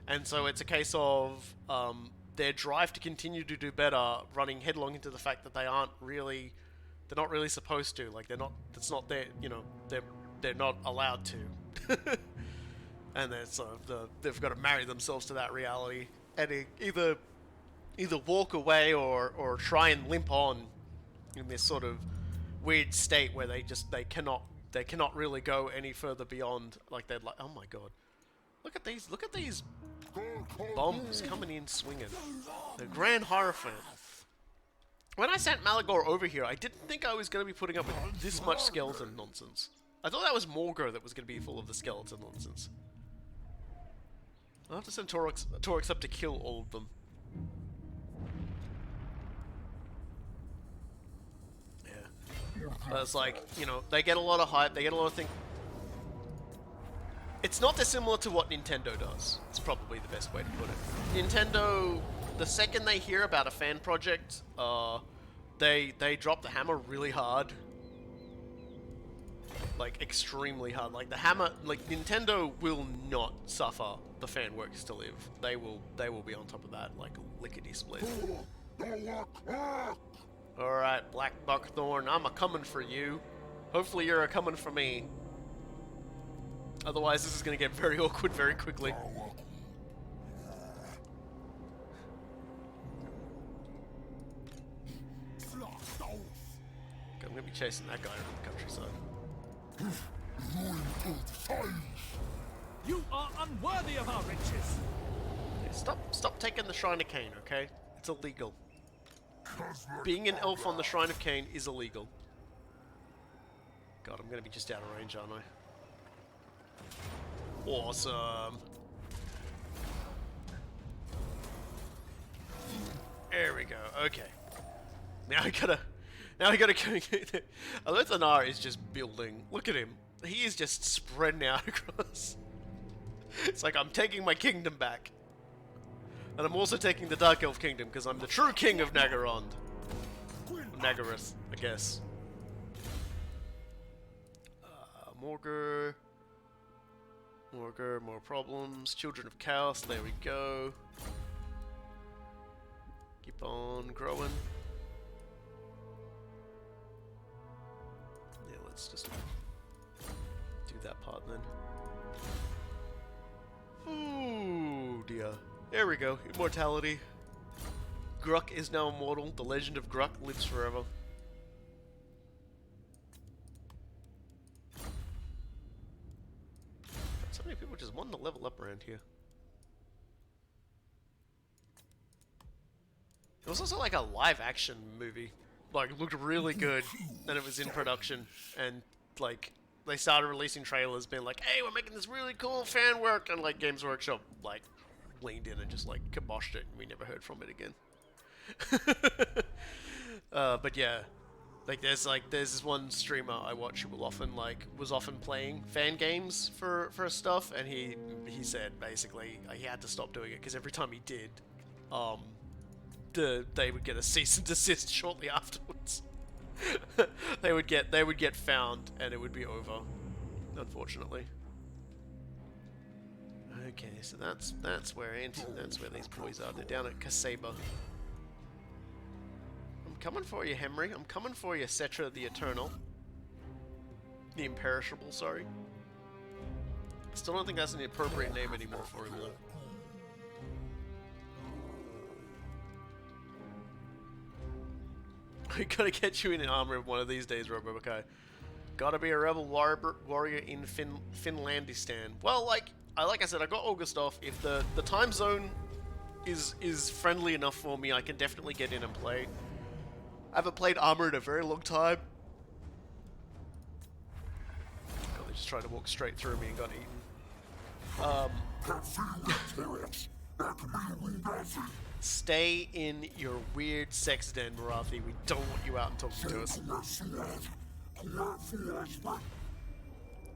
And so it's a case of their drive to continue to do better running headlong into the fact that they're not really supposed to. Like that's not their, you know, they're not allowed to. And then so they've got to marry themselves to that reality and either walk away or try and limp on in this sort of weird state where they cannot really go any further beyond. Like they're like, oh my god, look at these Bombs coming in swinging. The Grand Hierophant. When I sent Malagor over here, I didn't think I was going to be putting up with this much skeleton nonsense. I thought that was Morgo that was going to be full of the skeleton nonsense. I'll have to send Taurox up to kill all of them. Yeah. But it's like, you know, they get a lot of hype, they get a lot of things. It's not dissimilar to what Nintendo does. It's probably the best way to put it. Nintendo, the second they hear about a fan project, they drop the hammer really hard. Like, extremely hard. Like, the hammer, like, Nintendo will not suffer the fan works to live. They will be on top of that, like, lickety-split. Alright, Black Buckthorn, I'm a-coming for you. Hopefully you're a-coming for me. Otherwise, this is going to get very awkward very quickly. I'm going to be chasing that guy around the countryside. You are unworthy of our riches. Yeah, stop taking the Shrine of Cain, okay? It's illegal. Being an elf on the Shrine of Cain is illegal. God, I'm going to be just out of range, aren't I? Awesome. There we go. Okay. Now I gotta go. Alethanar is just building. Look at him. He is just spreading out across. It's like I'm taking my kingdom back. And I'm also taking the Dark Elf Kingdom because I'm the true king of Nagarond. Nagaroth, I guess. Morgur, more problems. Children of Chaos, there we go. Keep on growing. Yeah, let's just do that part then. Ooh, dear. There we go. Immortality. Gruk is now immortal. The legend of Gruk lives forever. So many people just want to level up around here. It was also like a live action movie. Like, it looked really good, and it was in production, and like, they started releasing trailers being like, hey, we're making this really cool fan work, and like, Games Workshop, like, leaned in and just like, kiboshed it, and we never heard from it again. But yeah, like there's this one streamer I watch who will often was often playing fan games for stuff, and he said basically he had to stop doing it because every time he did, they would get a cease and desist shortly afterwards. they would get found and it would be over, unfortunately. Okay, so that's where these boys are. They're down at Kaseba. I'm coming for you, Henry. I'm coming for you, Cetra the Eternal. The Imperishable, sorry. Still don't think that's an appropriate name anymore for him, though. I gotta get you in an armor one of these days, Robokai. Gotta be a rebel warrior in Finlandistan. Well, like I said, I got August off. If the time zone is friendly enough for me, I can definitely get in and play. I haven't played armor in a very long time. God, they just tried to walk straight through me and got eaten. Stay in your weird sex den, Marathi. We don't want you out and talking to us.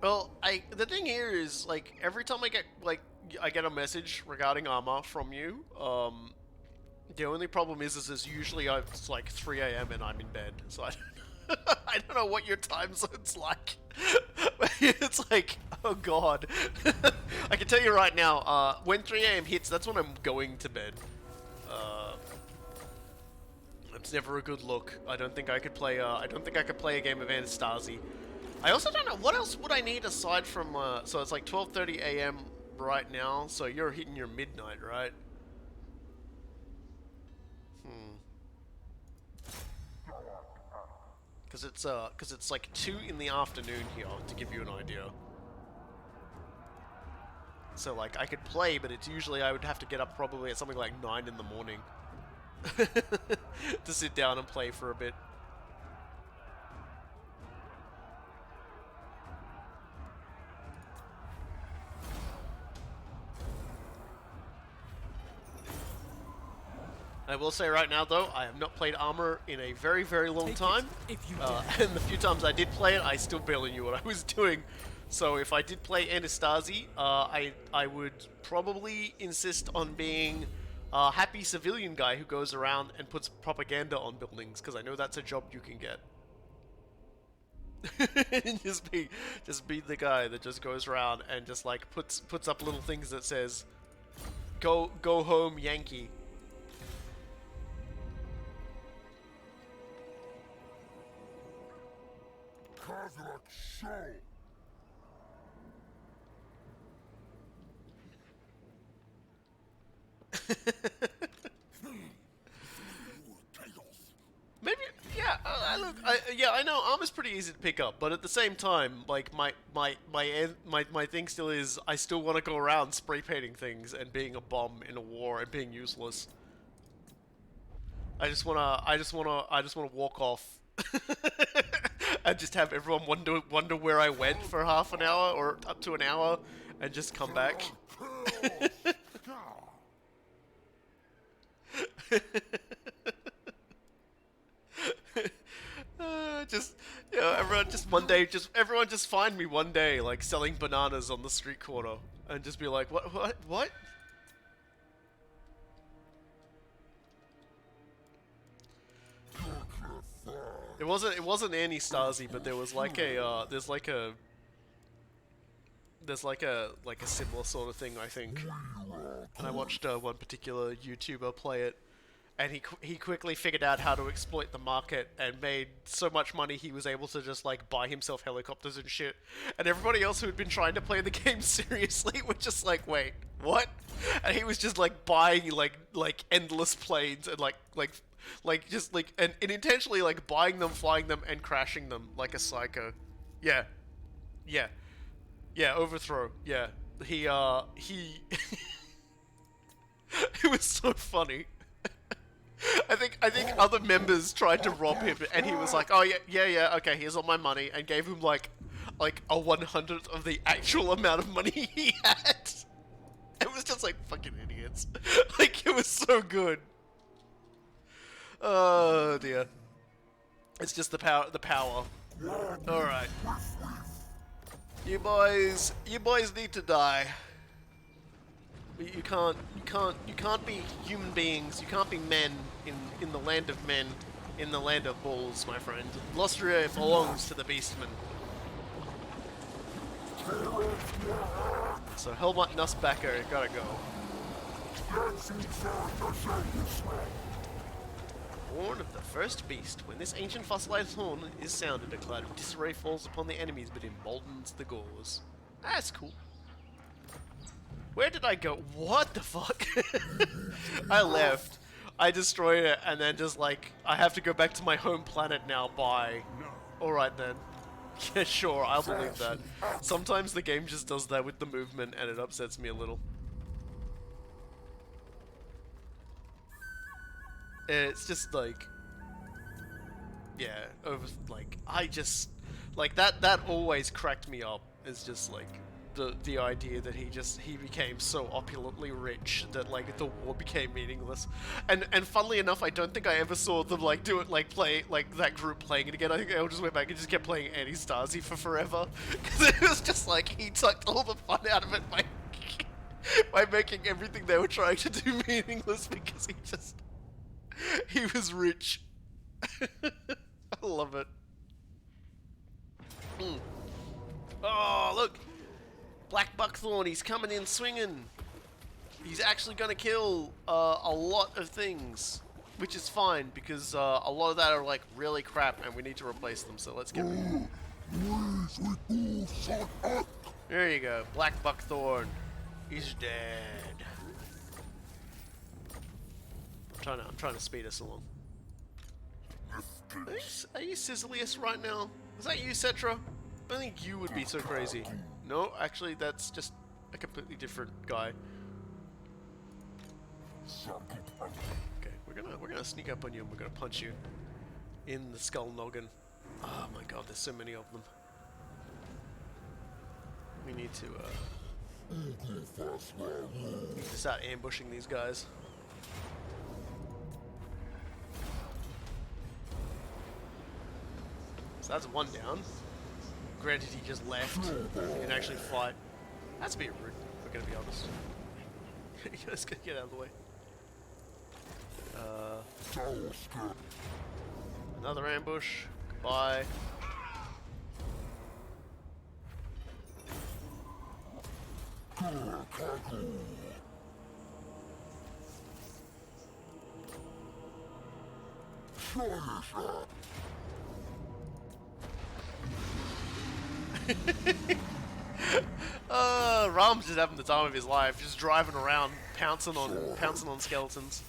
Well, the thing here is, like, every time I get a message regarding armor from you, the only problem is it's usually it's like 3 AM and I'm in bed, so I don't know what your time zone's like. It's like, oh god. I can tell you right now, when 3 AM hits, that's when I'm going to bed. It's never a good look. I don't think I could play. I don't think I could play a game of Anastasi. I also don't know what else would I need aside from. So it's like 12:30 AM right now. So you're hitting your midnight, right? Because it's like 2 in the afternoon here, to give you an idea. So like I could play, but it's usually I would have to get up probably at something like 9 in the morning to sit down and play for a bit. I will say right now, though, I have not played Armor in a very, very long time. if you And the few times I did play it, I still barely knew what I was doing. So if I did play Anastasi, I would probably insist on being a happy civilian guy who goes around and puts propaganda on buildings, because I know that's a job you can get. And just be the guy that just goes around and just like puts up little things that says, "Go home, Yankee." Khazrak show. Maybe, yeah. Look, I know armor's pretty easy to pick up, but at the same time, like my thing still is I still want to go around spray painting things and being a bomb in a war and being useless. I just wanna walk off and just have everyone wonder where I went for half an hour or up to an hour and just come back. Just, you know, everyone just find me one day, like, selling bananas on the street corner, and just be like, what? It wasn't Anastasi, but there was like a, there's like a similar sort of thing, I think. And I watched one particular YouTuber play it, and he quickly figured out how to exploit the market and made so much money he was able to just like buy himself helicopters and shit. And everybody else who had been trying to play the game seriously were just like, wait, what? And he was just like buying like endless planes and and intentionally like buying them, flying them, and crashing them like a psycho. Yeah, overthrow. Yeah, he it was so funny. I think other members tried to rob him, and he was like, "Oh yeah, okay, here's all my money," and gave him like a 100th of the actual amount of money he had. It was just like fucking idiots. Like, it was so good. Oh dear. It's just the power. All right. You boys need to die. You can't be human beings. You can't be men in the land of men, in the land of bulls, my friend. Lostria belongs to the Beastmen. So Helmut Nussbacker gotta go. Horn of the first beast. When this ancient fossilized horn is sounded, a cloud of disarray falls upon the enemies but emboldens the Gauls. That's cool. Where did I go? What the fuck? I left. I destroyed it, and then just like, I have to go back to my home planet now, bye. Alright then. Yeah, sure, I'll believe that. Sometimes the game just does that with the movement, and it upsets me a little. It's just like... Yeah, that always cracked me up. It's just like... The idea that he became so opulently rich that like the war became meaningless, and funnily enough, I don't think I ever saw them like do it, like play like that group playing it again. I think they all just went back and just kept playing Anastasi for forever, because it was just like he sucked all the fun out of it by making everything they were trying to do meaningless, because he was rich. I love it. Oh look. Black Buckthorn, he's coming in swinging. He's actually going to kill a lot of things, which is fine, because a lot of that are like really crap and we need to replace them, so let's get rid of them. There you go, Black Buckthorn. He's dead. I'm trying to speed us along. Are you Sizzlius right now? Is that you, Cetra? I think you would be so crazy. No, actually, that's just a completely different guy. Okay, we're gonna sneak up on you and we're gonna punch you in the skull noggin. Oh my god, there's so many of them. We need to start ambushing these guys. So that's one down. Granted, he just left. He can actually fight. That's a bit rude, we're gonna be honest. Let's get out of the way. Another ambush. Goodbye. Ram's just having the time of his life, just driving around, pouncing on skeletons.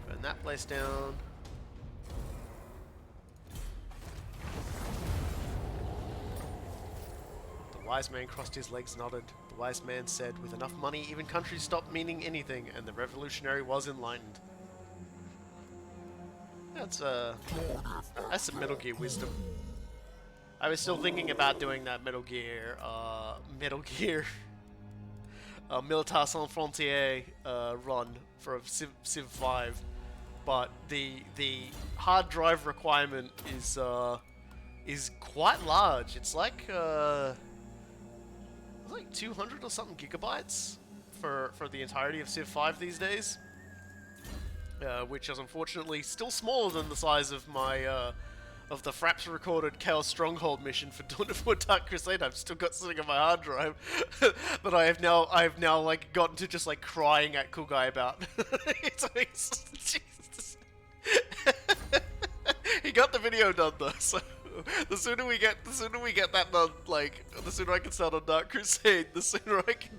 Burn that place down. The wise man crossed his legs, nodded. The wise man said, "With enough money, even countries stopped meaning anything, and the revolutionary was enlightened." That's some Metal Gear wisdom. I was still thinking about doing that Metal Gear, Militar Sans Frontier run for Civ 5, but the hard drive requirement is quite large. It's like 200 or something gigabytes for the entirety of Civ 5 these days. Which is unfortunately still smaller than the size of my of the Fraps recorded Chaos Stronghold mission for Dawn of War Dark Crusade. I've still got sitting on my hard drive that I've now like gotten to just like crying at Cool Guy about. Jesus. He got the video done though, so the sooner we get that done, like the sooner I can start on Dark Crusade, the sooner I can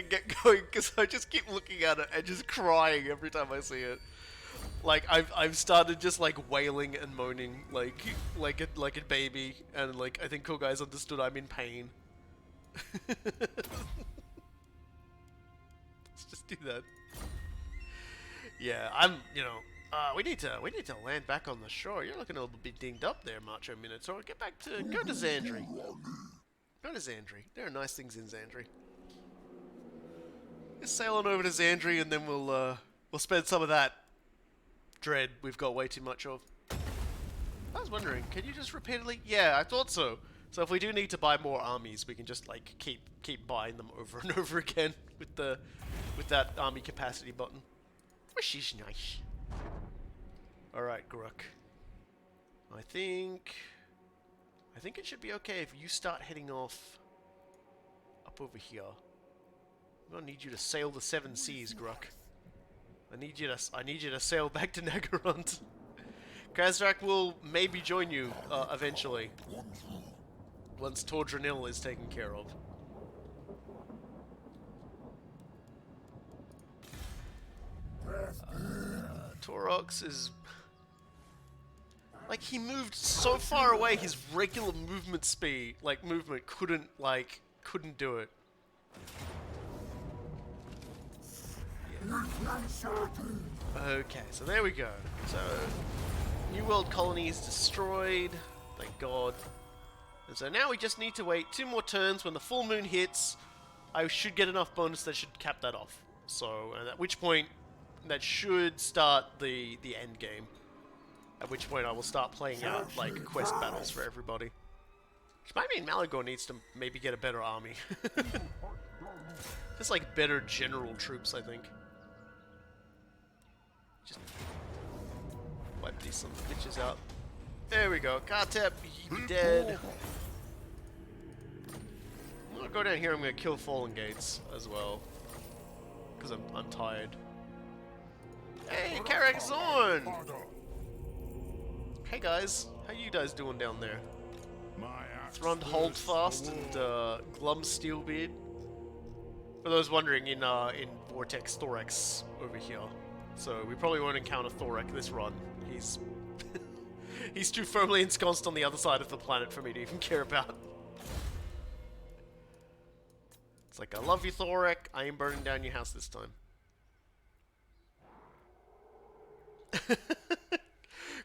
get going, because I just keep looking at it and just crying every time I see it. Like I've started just like wailing and moaning like a baby, and like I think Cool Guys understood I'm in pain. Let's just do that. Yeah, we need to land back on the shore. You're looking a little bit dinged up there, Macho Minotaur. Go to Xandri. Go to Xandri. There are nice things in Xandri. Just sail on over to Xandri, and then we'll spend some of that dread we've got way too much of. I was wondering, can you just repeatedly? Yeah, I thought so. So if we do need to buy more armies, we can just like keep buying them over and over again with that army capacity button. Which is nice. All right, Gruk. I think it should be okay if you start heading off up over here. I'm gonna need you to sail the 7 seas, Gruk. I need you to sail back to Nagarunt. Khazrak will maybe join you eventually, once Tordranil is taken care of. Taurox is... like, he moved so far away, his regular movement speed, couldn't do it. Yeah. Okay, so there we go. So, New World colony is destroyed, thank God. And so now we just need to wait 2 more turns. When the full moon hits, I should get enough bonus that should cap that off. So, at which point, that should start the end game. At which point I will start playing out, like, quest battles for everybody. Which might mean Malagor needs to maybe get a better army. Just, like, better general troops, I think. Just wipe these some bitches out. There we go. Kartep, you be dead. I'm gonna go down here, I'm gonna kill Fallen Gates as well. Because I'm tired. Hey, Karak Zorn! Hey guys, how you guys doing down there? Thrund Holdfast and Glum Steelbeard. For those wondering, in Vortex Thorax over here. So we probably won't encounter Thorak this run. He's He's too firmly ensconced on the other side of the planet for me to even care about. It's like, I love you, Thorek. I ain't burning down your house this time.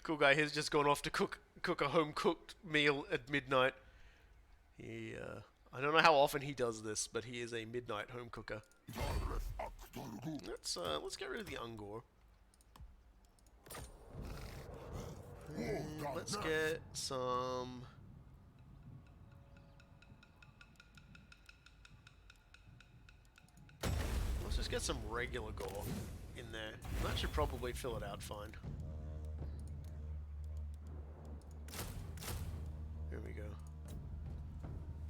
Cool guy here's just gone off to cook a home-cooked meal at midnight. He, I don't know how often he does this, but he is a midnight home cooker. Let's get rid of the Ungor. And let's get some... Let's just get some regular gore in there. That should probably fill it out fine. Here we go.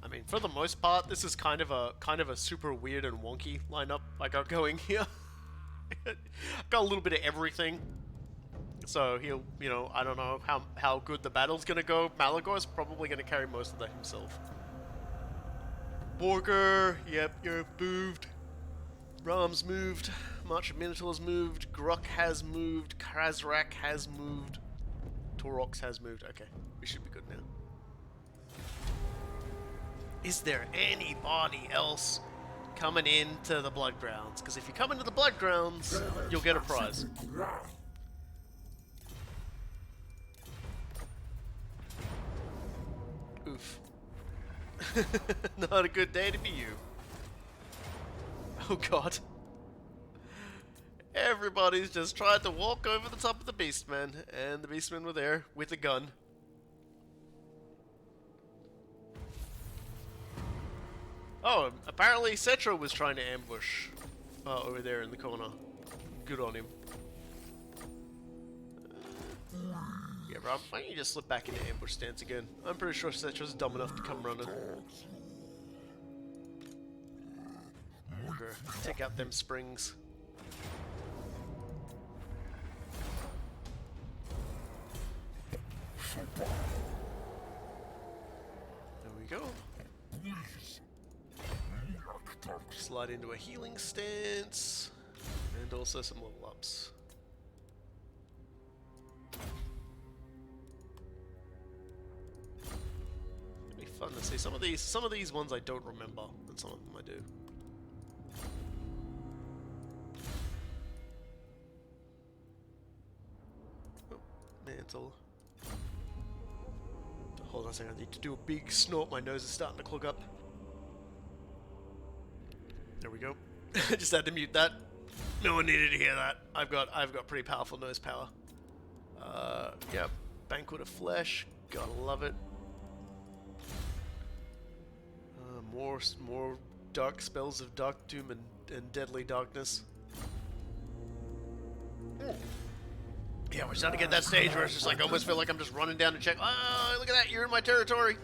I mean, for the most part, this is kind of a super weird and wonky lineup I got going here. Got a little bit of everything. So he'll, you know, I don't know how good the battle's gonna go. Malagor's probably gonna carry most of that himself. Borger, yep, you're moved. Ram's moved. March of Minotaur's moved. Gruk has moved. Khazrak has moved. Taurox has moved. Okay, we should be good now. Is there anybody else coming into the Blood Grounds? Because if you come into the Blood Grounds, you'll get a prize. Oof. Not a good day to be you. Oh god. Everybody's just tried to walk over the top of the Beastmen, and the Beastmen were there with a gun. Oh, apparently Cetra was trying to ambush over there in the corner. Good on him. Yeah, Rob, why don't you just slip back into ambush stance again? I'm pretty sure Cetra's dumb enough to come running. Okay, take out them springs. There we go. Slide into a healing stance, and also some level ups. It'd be fun to see some of these ones I don't remember, and some of them I do. Oh, mantle. Hold on a second, I need to do a big snort, my nose is starting to clog up. There we go. Just had to mute that. No one needed to hear that. I've got pretty powerful nose power. Yep. Banquet of Flesh. Gotta love it. More dark spells of Dark Doom and Deadly Darkness. Yeah, we're starting to get that stage where it's just like I almost feel like I'm just running down to check. Oh, look at that! You're in my territory.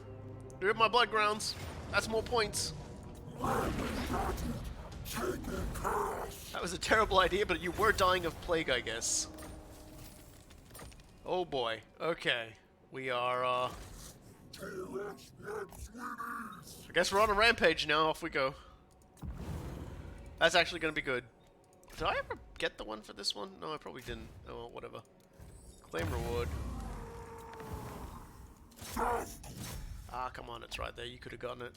You're in my blood grounds. That's more points. That was a terrible idea, but you were dying of plague, I guess. Oh boy. Okay. We are, I guess we're on a rampage now. Off we go. That's actually gonna be good. Did I ever get the one for this one? No, I probably didn't. Oh, well, whatever. Claim reward. Ah, come on, it's right there. You could have gotten it.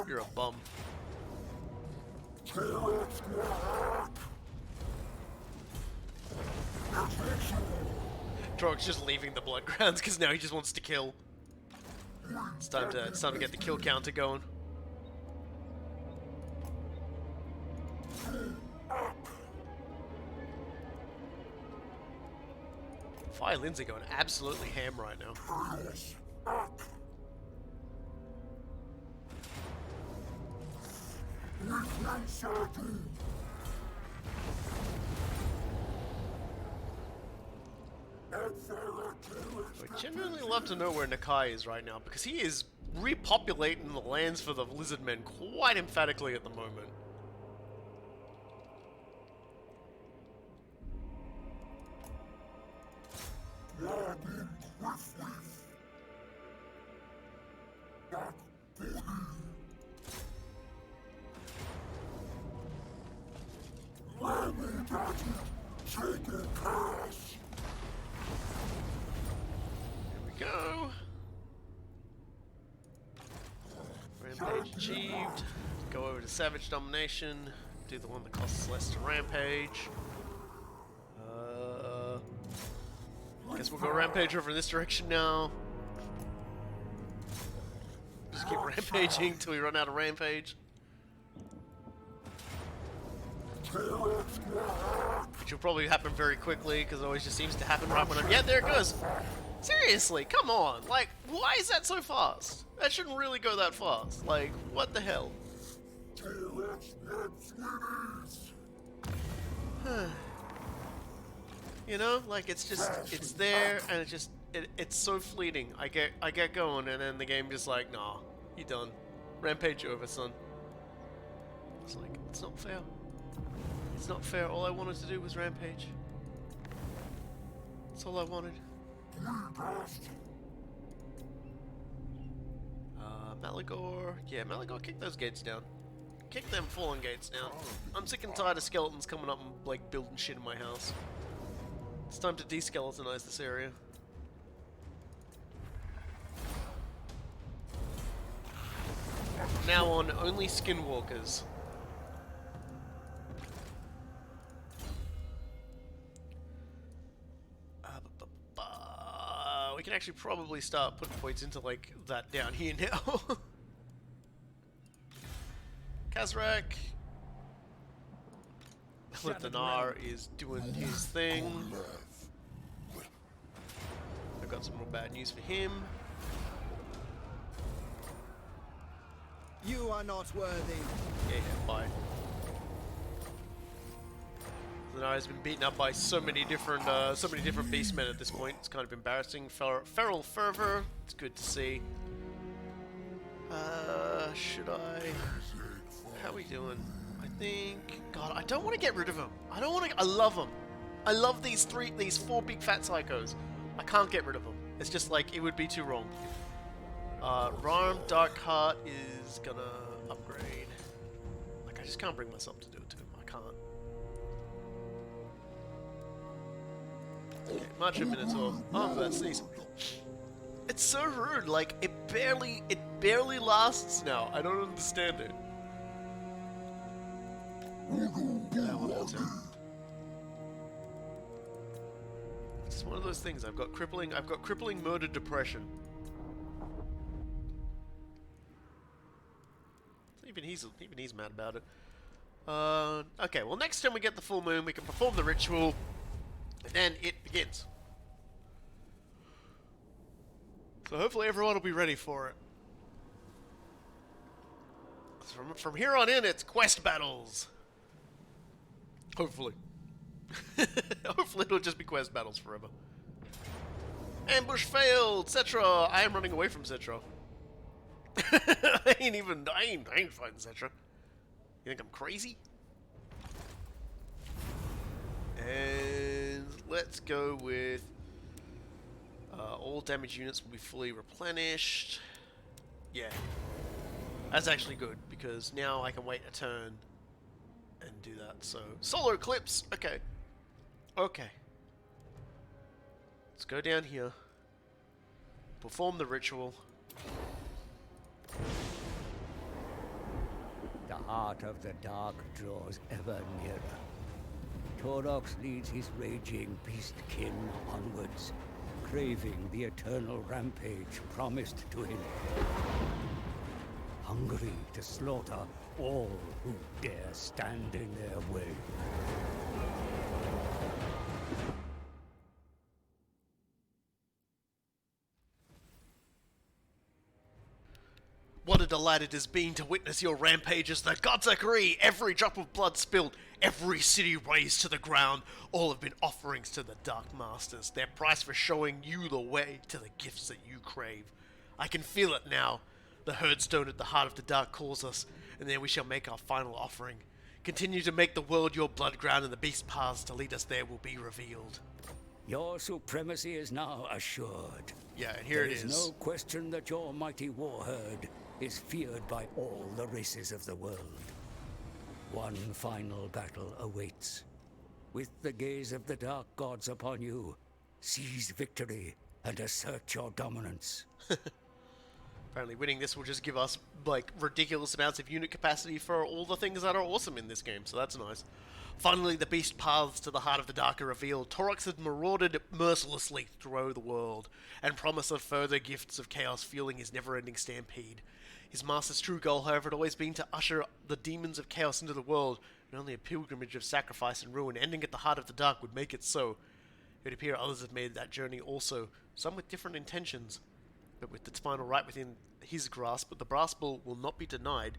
You're a bum. Taurox just leaving the blood grounds because now he just wants to kill. It's time to get the kill counter going. Fire Lindsay going absolutely ham right now. I'd genuinely love to know where Nakai is right now, because he is repopulating the lands for the lizard men quite emphatically at the moment. Rampage achieved. Go over to Savage Domination. Do the one that costs less to Rampage. Guess we'll go Rampage over in this direction now. Just keep rampaging till we run out of Rampage. Which will probably happen very quickly, because it always just seems to happen right when I'm... Yeah, there it goes! Seriously, come on! Like, why is that so fast? That shouldn't really go that fast. Like, what the hell? You know, like it's just, it's there, and it's so fleeting. I get going, and then the game just like, nah, you done. Rampage over, son. It's like, it's not fair. It's not fair. All I wanted to do was Rampage. That's all I wanted. Malagor. Yeah, Malagor, kick those gates down. Kick them fallen gates down. I'm sick and tired of skeletons coming up and like building shit in my house. It's time to de-skeletonize this area. From now on, only skinwalkers. We can actually probably start putting points into like that down here now. Khazrak. Lithanar is doing his thing. I've got some more bad news for him. You are not worthy. Yeah, bye. Lithanar has been beaten up by so many different beastmen at this point. It's kind of embarrassing. Feral fervor. It's good to see. Should I? How are we doing? I think... God, I don't want to get rid of them. I don't want to... I love them. I love these four big fat psychos. I can't get rid of them. It's just like, it would be too wrong. Rarm Darkheart is gonna upgrade. Like, I just can't bring myself to do it to him. I can't. Okay, Marcher Minotaur. Oh, that's these. It's so rude. Like, it barely lasts now. I don't understand it. It's one of those things. I've got crippling murder depression. Even he's mad about it. Okay, well, next time we get the full moon, we can perform the ritual, and then it begins. So hopefully everyone will be ready for it. From here on in, it's quest battles. Hopefully. Hopefully it'll just be quest battles forever. Ambush failed! Cetra! I am running away from Cetra. I ain't fighting Cetra. You think I'm crazy? And let's go with all damage units will be fully replenished. Yeah. That's actually good, because now I can wait a turn and do that. So, solar eclipse! Okay. Okay. Let's go down here. Perform the ritual. The heart of the dark draws ever nearer. Taurox leads his raging beastkin onwards, craving the eternal rampage promised to him. Hungry to slaughter all who dare stand in their way. What a delight it has been to witness your rampages. The gods agree. Every drop of blood spilled, every city razed to the ground, all have been offerings to the Dark Masters, their price for showing you the way to the gifts that you crave. I can feel it now. The herdstone at the heart of the dark calls us, and there we shall make our final offering. Continue to make the world your blood ground, and the beast paths to lead us there will be revealed. Your supremacy is now assured. Yeah, and here it is. There is no question that your mighty war herd is feared by all the races of the world. One final battle awaits. With the gaze of the dark gods upon you, seize victory and assert your dominance. Apparently winning this will just give us, like, ridiculous amounts of unit capacity for all the things that are awesome in this game, so that's nice. Finally, the beast paths to the heart of the dark are revealed. Taurox had marauded mercilessly through the world, and promised of further gifts of chaos fueling his never-ending stampede. His master's true goal, however, had always been to usher the demons of chaos into the world, and only a pilgrimage of sacrifice and ruin, ending at the heart of the dark, would make it so. It would appear others have made that journey also, some with different intentions, but with its final right within his grasp, but the brass bull will not be denied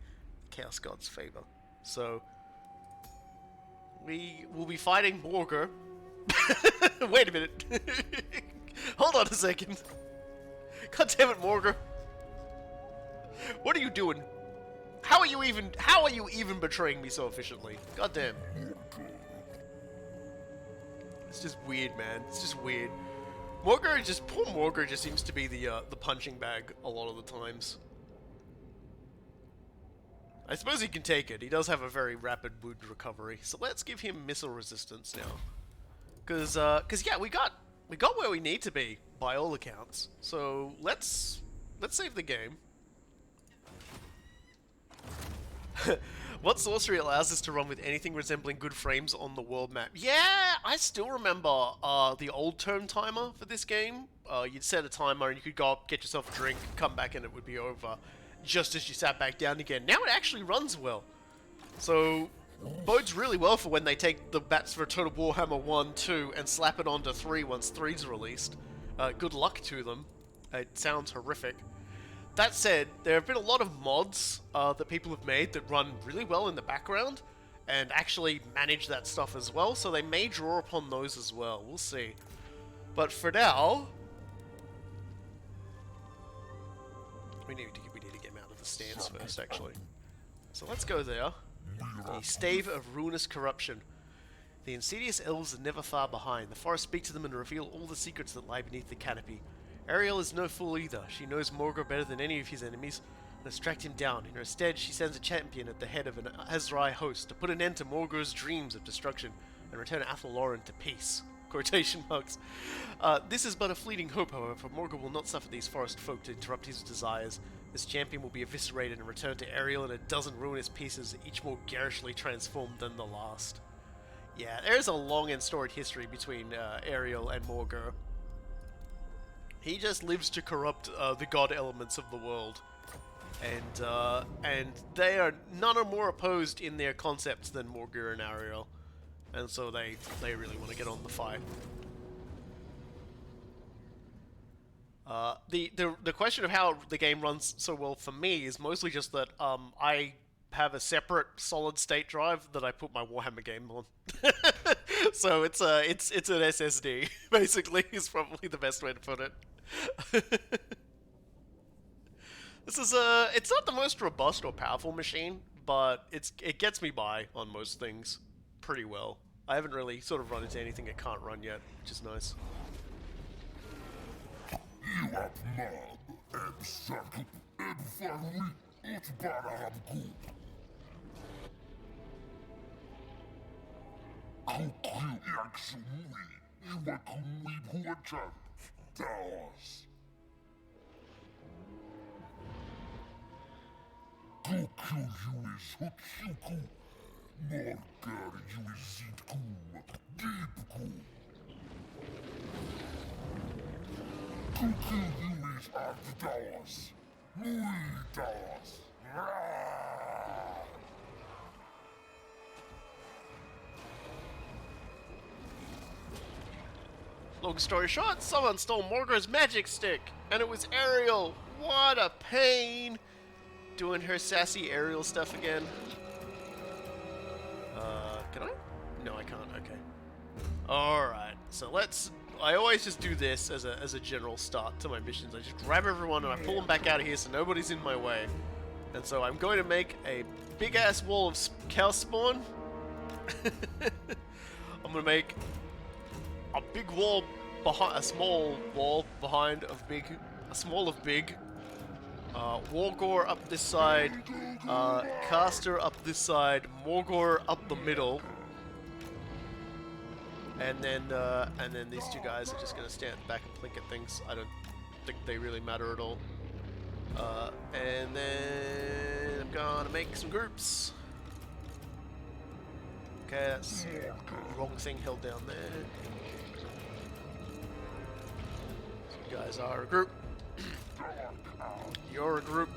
Chaos God's favor. So, we will be fighting Morgr. Wait a minute. Hold on a second. God damn it, Morgr. What are you doing? How are you even betraying me so efficiently? God damn. It's just weird, man. It's just weird. Poor Morgr just seems to be the punching bag a lot of the times. I suppose he can take it. He does have a very rapid wound recovery. So let's give him missile resistance now. Cause yeah, we got where we need to be by all accounts. So let's save the game. What sorcery allows us to run with anything resembling good frames on the world map? Yeah, I still remember the old term timer for this game. You'd set a timer and you could go up, get yourself a drink, come back and it would be over just as you sat back down again. Now it actually runs well. So, bodes really well for when they take the bats for Total Warhammer 1, 2 and slap it onto 3 once 3's released. Good luck to them. It sounds horrific. That said, there have been a lot of mods that people have made that run really well in the background and actually manage that stuff as well, so they may draw upon those as well. We'll see. But for now, we need to get him out of the stance first, actually. So let's go there. The Stave of Ruinous Corruption. The insidious elves are never far behind. The forest speak to them and reveal all the secrets that lie beneath the canopy. Ariel is no fool either. She knows Morgr better than any of his enemies and has tracked him down. In her stead, she sends a champion at the head of an Azrai host to put an end to Morgr's dreams of destruction and return Athelloran to peace. Quotation marks. This is but a fleeting hope, however, for Morgr will not suffer these forest folk to interrupt his desires. This champion will be eviscerated and returned to Ariel in a dozen ruinous pieces, each more garishly transformed than the last. Yeah, there's a long and storied history between Ariel and Morgr. He just lives to corrupt the god elements of the world, and none are more opposed in their concepts than Morgr and Ariel, and so they really want to get on the fight. The question of how the game runs so well for me is mostly just that I have a separate solid state drive that I put my Warhammer game on. So it's an SSD basically is probably the best way to put it. This is it's not the most robust or powerful machine, but it gets me by on most things pretty well. I haven't really sort of run into anything it can't run yet, which is nice. You have mob and circle and finally it's Warhammer II. Kuku Yaksumi, Iwakumi Puachan, Taos. Kuku you is Hutsuku, Morgar you is Zitkum, Deepku. Kuku you is Artaos, Muitaos. Long story short, someone stole Morgr's magic stick, and it was Ariel. What a pain! Doing her sassy Ariel stuff again. Can I? No, I can't. Okay. Alright, so I always just do this as a general start to my missions. I just grab everyone and I pull them back out of here so nobody's in my way. And so I'm going to make a big-ass wall of chaos spawn. I'm going to make a big wall behind, a small wall behind of big, a small of big, Wargor up this side, Caster up this side, Morgor up the middle, and then these two guys are just gonna stand back and blink at things. I don't think they really matter at all. And then I'm gonna make some groups. Okay, that's the wrong thing held down there. So you guys are a group. You're a group.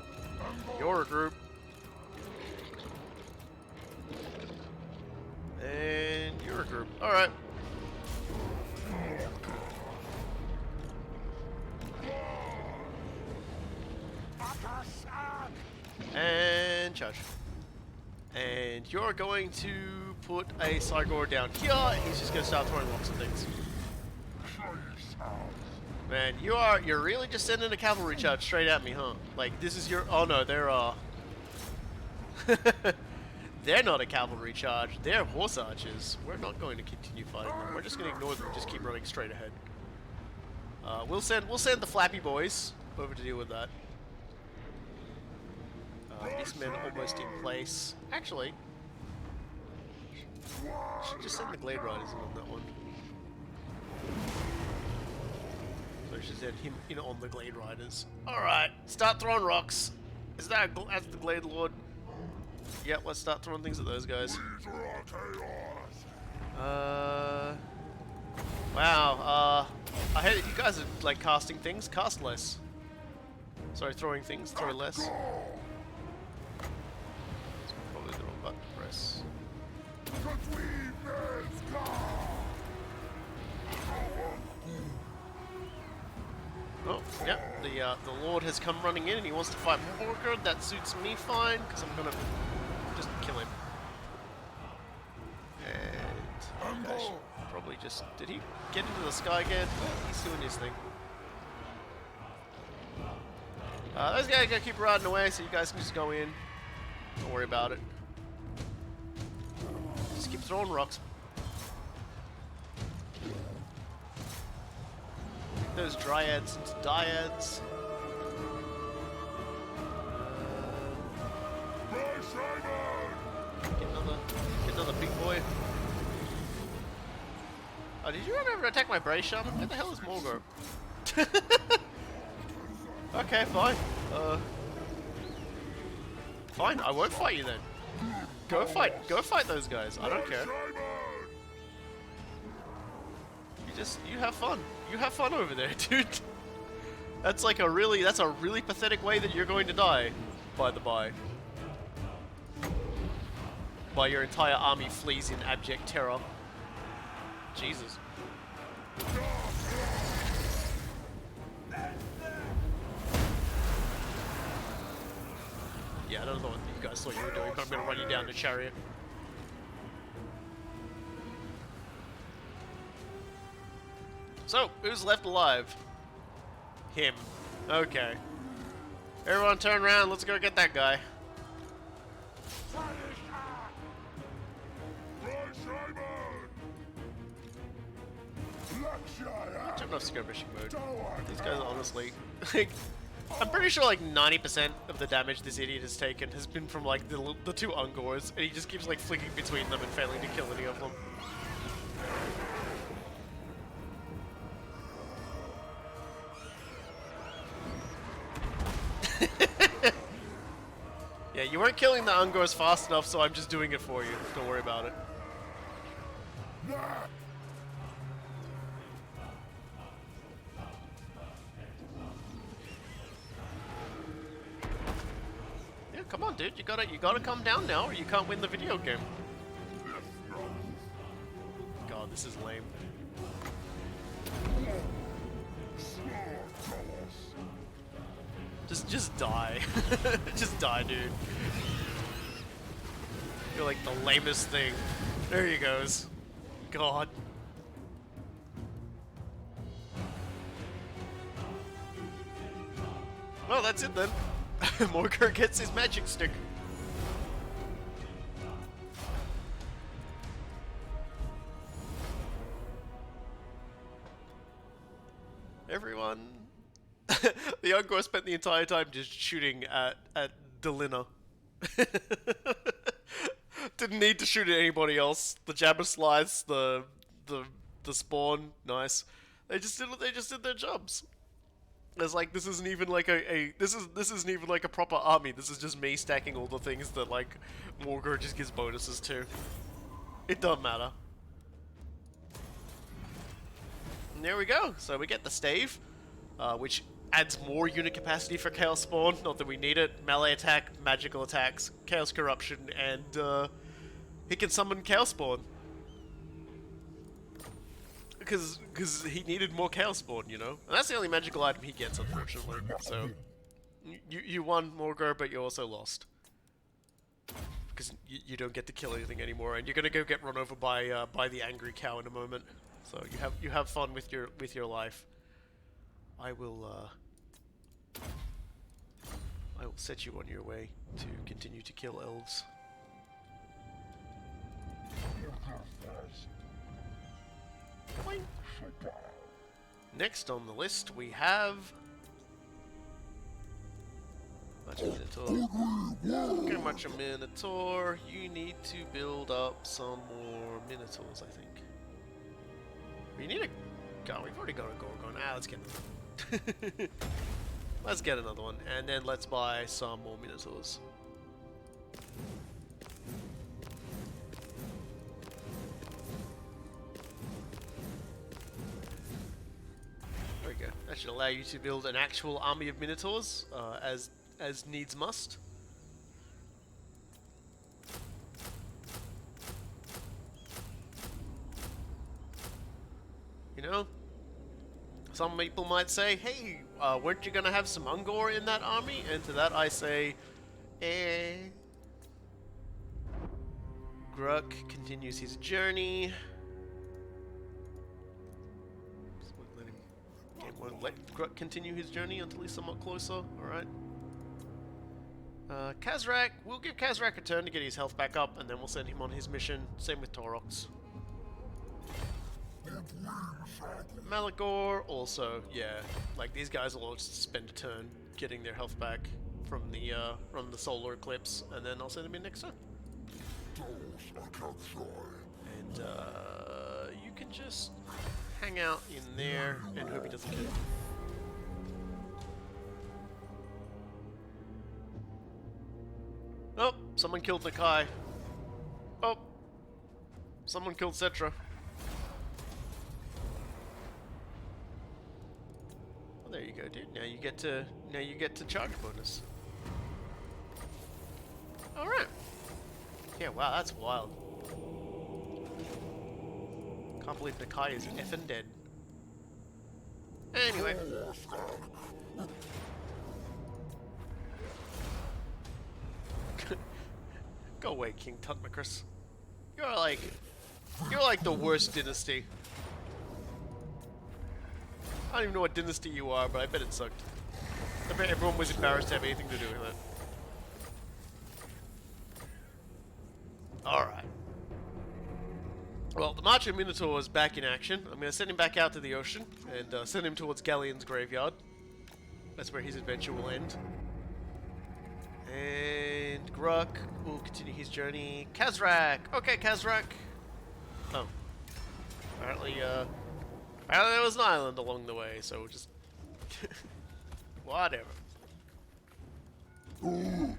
You're a group. And you're a group. Alright. And charge. And you're going to put a Cygor down here, and he's just going to start throwing rocks and things. Man, you're really just sending a cavalry charge straight at me, huh? Like, this is your... Oh no, they're, they're not a cavalry charge, they're horse archers. We're not going to continue fighting them, we're just going to ignore them and just keep running straight ahead. We'll send the flappy boys over to deal with that. Beastmen almost in place. Actually, should just send the Glade Riders in on that one. So I should send him in on the Glade Riders. Alright, start throwing rocks. Is that that's the Glade Lord? Yep, let's start throwing things at those guys. Wow, I heard that you guys are like casting things. Cast less. Sorry, throwing things. Throw less. Probably the wrong button to press. Oh, yep, the Lord has come running in and he wants to fight Morgard. That suits me fine, because I'm gonna just kill him. And I should probably just... Did he get into the sky again? He's doing his thing. Those guys are gonna keep riding away, so you guys can just go in. Don't worry about it. Just keep throwing rocks. Those dryads into dyads. Get another big boy. Oh, did you run over to attack my Brace Shaman? Where the hell is Morgard? Okay, fine. Fine, I won't fight you then. Go fight those guys. I don't care. You have fun. You have fun over there, dude. That's like a really pathetic way that you're going to die, by the by. While your entire army flees in abject terror. Jesus. Yeah, I don't know what you guys thought you were doing, but I'm gonna run you down to chariot. So, who's left alive? Him. Okay. Everyone turn around, let's go get that guy. Turn off skirmishing mode. These guys are honestly... like, I'm pretty sure like 90% of the damage this idiot has taken has been from like the two Ungors, and he just keeps like flicking between them and failing to kill any of them. Yeah, you weren't killing the Ungors fast enough, so I'm just doing it for you. Don't worry about it. Yeah, come on, dude. You gotta come down now, or you can't win the video game. God, this is lame. Just die. Just die, dude. You're like the lamest thing. There he goes. God. Well, that's it then. Morgard gets his magic stick. Everyone... the Ungor spent the entire time just shooting at Delina. Didn't need to shoot at anybody else. The Jabber Slides, the Spawn, nice. They just did their jobs. It's like this isn't even like this isn't even like a proper army. This is just me stacking all the things that like Morgor just gives bonuses to. It doesn't matter. And there we go. So we get the stave, which adds more unit capacity for Chaos Spawn. Not that we need it. Melee attack, magical attacks, Chaos Corruption, and he can summon Chaos Spawn. Because he needed more Chaos Spawn, you know? And that's the only magical item he gets, unfortunately. So, you won, Morgor, but you also lost. Because you don't get to kill anything anymore, and you're gonna go get run over by the angry cow in a moment. So you have fun with your life. I will set you on your way to continue to kill elves. Next on the list we have Macho Minotaur. Okay, Macho Minotaur, you need to build up some more Minotaurs, I think. We need a gun. We've already got a Gorgon. Let's get let's get another one, and then let's buy some more Minotaurs. There we go. That should allow you to build an actual army of Minotaurs, as needs must. You know, some people might say, hey, weren't you gonna have some Ungor in that army? And to that I say, Gruk continues his journey. So let Gruk continue his journey until he's somewhat closer, alright? Khazrak, we'll give Khazrak a turn to get his health back up, and then we'll send him on his mission. Same with Taurox. Malagor also, yeah, like these guys will all just spend a turn getting their health back from the solar eclipse, and then I'll send them in next turn. And you can just hang out in there and hope he doesn't kill you. Oh, someone killed Nakai. Oh, someone killed Cetra. Well, there you go, dude. Now you get to charge bonus. All right. Yeah, wow, that's wild. Can't believe Nakai is effing dead. Anyway. Go away, King Tutmacris. You're like the worst dynasty. I don't even know what dynasty you are, but I bet it sucked. I bet everyone was embarrassed to have anything to do with it. Alright. Well, the Macho Minotaur is back in action. I'm going to send him back out to the ocean and send him towards Galleon's graveyard. That's where his adventure will end. And Gruk will continue his journey. Khazrak! Okay, Khazrak! Oh. Apparently there was an island along the way, so we'll just... whatever. We'll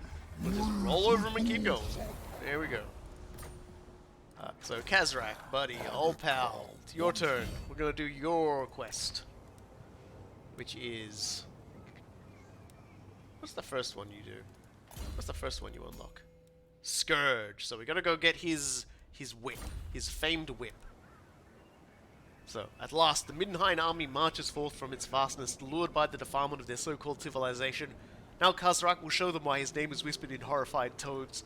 just roll over him and keep going. There we go. So Khazrak, buddy, old pal, it's your turn. We're gonna do your quest. Which is... what's the first one you do? What's the first one you unlock? Scourge. So we gotta go get his whip. His famed whip. So, at last, the Middenheim army marches forth from its fastness, lured by the defilement of their so-called civilization. Now Khazrak will show them why his name is whispered in horrified tones.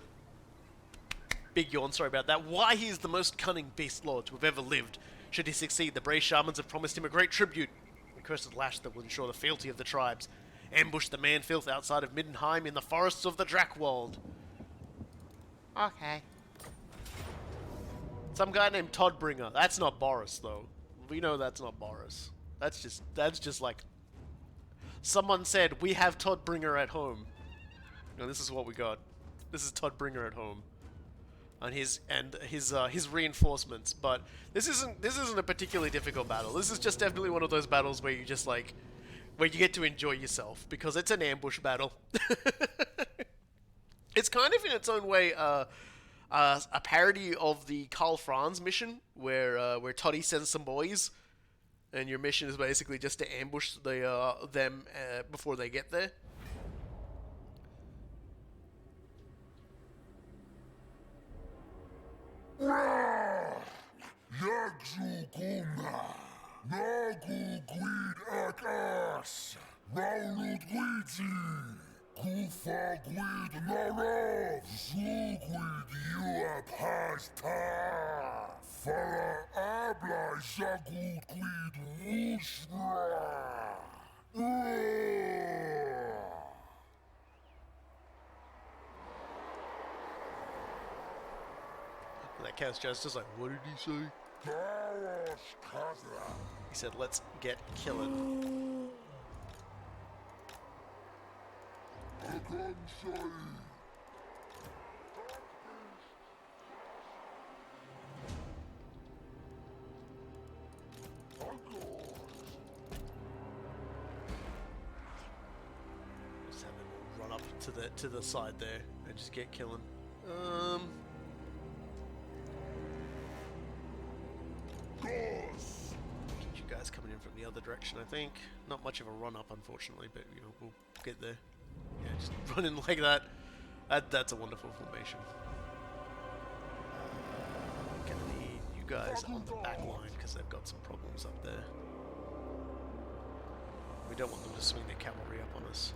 Big yawn, sorry about that. Why he is the most cunning beast lord to have ever lived. Should he succeed, the brave shamans have promised him a great tribute. A cursed lash that will ensure the fealty of the tribes. Ambush the man-filth outside of Middenheim in the forests of the Drakwold. Okay. Some guy named Toddbringer. That's not Boris, though. We know that's not Boris. That's just like... someone said, we have Toddbringer at home. And this is what we got. This is Toddbringer at home. And his reinforcements. But this isn't a particularly difficult battle. This is just definitely one of those battles where you just like... where you get to enjoy yourself because it's an ambush battle. It's kind of in its own way a parody of the Karl Franz mission, where Toddy sends some boys, and your mission is basically just to ambush them before they get there. Yagsukuma, Nagu Guid Akas, Raulut Guidi, Kufa Guid Narov, Zuguid Yuap Hasta, Fara Abla Zagut Guid Wushra. That cat's just like, what did he say? Taurox Khazrak. He said, let's get killing. Just have him run up to the side there and just get killing. Get you guys coming in from the other direction, I think. Not much of a run up, unfortunately, but you know, we'll get there. Yeah, just run in like that. That's a wonderful formation. Gonna need you guys on the back line because they've got some problems up there. We don't want them to swing their cavalry up on us.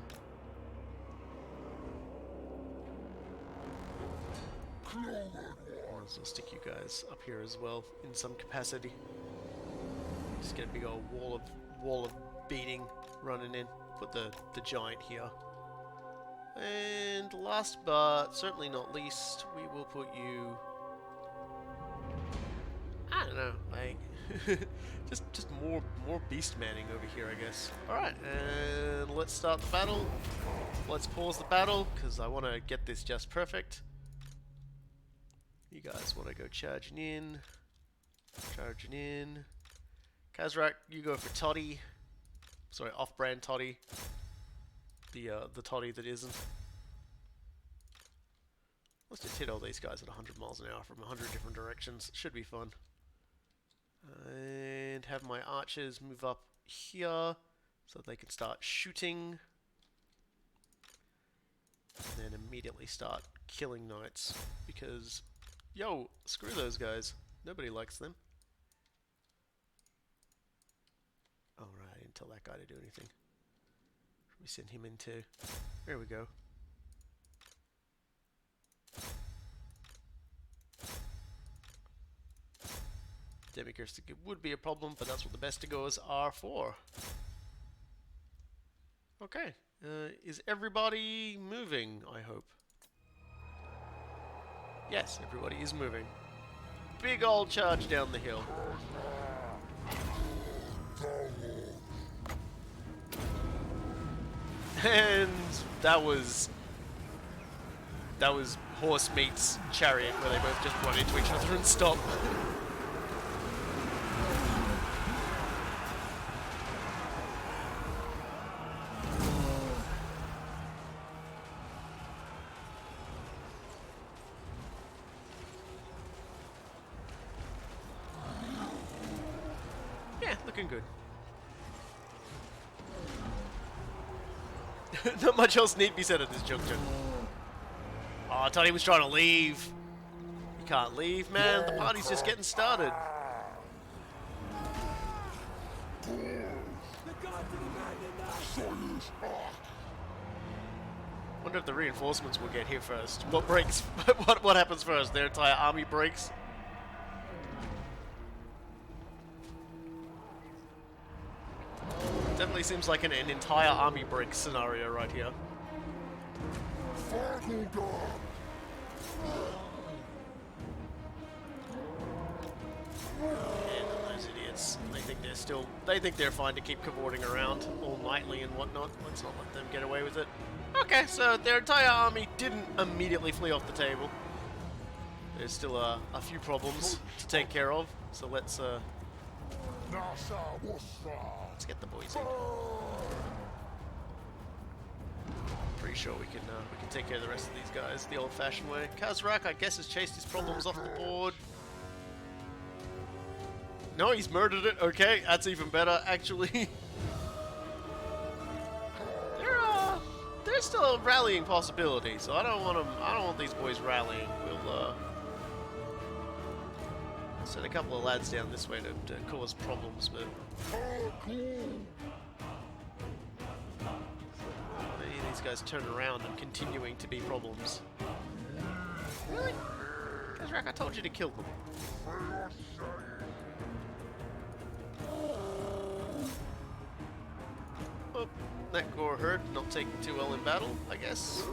So I'll stick you guys up here as well in some capacity. Just get a big old wall of beating running in. Put the giant here. And last but certainly not least, we will put you, I don't know, like just more beast manning over here, I guess. Alright, and let's start the battle. Let's pause the battle because I want to get this just perfect. You guys want to go charging in. Charging in. Khazrak, you go for Toddy. Sorry, off-brand Toddy. The Toddy that isn't. Let's just hit all these guys at 100 miles an hour from 100 different directions. Should be fun. And have my archers move up here so they can start shooting. And then immediately start killing knights because, yo, screw those guys. Nobody likes them. Alright, I didn't tell that guy to do anything. Should we send him in too? There we go. Demi-Gerstic would be a problem, but that's what the Bestigors are for. Okay. Is everybody moving, I hope? Yes, everybody is moving. Big old charge down the hill. And that was horse meets chariot, where they both just run into each other and stop. Yeah, looking good. Not much else need to be said at this juncture. Oh, I thought he was trying to leave. You can't leave, man. The party's just getting started. Wonder if the reinforcements will get here first. What breaks? What happens first? Their entire army breaks. Definitely seems like an entire army break scenario right here. And those idiots, they think they're fine to keep cavorting around all nightly and whatnot. Let's not let them get away with it. Okay, so their entire army didn't immediately flee off the table. There's still a few problems to take care of, so let's Let's get the boys in. Pretty sure we can take care of the rest of these guys the old-fashioned way. Khazrak, I guess, has chased his problems off the board. No, he's murdered it. Okay, that's even better, actually. There's still a rallying possibility, so I don't want these boys rallying. We'll send a couple of lads down this way to cause problems, but maybe these guys turn around and continuing to be problems. Really? Khazrak, I told you to kill them. Oh, that gore hurt, not taking too well in battle, I guess.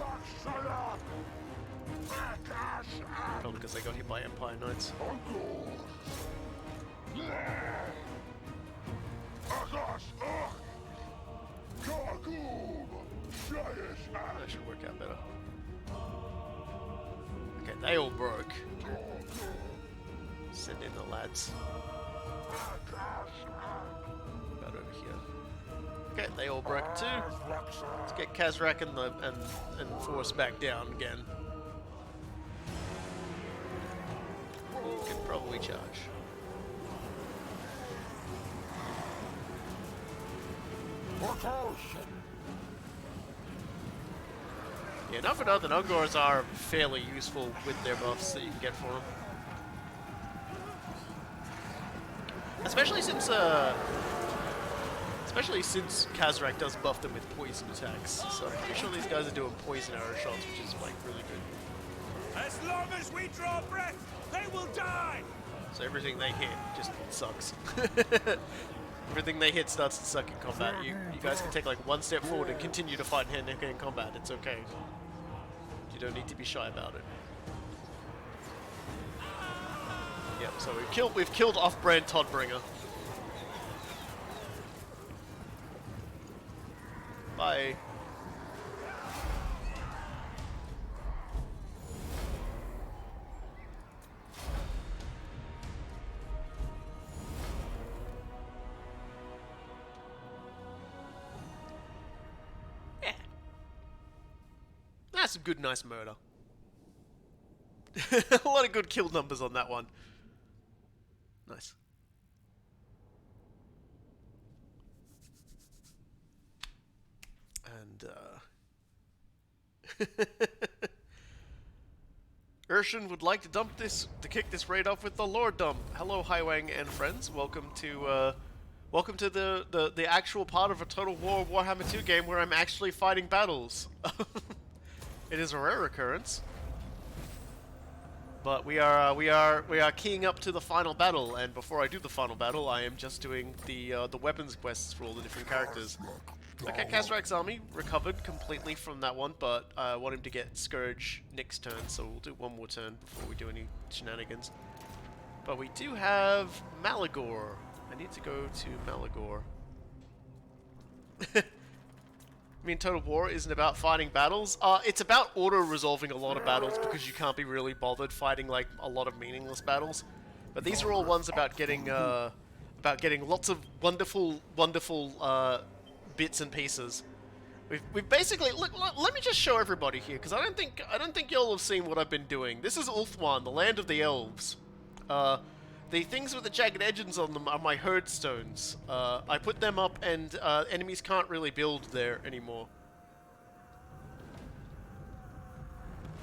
Probably because I got hit by Empire Knights. That should work out better. Okay, they all broke. Send in the lads. About over here. Okay, they all broke too. Let's get Khazrak and force back down again. You can probably charge. Yeah, not for nothing, Ungors are fairly useful with their buffs that you can get for them. Especially since Khazrak does buff them with poison attacks. So I'm pretty sure these guys are doing poison arrow shots, which is like really good. As long as we draw breath, they will die! So everything they hit just sucks. Everything they hit starts to suck in combat. You guys can take like one step forward and continue to fight hand-to-hand in combat. It's okay. You don't need to be shy about it. Yep, so we've killed off-brand Toddbringer. Bye. Yeah. That's a good, nice murder. A lot of good kill numbers on that one. Nice. And, Urshan would like to kick this raid off with the Lord Dump. Hello, Highwang and friends. Welcome to the actual part of a Total War Warhammer 2 game where I'm actually fighting battles. It is a rare occurrence. But we are keying up to the final battle, and before I do the final battle, I am just doing the weapons quests for all the different characters. Okay, Khazrak's army recovered completely from that one, but I want him to get Scourge next turn, so we'll do one more turn before we do any shenanigans. But we do have Malagor. I need to go to Malagor. I mean, Total War isn't about fighting battles. It's about auto-resolving a lot of battles because you can't be really bothered fighting like a lot of meaningless battles. But these are all ones about getting lots of wonderful bits and pieces. We've basically look. Let me just show everybody here because I don't think y'all have seen what I've been doing. This is Ulthuan, the land of the elves. The things with the jagged edges on them are my herd stones. I put them up and enemies can't really build there anymore.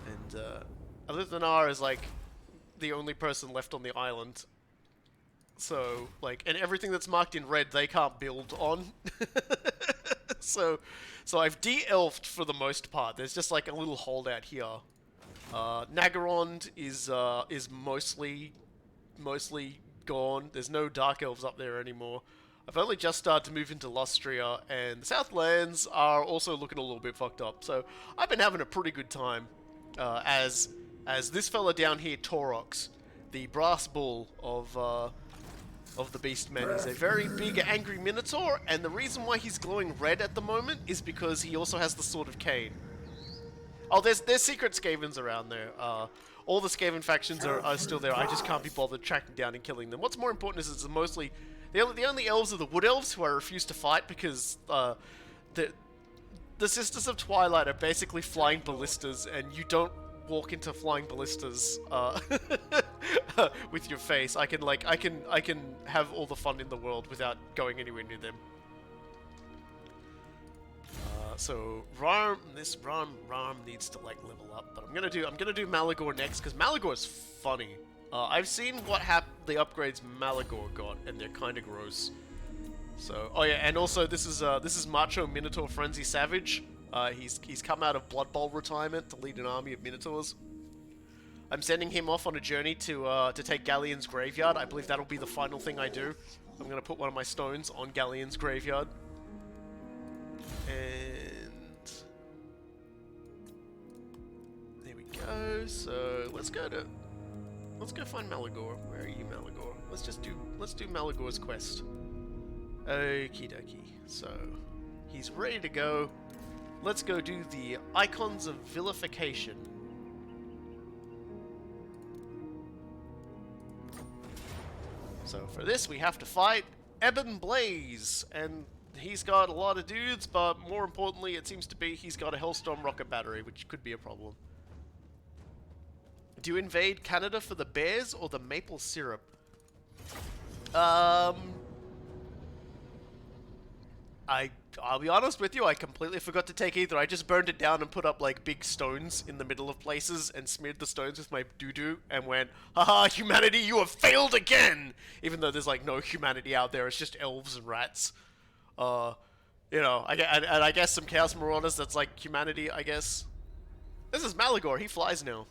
And Alithanar is like the only person left on the island. So, like, and everything that's marked in red they can't build on. So I've de-elfed for the most part. There's just like a little holdout here. Nagarond is mostly gone. There's no Dark Elves up there anymore. I've only just started to move into Lustria, and the Southlands are also looking a little bit fucked up. So I've been having a pretty good time as this fella down here, Taurox, the brass bull of the Beastmen. He's a very big, angry Minotaur, and the reason why he's glowing red at the moment is because he also has the Sword of Cain. Oh, there's secret Skavens around there. All the Skaven factions are still there. I just can't be bothered tracking down and killing them. What's more important is it's The only elves are the wood elves, who I refuse to fight because the Sisters of Twilight are basically flying ballistas, and you don't walk into flying ballistas with your face. I can have all the fun in the world without going anywhere near them. So Ram needs to like level up, but I'm gonna do Malagor next because Malagor is funny. I've seen what the upgrades Malagor got, and they're kind of gross. So, oh yeah, and also this is Macho Minotaur Frenzy Savage. He's come out of Blood Bowl retirement to lead an army of Minotaurs. I'm sending him off on a journey to take Galleon's graveyard. I believe that'll be the final thing I do. I'm gonna put one of my stones on Galleon's graveyard. And there we go. So let's go find Malagor. Where are you, Malagor? Let's do Malagor's quest. Okie dokie. So he's ready to go. Let's go do the Icons of Vilification. So for this we have to fight Ebon Blaze, and he's got a lot of dudes, but more importantly it seems to be he's got a Hellstorm rocket battery, which could be a problem. Do you invade Canada for the bears or the maple syrup? I'll be honest with you, I completely forgot to take either. I just burned it down and put up like big stones in the middle of places and smeared the stones with my doo-doo and went, haha, humanity, you have failed again! Even though there's like no humanity out there, it's just elves and rats. You know, I guess some Chaos Marauders, that's like humanity, I guess. This is Malagor, he flies now.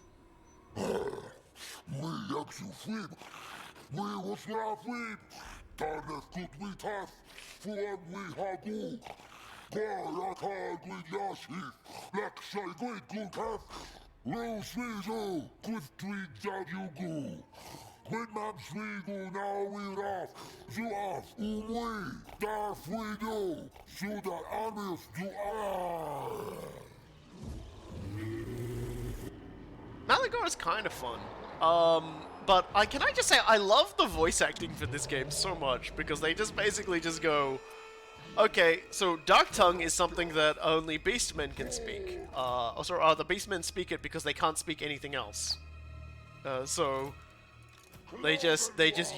Malagor is kind of fun. But can I just say, I love the voice acting for this game so much, because they just basically just go, okay, so Dark Tongue is something that only Beastmen can speak. The Beastmen speak it because they can't speak anything else. So they just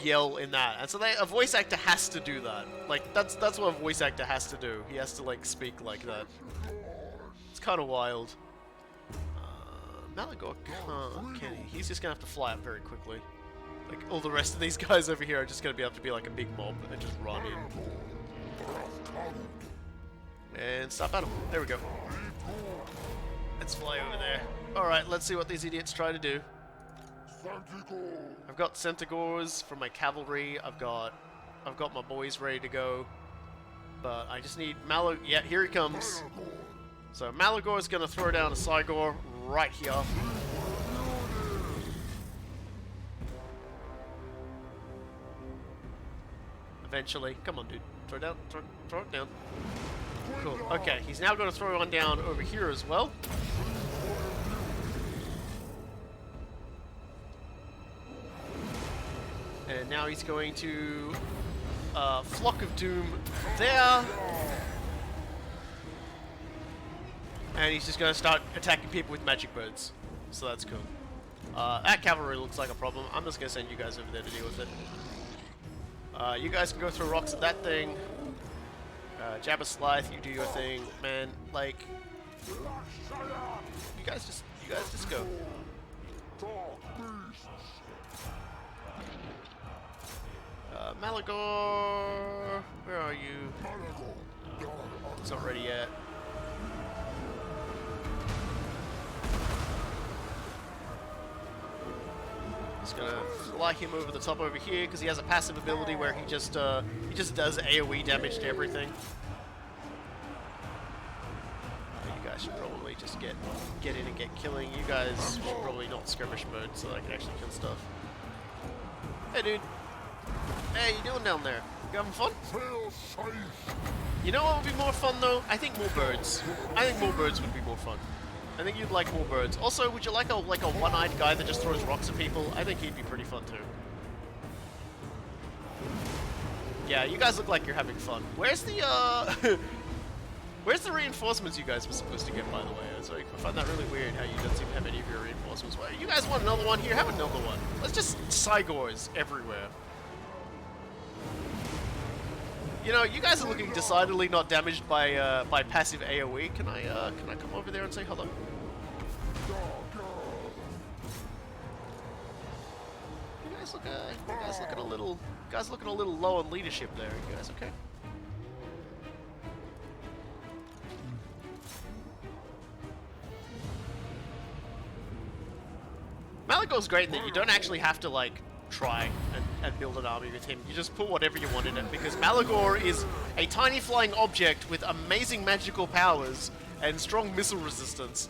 yell in that, and so a voice actor has to do that. Like that's what a voice actor has to do. He has to like speak like that. It's kind of wild. Malagor can he? He's just gonna have to fly up very quickly. Like all the rest of these guys over here are just gonna have to be like a big mob and just run in. And stop at him. There we go. Let's fly over there. Alright, let's see what these idiots try to do. I've got Centaurs for my cavalry. I've got my boys ready to go. But I just need Malagor. Yeah, here he comes. So Malagor is gonna throw down a Cygor right here. Eventually. Come on, dude. Throw it down. Throw it down. Cool. Okay, he's now going to throw one down over here as well. And now he's going to Flock of Doom there. And he's just going to start attacking people with magic birds. So that's cool. That cavalry looks like a problem. I'm just going to send you guys over there to deal with it. You guys can go throw rocks at that thing. Jabba Slythe, you do your thing. Man, like... You guys just go. Malagor... Where are you? It's not ready yet. Just gonna fly him over the top over here because he has a passive ability where he just does AoE damage to everything. You guys should probably just get in and get killing. You guys should probably not skirmish mode so I can actually kill stuff. Hey dude. Hey, you doing down there? You having fun? You know what would be more fun though? I think more birds. I think more birds would be more fun. I think you'd like more birds. Also, would you like a one-eyed guy that just throws rocks at people? I think he'd be pretty fun too. Yeah, you guys look like you're having fun. Where's the, where's the reinforcements you guys were supposed to get, by the way? So I find that really weird how you don't seem to have any of your reinforcements. Well, you guys want another one? Here, have another one. Let's just Cygors everywhere. You know, you guys are looking decidedly not damaged by passive AoE. Can I come over there and say hello? You guys looking a little low on leadership there. You guys okay? Malagor's great in that you don't actually have to like try and build an army with him. You just put whatever you want in it, because Malagor is a tiny flying object with amazing magical powers and strong missile resistance.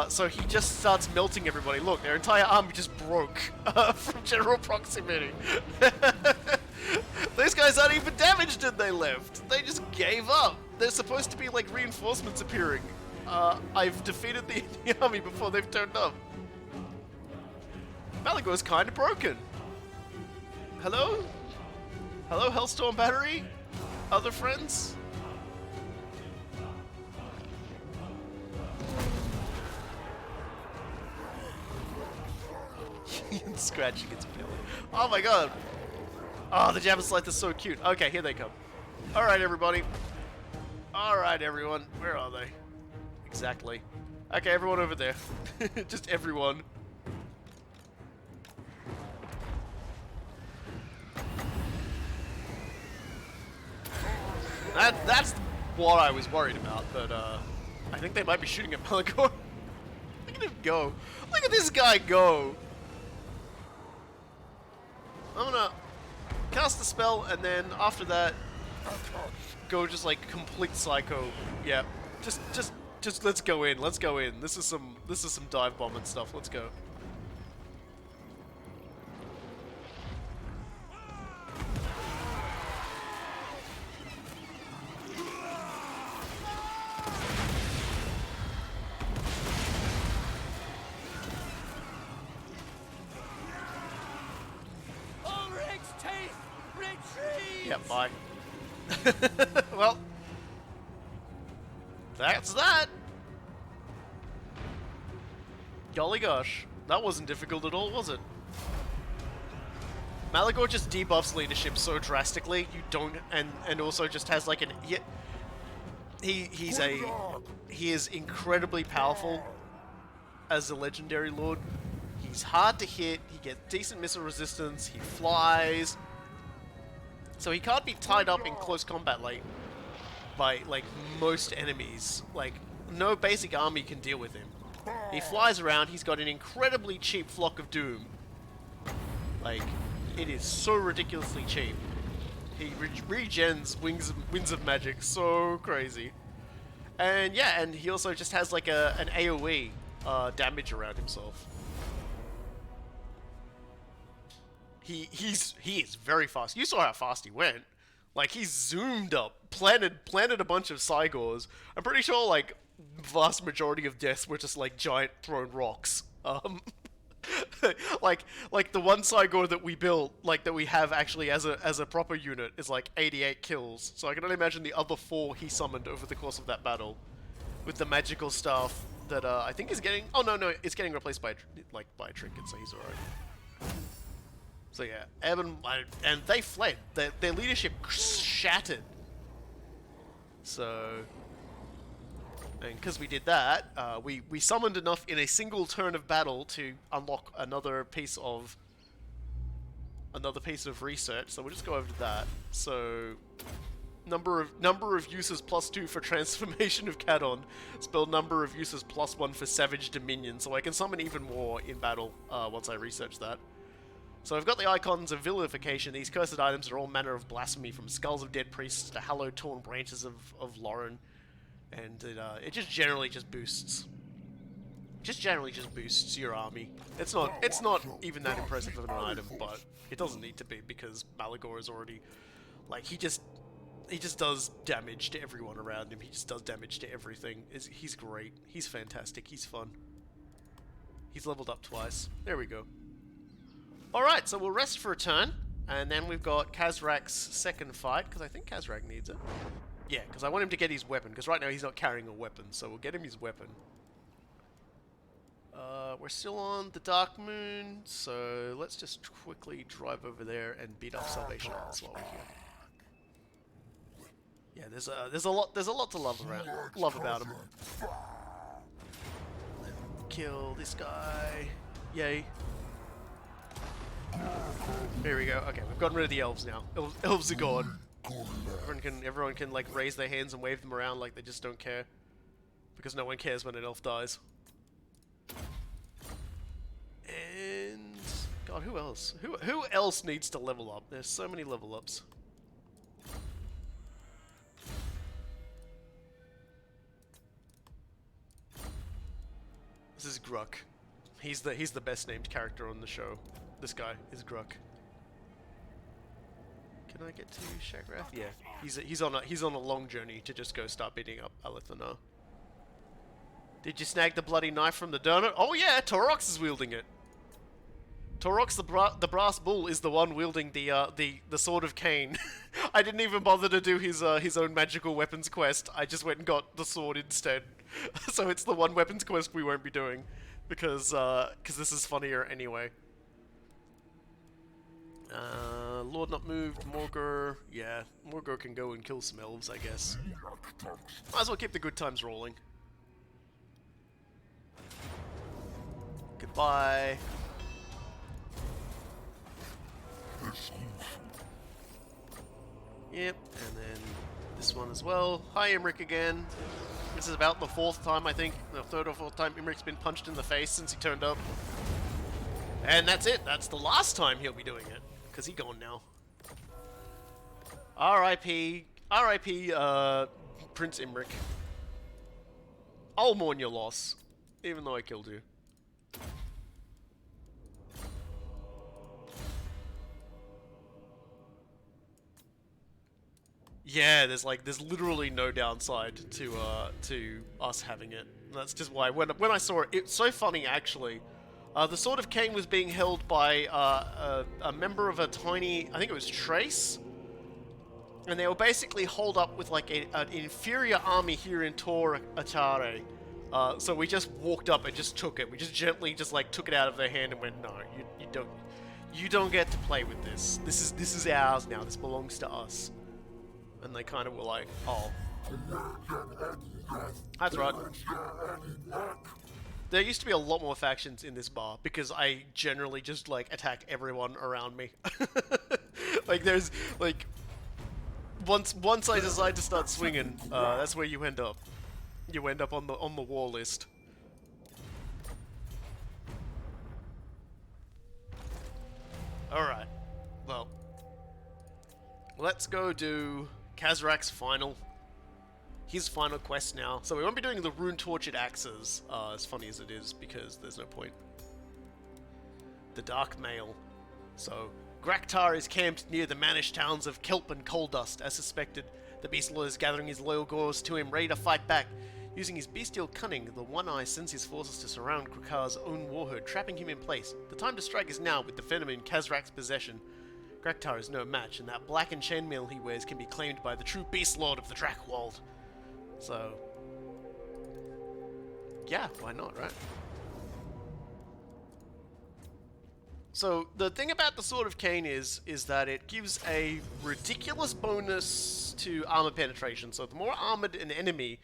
So he just starts melting everybody. Look, their entire army just broke from general proximity. These guys aren't even damaged and they left. They just gave up. There's supposed to be like reinforcements appearing. I've defeated the army before they've turned up. Malagor's kind of broken. Hello? Hello, Hellstorm Battery? Other friends? Scratching its belly. Oh my god! Oh, the Jabba Scythe is so cute. Okay, here they come. Alright, everybody. Alright, everyone. Where are they? Exactly. Okay, everyone over there. Just everyone. That's what I was worried about, but I think they might be shooting at Malagor. Look at him go. Look at this guy go. I'm gonna cast the spell, and then after that, go just like complete psycho. Yeah, just let's go in. Let's go in. This is some dive bomb and stuff. Let's go. Yeah, bye. Well, that's that. Golly gosh, that wasn't difficult at all, was it? Malagor just debuffs leadership so drastically. You don't, and also just has like an he is incredibly powerful as a legendary lord. He's hard to hit. He gets decent missile resistance. He flies. So he can't be tied up in close combat like by like most enemies. Like no basic army can deal with him. He flies around. He's got an incredibly cheap Flock of Doom. Like it is so ridiculously cheap. He regens Winds of Magic so crazy. And yeah, and he also just has like an AoE damage around himself. He is very fast. You saw how fast he went. Like he zoomed up, planted a bunch of Cygors. I'm pretty sure like vast majority of deaths were just like giant thrown rocks. Like the one Cygor that we built, like that we have actually as a proper unit, is like 88 kills. So I can only imagine the other 4 he summoned over the course of that battle, with the magical stuff that I think is getting. Oh no, it's getting replaced by a trinket, so he's alright. So yeah, Evan, and they fled. Their leadership shattered. So, and because we did that, we summoned enough in a single turn of battle to unlock another piece of research. So we'll just go over to that. So, number of uses +2 for transformation of Cadon. Spell number of uses +1 for Savage Dominion. So I can summon even more in battle once I research that. So I've got the icons of vilification. These cursed items are all manner of blasphemy, from skulls of dead priests to hallowed torn branches of Lauren, and it just generally just boosts. Your army. It's not even that impressive of an item, but it doesn't need to be because Malagor is already like he just does damage to everyone around him. He just does damage to everything. He's great. He's fantastic. He's fun. He's leveled up twice. There we go. Alright, so we'll rest for a turn, And then we've got Khazrak's second fight, because I think Khazrak needs it. Yeah, because I want him to get his weapon, because right now he's not carrying a weapon, so we'll get him his weapon. We're still on the Dark Moon, so let's just quickly drive over there and beat up Salvation Arms while we're here. Yeah, there's a lot to love about him. Kill this guy. Yay. Here we go. Okay, we've gotten rid of the elves now. Elves are gone. Everyone can like raise their hands and wave them around like they just don't care, because no one cares when an elf dies. And God, who else? Who else needs to level up? There's so many level ups. This is Gruk. He's the best named character on the show. This guy is Gruk. Can I get to Shagrath? Yeah, he's on a long journey to just go start beating up Alethana. Did you snag the bloody knife from the donut? Oh yeah, Taurox is wielding it. Taurox the brass bull is the one wielding the sword of Cain. I didn't even bother to do his own magical weapons quest. I just went and got the sword instead. So it's the one weapons quest we won't be doing, because this is funnier anyway. Lord not moved, Morgur. Yeah, Morgur can go and kill some elves, I guess. Might as well keep the good times rolling. Goodbye. Yep, and then this one as well. Hi, Imric again. This is about the fourth time, I think. The third or fourth time Imric's been punched in the face since he turned up. And that's it. That's the last time he'll be doing it, because he's gone now. R.I.P. R.I.P. Prince Imric. I'll mourn your loss, even though I killed you. Yeah, there's literally no downside to us having it. And that's just why when I saw it, it's so funny actually. The Sword of Cain was being held by a member of a tiny, I think it was Trace, and they were basically holed up with like an inferior army here in Tor Atare. So we just walked up and just took it. We just gently just like took it out of their hand and went, no, you don't get to play with this. This is ours now. This belongs to us. And they kind of were like, oh. That's right. There used to be a lot more factions in this bar, because I generally just, like, attack everyone around me. Like, there's, like... Once I decide to start swinging, that's where you end up. You end up on the war list. Alright. Well. Let's go do Khazrak's his final quest now. So we won't be doing the Rune Tortured Axes, as funny as it is, because there's no point. The Dark Mail. So, Graktar is camped near the mannish towns of Kelp and Coldust. As suspected, the Beast Lord is gathering his loyal Gors to him, ready to fight back. Using his bestial cunning, the One Eye sends his forces to surround Grakar's own warherd, trapping him in place. The time to strike is now, with the venom in Khazrak's possession. Graktar is no match, and that blackened chainmail he wears can be claimed by the true Beast Lord of the Drakwold. So, yeah, why not, right? So, the thing about the Sword of Cain is that it gives a ridiculous bonus to armor penetration. So, the more armored an enemy,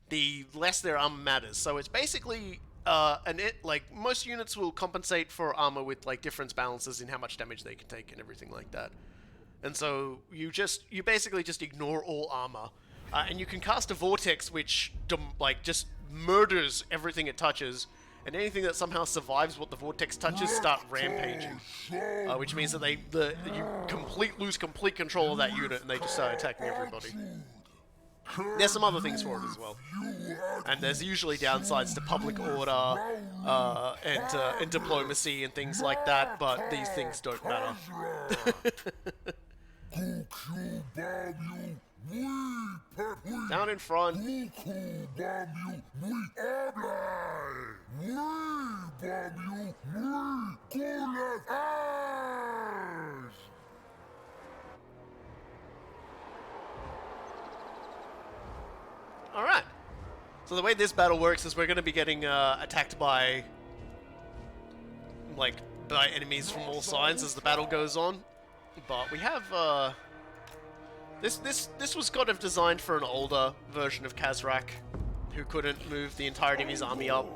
the less their armor matters. So, it's basically like most units will compensate for armor with like difference balances in how much damage they can take and everything like that. And so you basically just ignore all armor, and you can cast a vortex which just murders everything it touches, and anything that somehow survives what the vortex touches start rampaging, which means that you lose complete control of that unit and they just start attacking everybody. There's some other things for it as well. And there's usually downsides to public order and diplomacy and things like that, but these things don't matter. Down in front. So the way this battle works is we're going to be getting attacked by, like, by enemies from all sides as the battle goes on. But we have, this was kind of designed for an older version of Khazrak, who couldn't move the entirety of his army up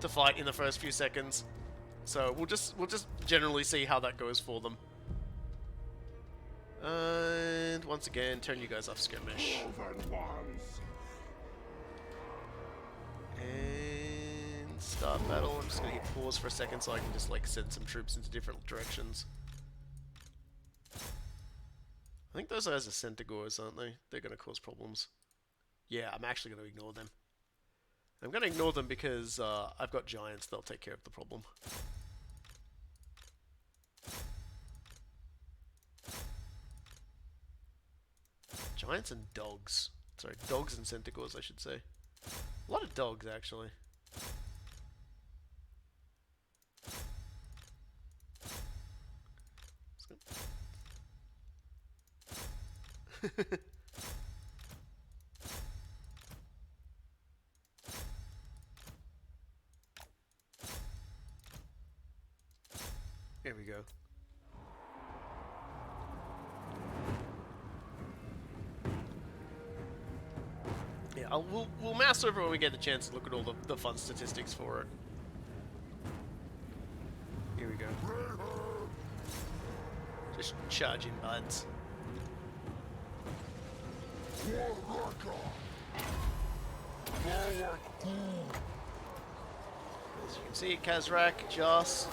to fight in the first few seconds. So we'll just generally see how that goes for them. And once again, turn you guys off skirmish. And start battle. I'm just gonna hit pause for a second so I can just like send some troops into different directions. I think those guys are Centaurs, aren't they? They're gonna cause problems. Yeah, I'm actually gonna ignore them. I'm gonna ignore them because I've got giants. They'll take care of the problem. Giants and dogs. Sorry, dogs and Centaurs, I should say. A lot of dogs, actually. Here we go. Yeah, we'll mass over when we get the chance to look at all the fun statistics for it. Here we go. Just charge in, buds. As you can see, Khazrak just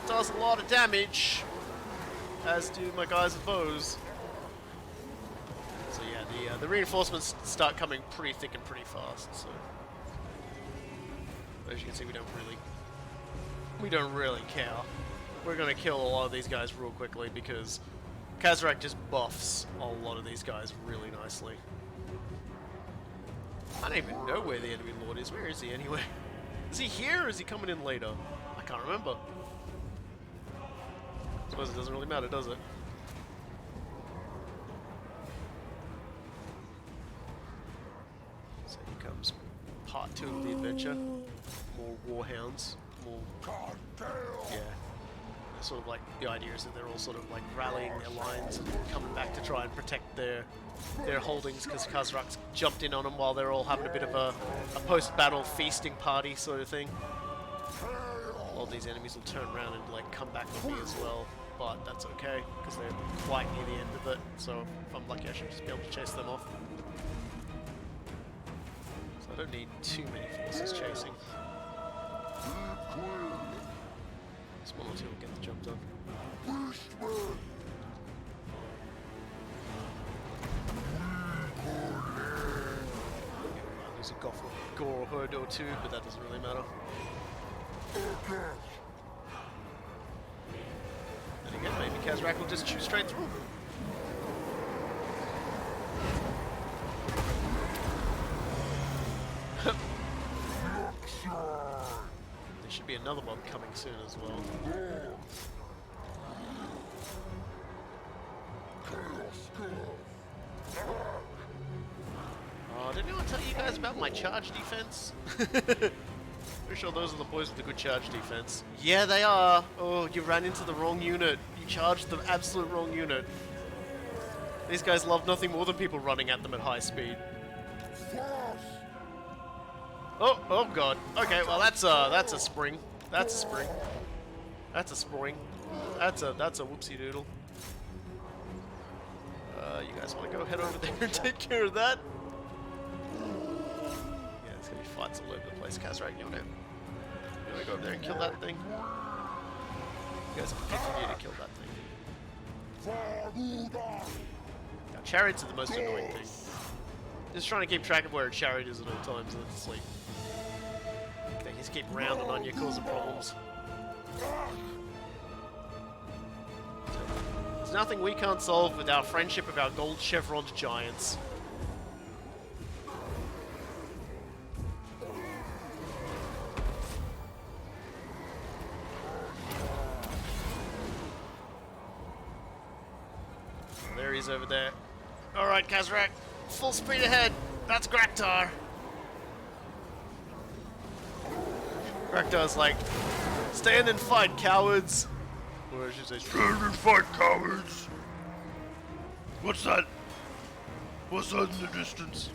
does a lot of damage, as do my guys with bows. So yeah, the reinforcements start coming pretty thick and pretty fast. So as you can see, we don't really care. We're gonna kill a lot of these guys real quickly because Khazrak just buffs a lot of these guys really nicely. I don't even know where the enemy lord is. Where is he anyway? Is he here or is he coming in later? I can't remember. I suppose it doesn't really matter, does it? So here comes part 2 of the adventure. More warhounds. More... Yeah. Sort of like, the idea is that they're all sort of like rallying their lines and coming back to try and protect their holdings because Khazrak's jumped in on them while they're all having a bit of a post-battle feasting party sort of thing. All these enemies will turn around and like come back on me as well, but that's okay because they're quite near the end of it, so if I'm lucky I should just be able to chase them off. So I don't need too many forces chasing. This one or two will get the job done. There's a gore herd or two, but that doesn't really matter. And again, maybe Khazrak will just shoot straight through. There should be another mob coming soon as well. Oh, did anyone tell you guys about my charge defense? Pretty sure those are the boys with the good charge defense. Yeah, they are. Oh, you ran into the wrong unit. You charged the absolute wrong unit. These guys love nothing more than people running at them at high speed. Oh god. Okay, well that's a spring. That's a spring. That's a spring. That's a whoopsie doodle. You guys want to go head over there and take care of that? Yeah, there's gonna be fights all over the place. Khazrak, you wanna go over there and kill that thing? You guys continue to kill that thing. Now, chariots are the most annoying thing. Just trying to keep track of where a chariot is at all times and it's like they just keep rounding on you, causing problems. There's nothing we can't solve with our friendship of our gold chevroned giants. There he is over there. Alright, Khazrak, full speed ahead. That's Graktar! Graktar's like, stand and fight, cowards! Or I should say, stand and fight, cowards! What's that? What's that in the distance?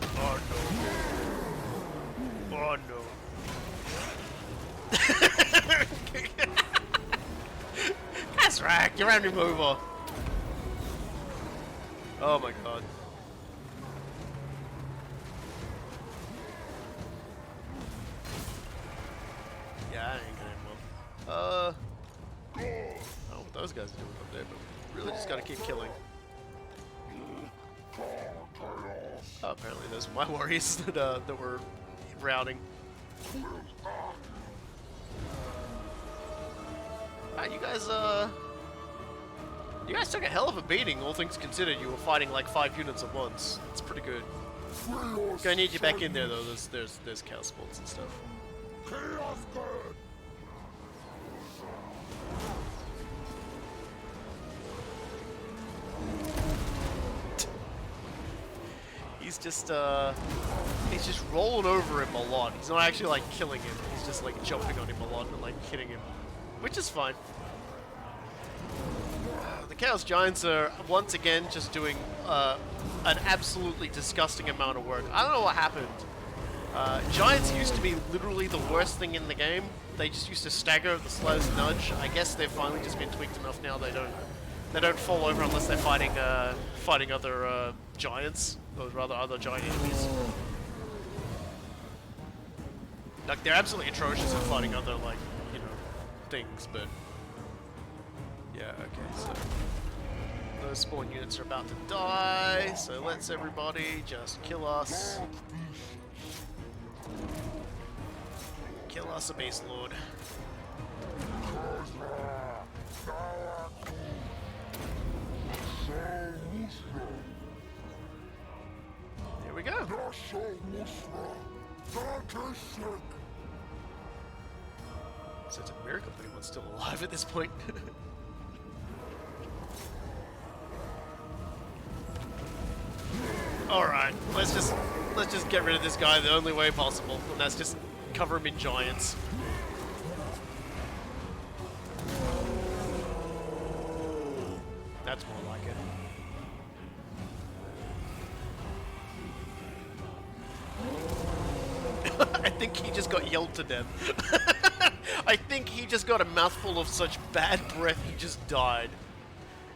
Oh no. Oh no. Khazrak, you're running over. Oh my god. Yeah, I ain't gonna end well. I don't know what those guys are doing up there, but really just gotta keep killing. Oh, apparently those were my warriors that were routing. You guys took a hell of a beating, all things considered. You were fighting like 5 units at once. It's pretty good. Gonna need you back in there though. There's cow sports and stuff. He's just rolling over him a lot. He's not actually like killing him. He's just like jumping on him a lot and like hitting him, which is fine. The Chaos Giants are once again just doing an absolutely disgusting amount of work. I don't know what happened. Giants used to be literally the worst thing in the game. They just used to stagger at the slightest nudge. I guess they've finally just been tweaked enough now they don't fall over unless they're fighting other giants, or rather other giant enemies. Like they're absolutely atrocious at fighting other things, but yeah, okay, so those spawn units are about to die, so let's everybody just kill us. Kill us a base lord. There we go. So it's a miracle that anyone's still alive at this point. Alright, let's just get rid of this guy the only way possible, and that's just cover him in giants. That's more like it. I think he just got yelled to death. I think he just got a mouthful of such bad breath he just died.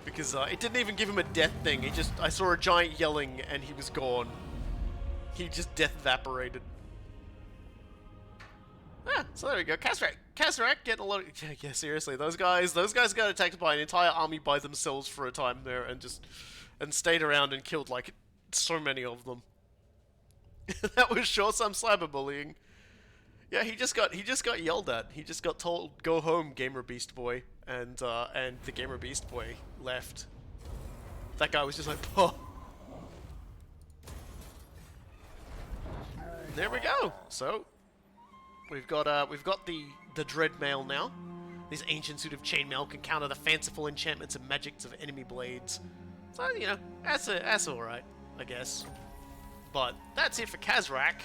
Because it didn't even give him a death thing. I saw a giant yelling and he was gone. He just death evaporated. Ah, so there we go. Khazrak getting a lot of... Yeah, seriously, those guys got attacked by an entire army by themselves for a time there and stayed around and killed like so many of them. That was sure some cyberbullying. Yeah, he just got yelled at. He just got told, "Go home, Gamer Beast Boy," and the Gamer Beast Boy left. That guy was just like, "Oh." There we go. So we've got the Dread Mail now. This ancient suit of chainmail can counter the fanciful enchantments and magics of enemy blades. So that's all right, I guess. But that's it for Khazrak.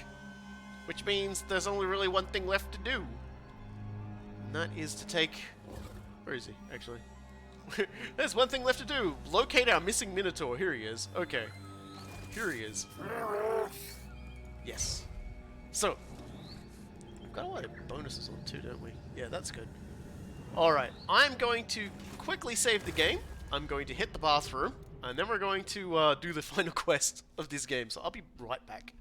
Which means there's only really one thing left to do. And that is to take... Where is he, actually? There's one thing left to do. Locate our missing Minotaur. Here he is. Okay. Here he is. Yes. So, we've got a lot of bonuses on too, don't we? Yeah, that's good. Alright, I'm going to quickly save the game. I'm going to hit the bathroom. And then we're going to do the final quest of this game. So I'll be right back.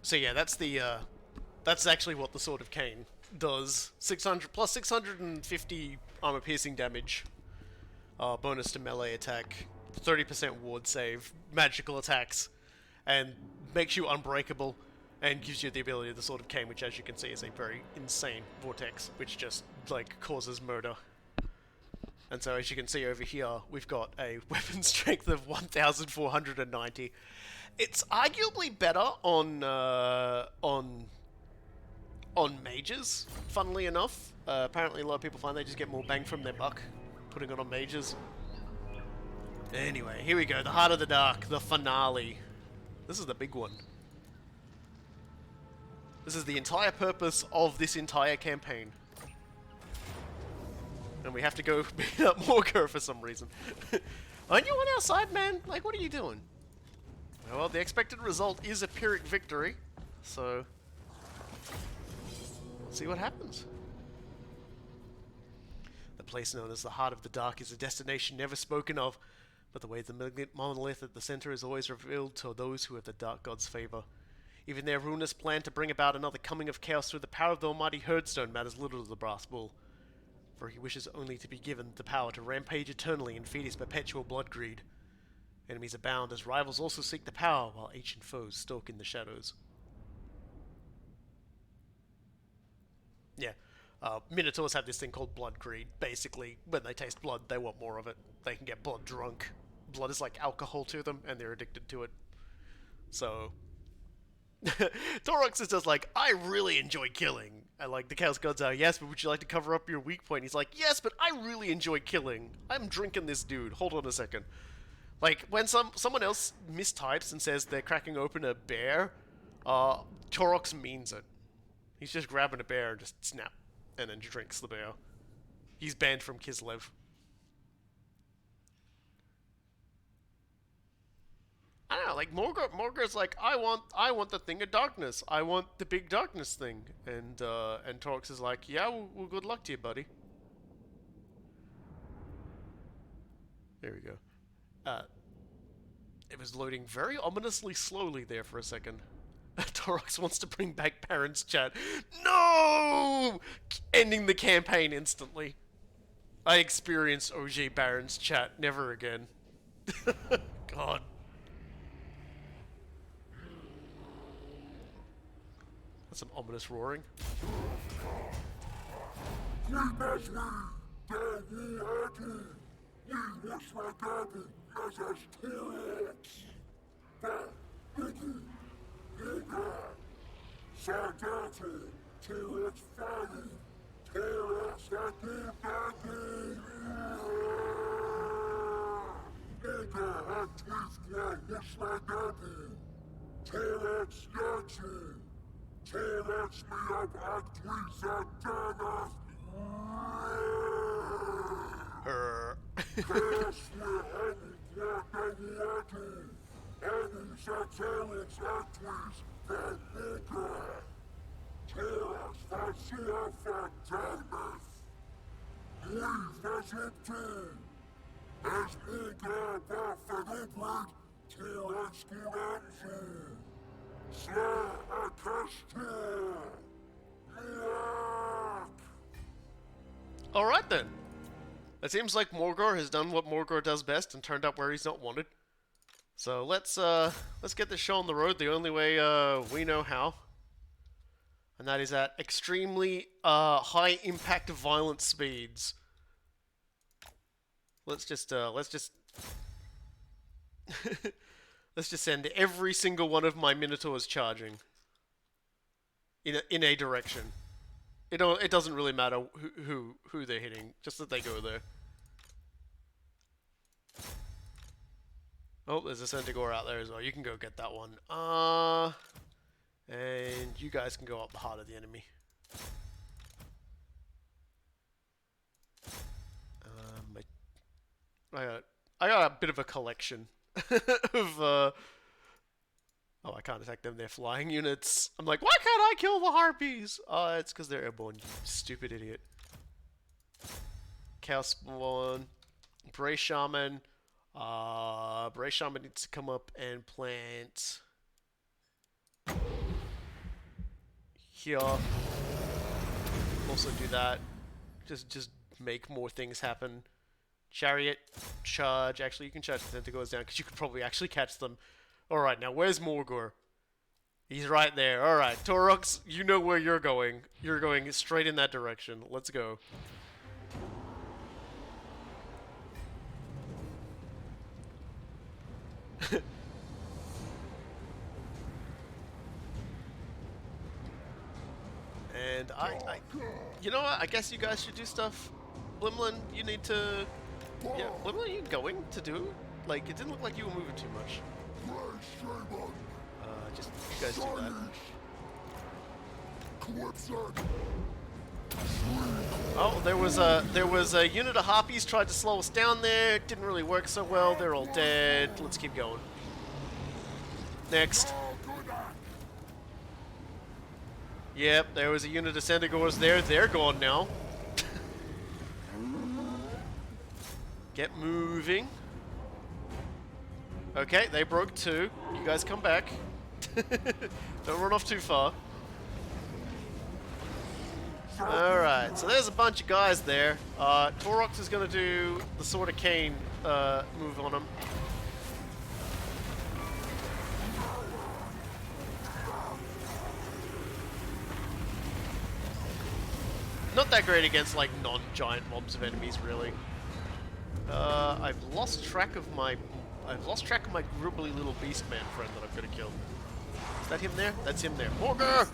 So yeah, that's the that's actually what the Sword of Cain does. 600 plus 650 armor piercing damage. Bonus to melee attack, 30% ward save, magical attacks, and makes you unbreakable, and gives you the ability of the Sword of Cain, which, as you can see, is a very insane vortex, which just like causes murder. And so, as you can see over here, we've got a weapon strength of 1,490. It's arguably better on mages, funnily enough. Apparently a lot of people find they just get more bang from their buck putting it on mages. Anyway, here we go, the Heart of the Dark, the finale. This is the big one. This is the entire purpose of this entire campaign. And we have to go beat up Morgor for some reason. Aren't you on our side, man? Like, what are you doing? Well, the expected result is a Pyrrhic victory, so let's see what happens. The place known as the Heart of the Dark is a destination never spoken of, but the way the malignant monolith at the center is always revealed to those who have the Dark God's favor. Even their ruinous plan to bring about another coming of chaos through the power of the almighty Herdstone matters little to the Brass Bull, for he wishes only to be given the power to rampage eternally and feed his perpetual blood greed. Enemies abound as rivals also seek the power, while ancient foes stalk in the shadows. Yeah, Minotaurs have this thing called blood greed. Basically, when they taste blood, they want more of it. They can get blood drunk. Blood is like alcohol to them, and they're addicted to it. So, Taurox is just like, I really enjoy killing. And like, the Chaos Gods are, yes, but would you like to cover up your weak point? He's like, yes, but I really enjoy killing. I'm drinking this dude. Hold on a second. Like, when someone else mistypes and says they're cracking open a bear, Taurox means it. He's just grabbing a bear and just snap, and then drinks the bear. He's banned from Kislev. I don't know, like Morgor's like, I want the thing of darkness. I want the big darkness thing. And Taurox is like, yeah, well, good luck to you, buddy. There we go. It was loading very ominously slowly there for a second. Taurox wants to bring back Baron's chat. No! Ending the campaign instantly. I experienced OG Baron's chat. Never again. God. That's some ominous roaring. Alright then. It seems like Morgor has done what Morgor does best and turned up where he's not wanted. So let's get this show on the road the only way we know how. And that is at extremely high impact violent speeds. Let's just let's just send every single one of my Minotaurs charging in a direction. It doesn't really matter who they're hitting, just that they go there. Oh, there's a Centaur out there as well. You can go get that one. And you guys can go up the heart of the enemy. I got a bit of a collection of oh, I can't attack them, they're flying units. I'm like, why can't I kill the harpies? It's because they're airborne, you stupid idiot. Chaos Spawn, Bray Shaman. Bray Shaman needs to come up and plant here. Also do that. Just make more things happen. Chariot, charge. Actually, you can charge the tentacles down because you could probably actually catch them. Alright, now where's Morgor? He's right there. Alright, Taurox, you know where you're going. You're going straight in that direction. Let's go. And you know what? I guess you guys should do stuff. Blimlin, you need to... Yeah, what are you going to do? Like, it didn't look like you were moving too much. Just, you guys do that. Oh, there was a unit of harpies tried to slow us down there. It didn't really work so well. They're all dead. Let's keep going. Next. Yep, there was a unit of Centaurs there. They're gone now. Get moving. Okay, they broke 2. You guys come back. Don't run off too far. Alright, so there's a bunch of guys there. Taurox is going to do the Sword of Cain move on him. Not that great against, like, non-giant mobs of enemies, really. I've lost track of my gribbly little Beastman friend that I'm gonna kill. Is that him there? That's him there. Morgor!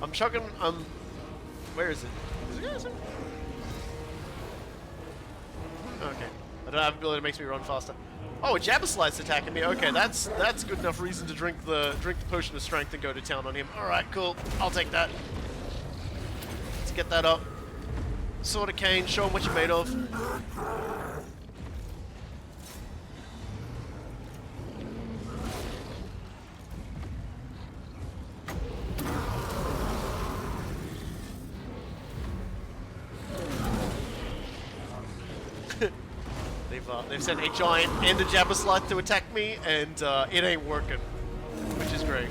I'm chugging. Where is it? Is it? Okay. I don't have an ability that makes me run faster. Oh, a Jabberslite's attacking me. Okay, that's good enough reason to drink the potion of strength and go to town on him. All right, cool. I'll take that. Let's get that up. Sword of Cain, show him what you're made of. They've sent a giant and a Jabberslite to attack me, and it ain't working, which is great.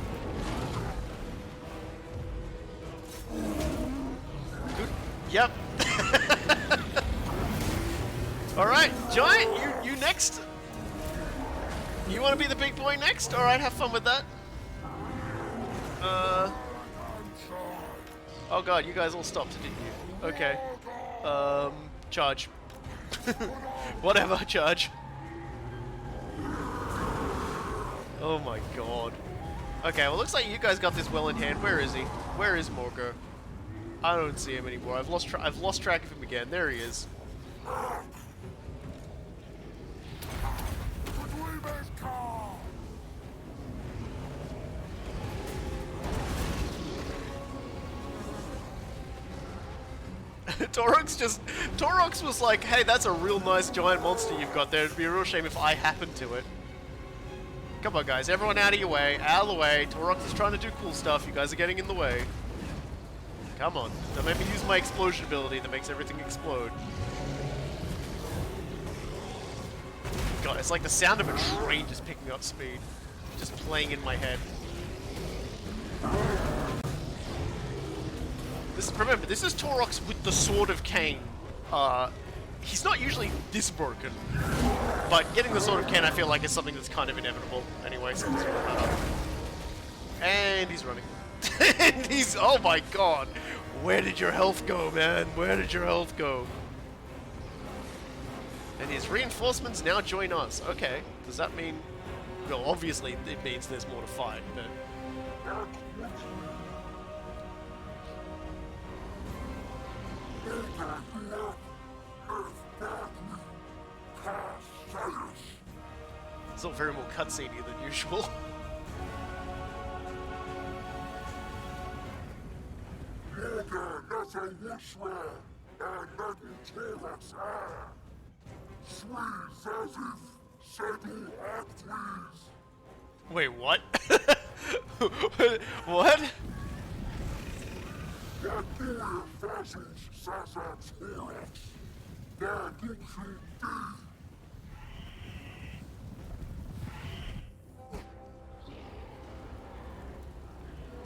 Good. Yep. Alright, Giant, you next. You want to be the big boy next? Alright, have fun with that. Oh god, you guys all stopped, didn't you? Okay. Charge. Whatever, charge. Oh my god. Okay, well, looks like you guys got this well in hand. Where is he? Where is Morgor? I don't see him anymore. I've lost track of him again. There he is. Taurox was like, hey, that's a real nice giant monster you've got there. It'd be a real shame if I happened to it. Come on, guys. Everyone out of your way. Out of the way. Taurox is trying to do cool stuff. You guys are getting in the way. Come on. Don't make me use my explosion ability that makes everything explode. God, it's like the sound of a train just picking up speed. Just playing in my head. Remember, this is Taurox with the Sword of Cain. He's not usually this broken, but getting the Sword of Cain I feel like is something that's kind of inevitable anyway, so let's roll that up. And he's running. And he's, oh my god! Where did your health go, man? Where did your health go? And his reinforcements now join us. Okay, does that mean... Well, obviously it means there's more to fight, but... It's all very more cutscene-y than usual. Wait, what? What?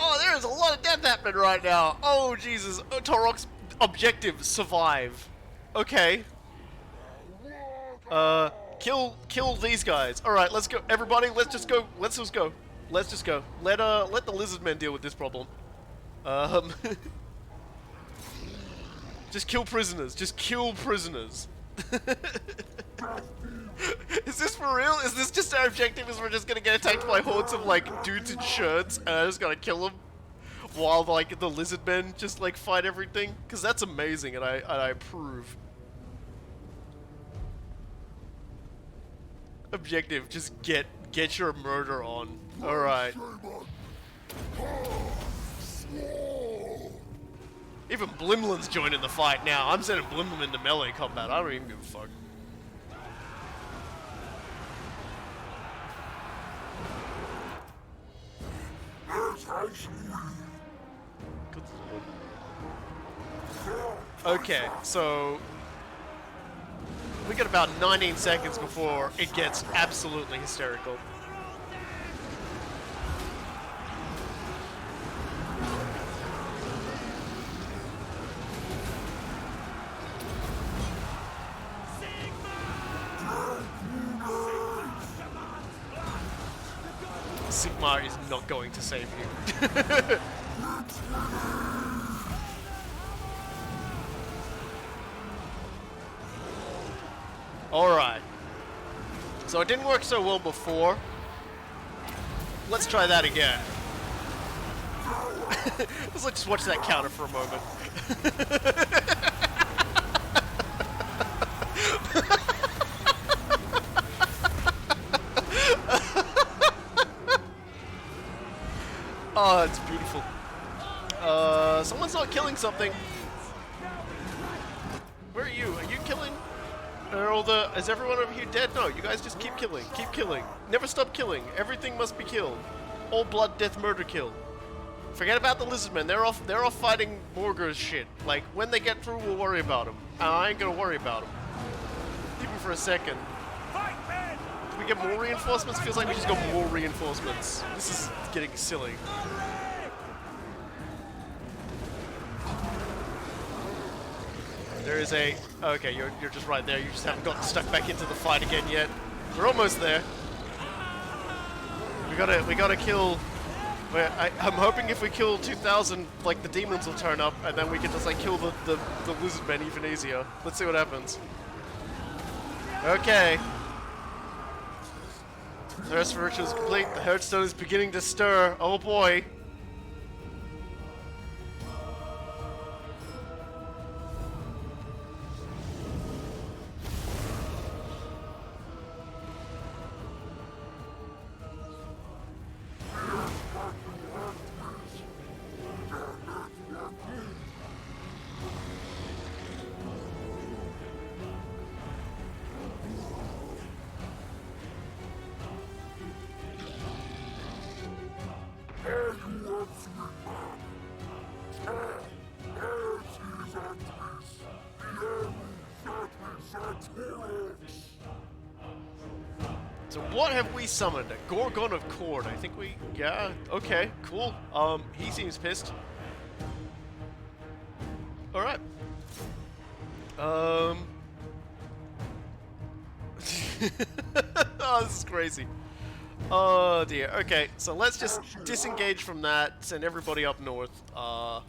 Oh, there's a lot lot of death happening right now. Oh, Jesus. Oh, Taurox objective, survive. Okay. Kill these guys. Alright, let's go. Everybody, let's just go. Let's just go. Let's just go. Let the lizard men deal with this problem. Just kill prisoners. Just kill prisoners. Is this for real? Is this just our objective? Is we're just gonna get attacked by hordes of like dudes in shirts and I just gotta kill them while like the lizard men just like fight everything? Because that's amazing and I approve. Objective, just get your murder on. All right. Even Blimlin's joining the fight now. I'm sending Blimlin into melee combat. I don't even give a fuck. Good lord. Okay, so we got about 19 seconds before it gets absolutely hysterical. Sigmar is not going to save you. Alright. So it didn't work so well before. Let's try that again. Let's just watch that counter for a moment. Oh, it's beautiful. Someone's not killing something. Where are you? Are you killing? Is everyone over here dead? No, you guys just keep killing. Keep killing. Never stop killing. Everything must be killed. All blood, death, murder, kill. Forget about the lizardmen. They're off fighting Morgur's shit. Like, when they get through, we'll worry about them. I ain't gonna worry about them. Even for a second. Do we get more reinforcements? Feels like we just got more reinforcements. This is getting silly. There is a... Okay, you're just right there. You just haven't gotten stuck back into the fight again yet. We're almost there. We gotta kill... I'm hoping if we kill 2,000, like, the demons will turn up, and then we can just, like, kill the lizard men even easier. Let's see what happens. Okay. Thirst for ritual is complete. The hearthstone is beginning to stir. Oh boy. So what have we summoned? A Gorgon of Cord. I think we... Yeah, okay, cool. He seems pissed. Alright. Oh, this is crazy. Oh dear. Okay, so let's just disengage from that, send everybody up north. God.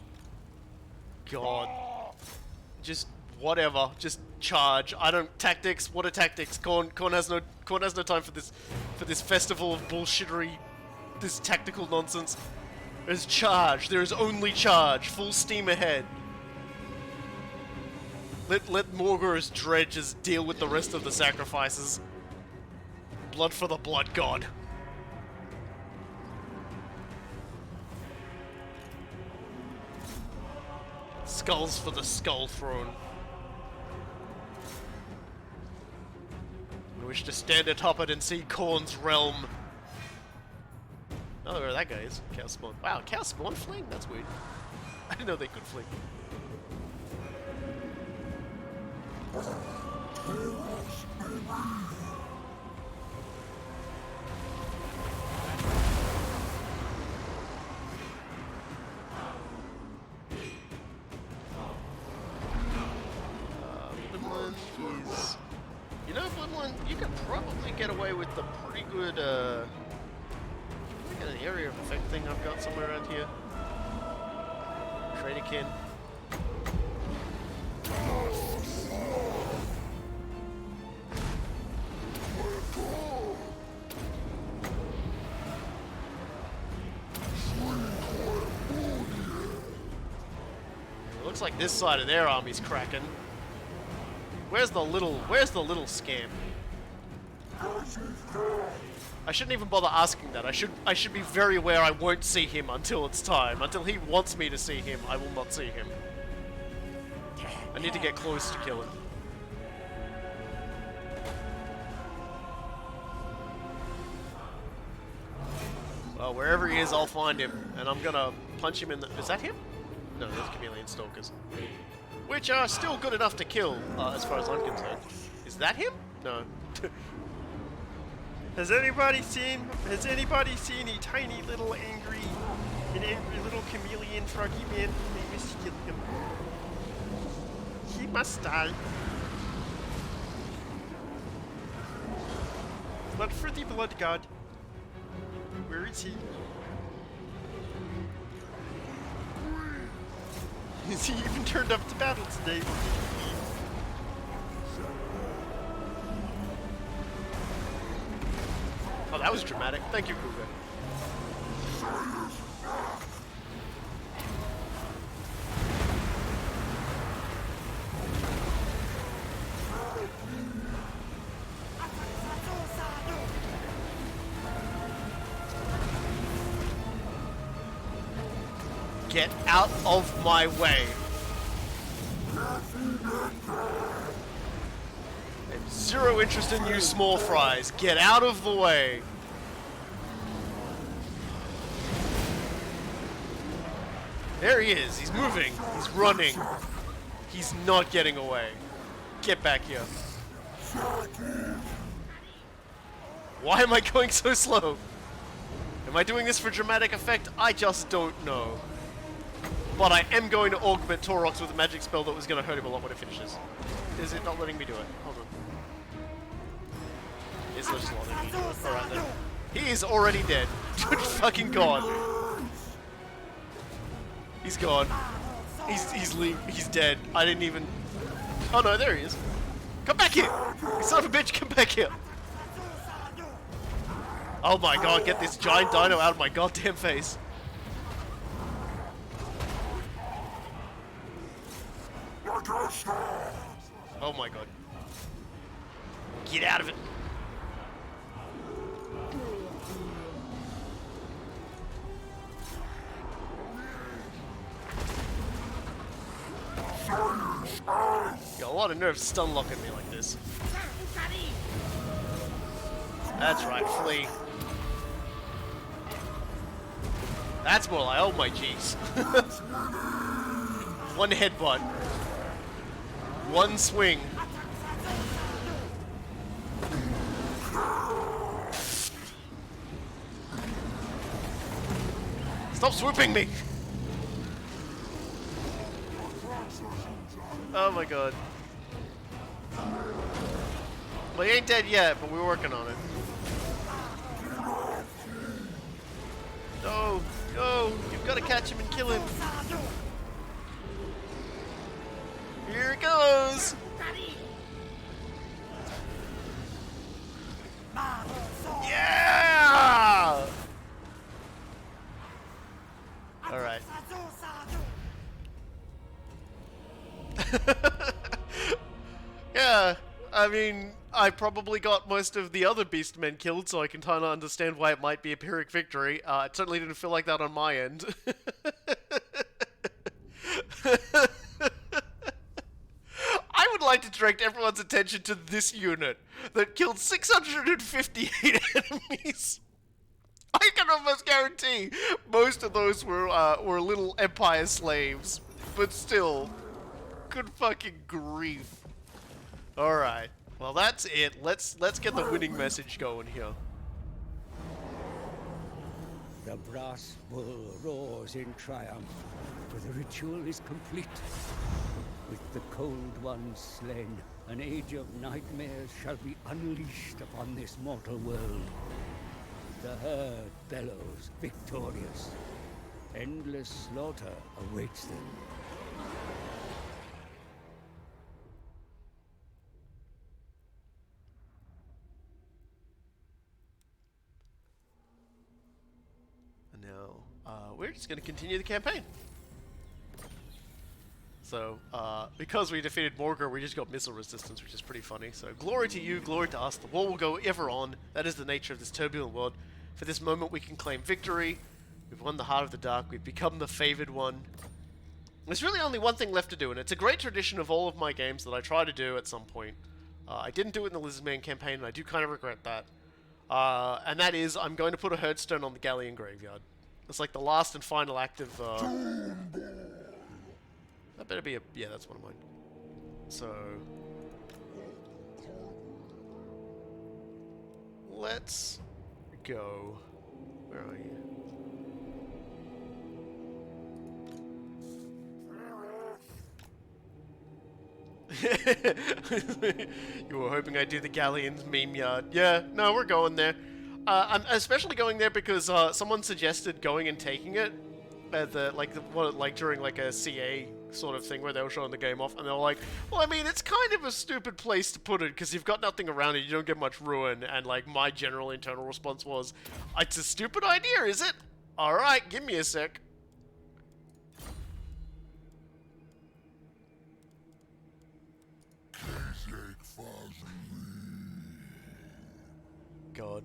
Just whatever. Just charge. I don't... Tactics. What are tactics? Korn has no time for this festival of bullshittery, this tactical nonsense. There's charge. There is only charge. Full steam ahead. Let Morgur's dredges deal with the rest of the sacrifices. Blood for the blood god. Skulls for the skull throne. I wish to stand atop it and see Khorne's realm. Oh, where that guy is. Cow spawn. Wow, cow spawn fling? That's weird. I didn't know they could fling. Because, you know, Bloodline, you could probably get away with the pretty good, look at an area of effect thing I've got somewhere around here. Traderkin. Looks like this side of their army's cracking. Where's the little scamp? I shouldn't even bother asking that. I should be very aware I won't see him until it's time. Until he wants me to see him, I will not see him. I need to get close to kill him. Well, wherever he is, I'll find him, and I'm gonna punch him in the... Is that him? No, those chameleon stalkers. Which are still good enough to kill, as far as I'm concerned. Is that him? No. Has anybody seen a tiny little angry little chameleon froggy man? They must kill him. He must die. Blood for the blood god. Where is he? Is he even turned up to battle today? Oh, that was dramatic. Thank you, Cougar. Get out of my way. I have zero interest in you small fries. Get out of the way. There he is. He's moving. He's running. He's not getting away. Get back here. Why am I going so slow? Am I doing this for dramatic effect? I just don't know. But I am going to augment Taurox with a magic spell that was going to hurt him a lot when it finishes. Is it not letting me do it? Hold on. It's just letting me do it. Alright then. He is already dead. Good fucking god. He's gone. He's dead. I didn't even... Oh no, there he is. Come back here! You son of a bitch, come back here! Oh my god, get this giant dino out of my goddamn face. Oh my god. Get out of it. Got a lot of nerves stun locking me like this. That's right, flee. That's more like, oh my jeez. One headbutt. One swing. Stop swooping me! Oh my god. Well, he ain't dead yet, but we're working on it. No, no, you've got to catch him and kill him. Here it goes! Yeah! Alright. Yeah, I mean, I probably got most of the other Beastmen killed, so I can kind of understand why it might be a Pyrrhic victory. It certainly didn't feel like that on my end. I would like to direct everyone's attention to this unit that killed 658 enemies. I can almost guarantee most of those were little Empire slaves, but still, good fucking grief. All right, well that's it. Let's get the winning message going here. The brass bull roars in triumph, for the ritual is complete. With the cold ones slain, an age of nightmares shall be unleashed upon this mortal world. The herd bellows victorious. Endless slaughter awaits them. And now, we're just going to continue the campaign. So, because we defeated Morgr, we just got missile resistance, which is pretty funny. So, glory to you, glory to us. The war will go ever on. That is the nature of this turbulent world. For this moment, we can claim victory. We've won the heart of the dark. We've become the favored one. There's really only one thing left to do, and it's a great tradition of all of my games that I try to do at some point. I didn't do it in the Lizardman campaign, and I do kind of regret that. And that is, I'm going to put a herdstone on the Galleon Graveyard. It's like the last and final act of... That better be a... Yeah, that's one of mine. So... Let's go. Where are you? You were hoping I'd do the Galleon's meme yard. Yeah, no, we're going there. I'm especially going there because someone suggested going and taking it at during like a CA sort of thing where they were showing the game off, and they were like, well, I mean, it's kind of a stupid place to put it because you've got nothing around it, you don't get much ruin, and like my general internal response was, it's a stupid idea, is it? Alright, give me a sec. God.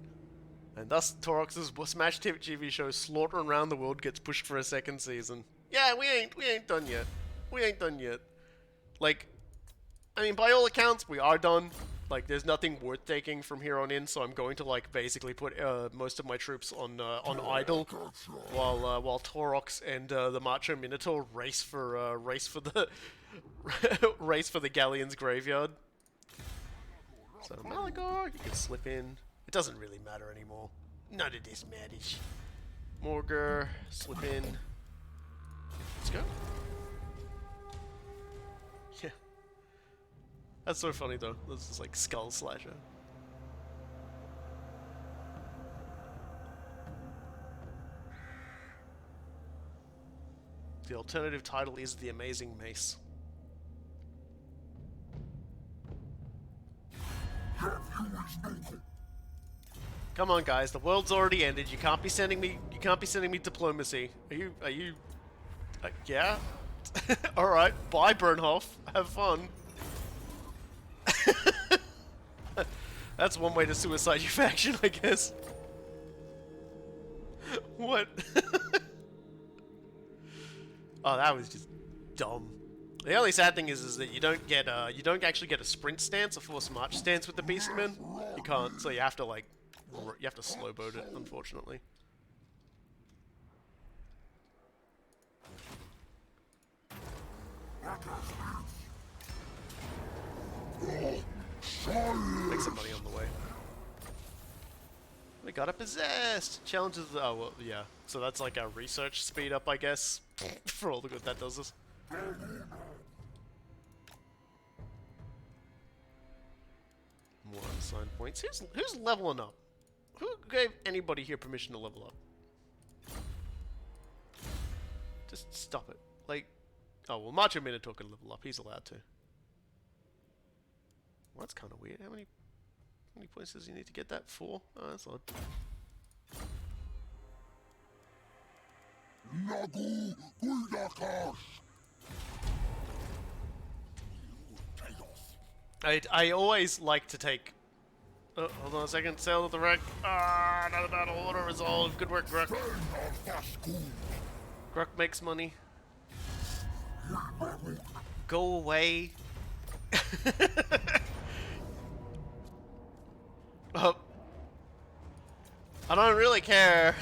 And thus, Taurox's Smash TV show Slaughtering Around the World gets pushed for a second season. Yeah, we ain't done yet. We ain't done yet. Like, I mean, by all accounts, we are done. Like, there's nothing worth taking from here on in, so I'm going to, like, basically put most of my troops on idle, while Taurox and the Macho Minotaur race for the race for the Galleon's Graveyard. So Malagor, you can slip in. It doesn't really matter anymore. None of this matters. Morgr, slip in. Let's go. Yeah. That's so funny though. This is like Skull Slasher. The alternative title is The Amazing Mace. Come on, guys. The world's already ended. You can't be sending me. You can't be sending me diplomacy. Are you? Yeah. All right. Bye, Bernhoff. Have fun. That's one way to suicide your faction, I guess. What? Oh, that was just dumb. The only sad thing is that you don't get you don't actually get a sprint stance, a forced march stance with the Beastmen. You can't, so you have to like. You have to slow boat it, unfortunately. Make some money on the way. We got it possessed! Challenges the... Oh, well, yeah. So that's like our research speed up, I guess. For all the good that does us. More unassigned points. Who's leveling up? Who gave anybody here permission to level up? Just stop it. Like, oh well, Macho Minotaur can level up. He's allowed to. Well, that's kind of weird. How many points does he need to get that? 4? Oh, that's odd. I always like to take... Oh, hold on a second. Sail with the wreck. Ah, another battle order resolved. Good work, Gruk. Gruk makes money. Go away. Oh. I don't really care.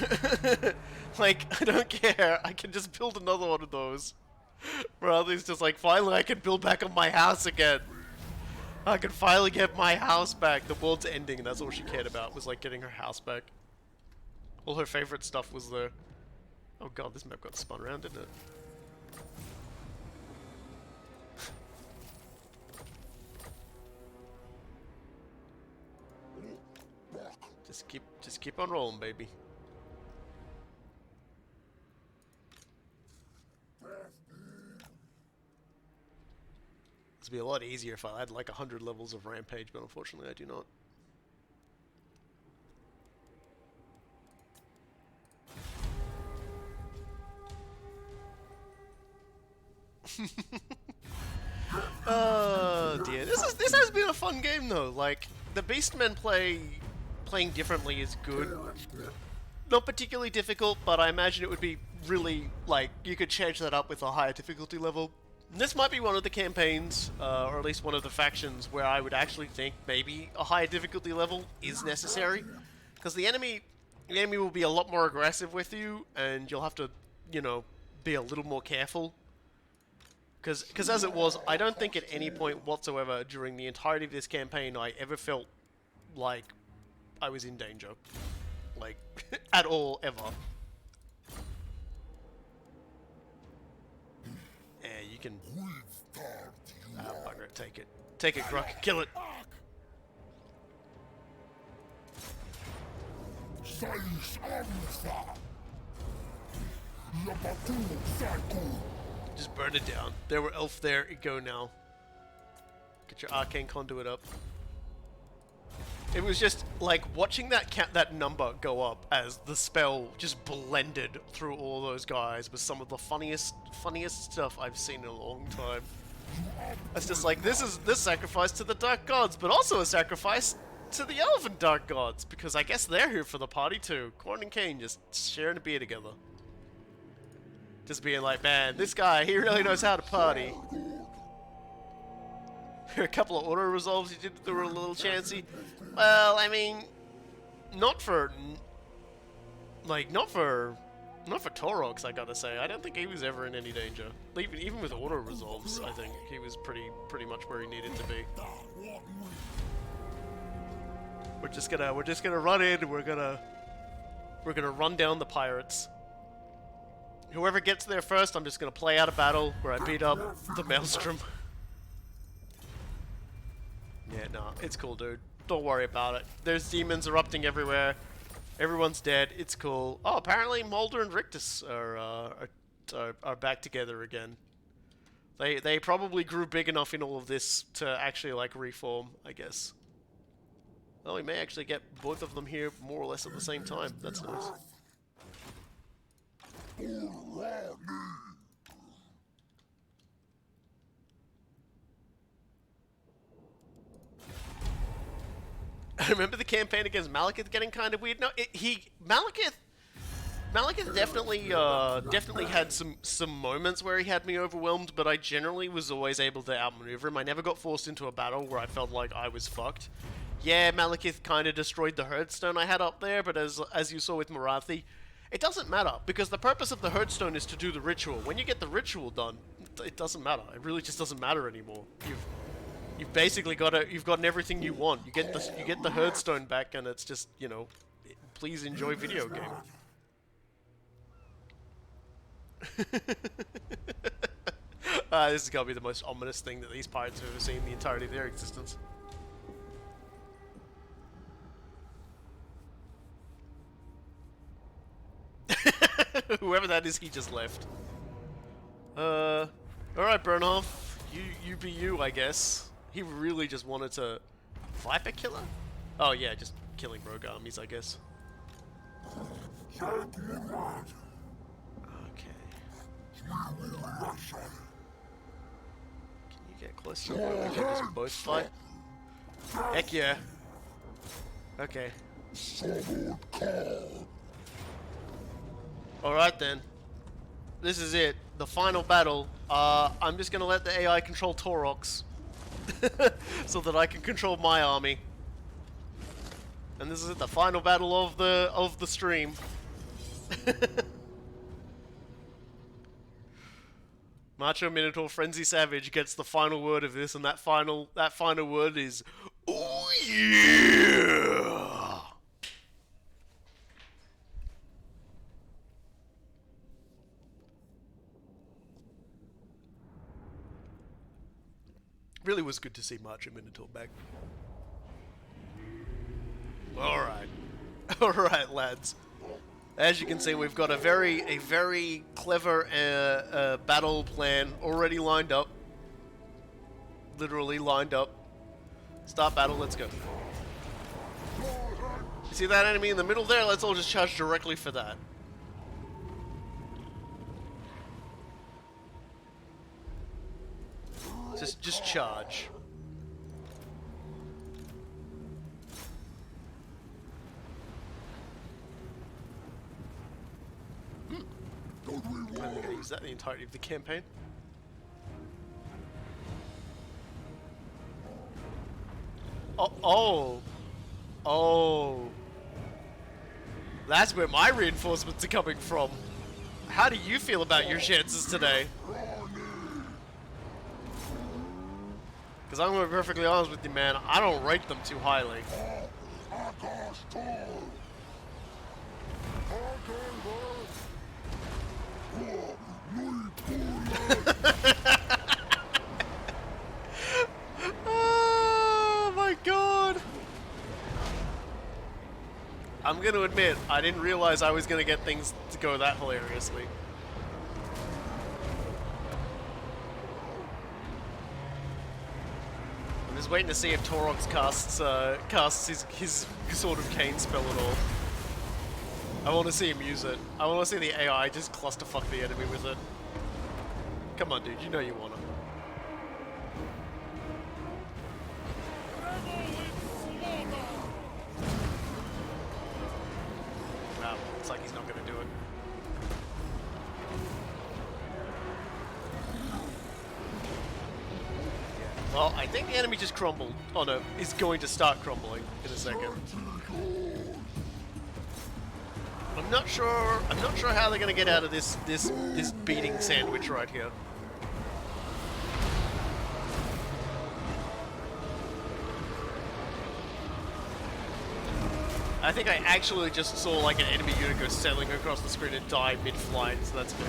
Like, I don't care. I can just build another one of those. Bradley's just like, finally I can build back on my house again. I can finally get my house back. The world's ending, and that's all she cared about, was like getting her house back. All her favorite stuff was there. Oh god, this map got spun around, didn't it? Just keep on rolling, baby. It'd be a lot easier if I had like 100 levels of Rampage, but unfortunately I do not. Oh dear, this has been a fun game though. Like the Beastmen playing differently is good. Not particularly difficult, but I imagine it would be really like you could change that up with a higher difficulty level. This might be one of the campaigns, or at least one of the factions, where I would actually think maybe a higher difficulty level is necessary, because the enemy will be a lot more aggressive with you, and you'll have to, you know, be a little more careful. Because as it was, I don't think at any point whatsoever during the entirety of this campaign I ever felt like I was in danger, like at all ever. Yeah, you can. Ah, bugger it. Take it, Grok. Kill it. Just burn it down. There were elf there. Go now. Get your arcane conduit up. It was just like watching that number go up as the spell just blended through all those guys was some of the funniest stuff I've seen in a long time. It's just like this sacrifice to the dark gods, but also a sacrifice to the elven dark gods, because I guess they're here for the party too. Corn and Kane just sharing a beer together. Just being like, man, this guy, he really knows how to party. A couple of auto resolves he did that were a little chancy. Well, I mean, not for Taurox, I gotta say. I don't think he was ever in any danger. Even with auto resolves, I think he was pretty much where he needed to be. We're just gonna run in. We're gonna run down the pirates. Whoever gets there first, I'm just gonna play out a battle where I beat up the Maelstrom. Yeah, nah, it's cool, dude. Don't worry about it. There's demons erupting everywhere. Everyone's dead. It's cool. Oh, apparently Mulder and Rictus are back together again. They probably grew big enough in all of this to actually like reform, I guess. Well, we may actually get both of them here more or less at the same time. That's nice. I remember the campaign against Malekith getting kind of weird. No, Malekith definitely had some moments where he had me overwhelmed, but I generally was always able to outmaneuver him. I never got forced into a battle where I felt like I was fucked. Yeah, Malekith kind of destroyed the Herdstone I had up there, but as you saw with Marathi, it doesn't matter, because the purpose of the Herdstone is to do the ritual. When you get the ritual done, it doesn't matter. It really just doesn't matter anymore. You've basically you've gotten everything you want. You get the Herdstone back, and it's just, you know, please enjoy video game. This is gotta be the most ominous thing that these pirates have ever seen in the entirety of their existence. Whoever that is, he just left. Alright, Bernhoff. You be you, I guess. He really just wanted to... Viper killer? Oh yeah, just killing rogue armies, I guess. Okay. Can you get closer where we can just both fight? Heck yeah. Okay. Alright then. This is it. The final battle. I'm just gonna let the AI control Taurox. So that I can control my army. And this is it, the final battle of the stream. Macho Minotaur Frenzy Savage gets the final word of this, and that final word is "Oh yeah!" Really was good to see Macho Minotaur back. Alright. Alright, lads. As you can see, we've got a very clever battle plan already lined up. Literally lined up. Start battle, let's go. You see that enemy in the middle there? Let's all just charge directly for that. Just charge. I'm gonna use that the entirety of the campaign. Oh. That's where my reinforcements are coming from. How do you feel about your chances today? Because I'm going to be perfectly honest with you, man. I don't rate them too highly. Oh my god. I'm going to admit, I didn't realize I was going to get things to go that hilariously. I'm just waiting to see if Taurox casts his sort of cane spell at all. I want to see him use it. I want to see the AI just clusterfuck the enemy with it. Come on, dude, you know you want to. Wow, looks like he's not going to do it. Well, I think the enemy just crumbled. Oh no, is going to start crumbling in a second. I'm not sure how they're gonna get out of this beating sandwich right here. I think I actually just saw like an enemy unit go sailing across the screen and die mid-flight, so that's good.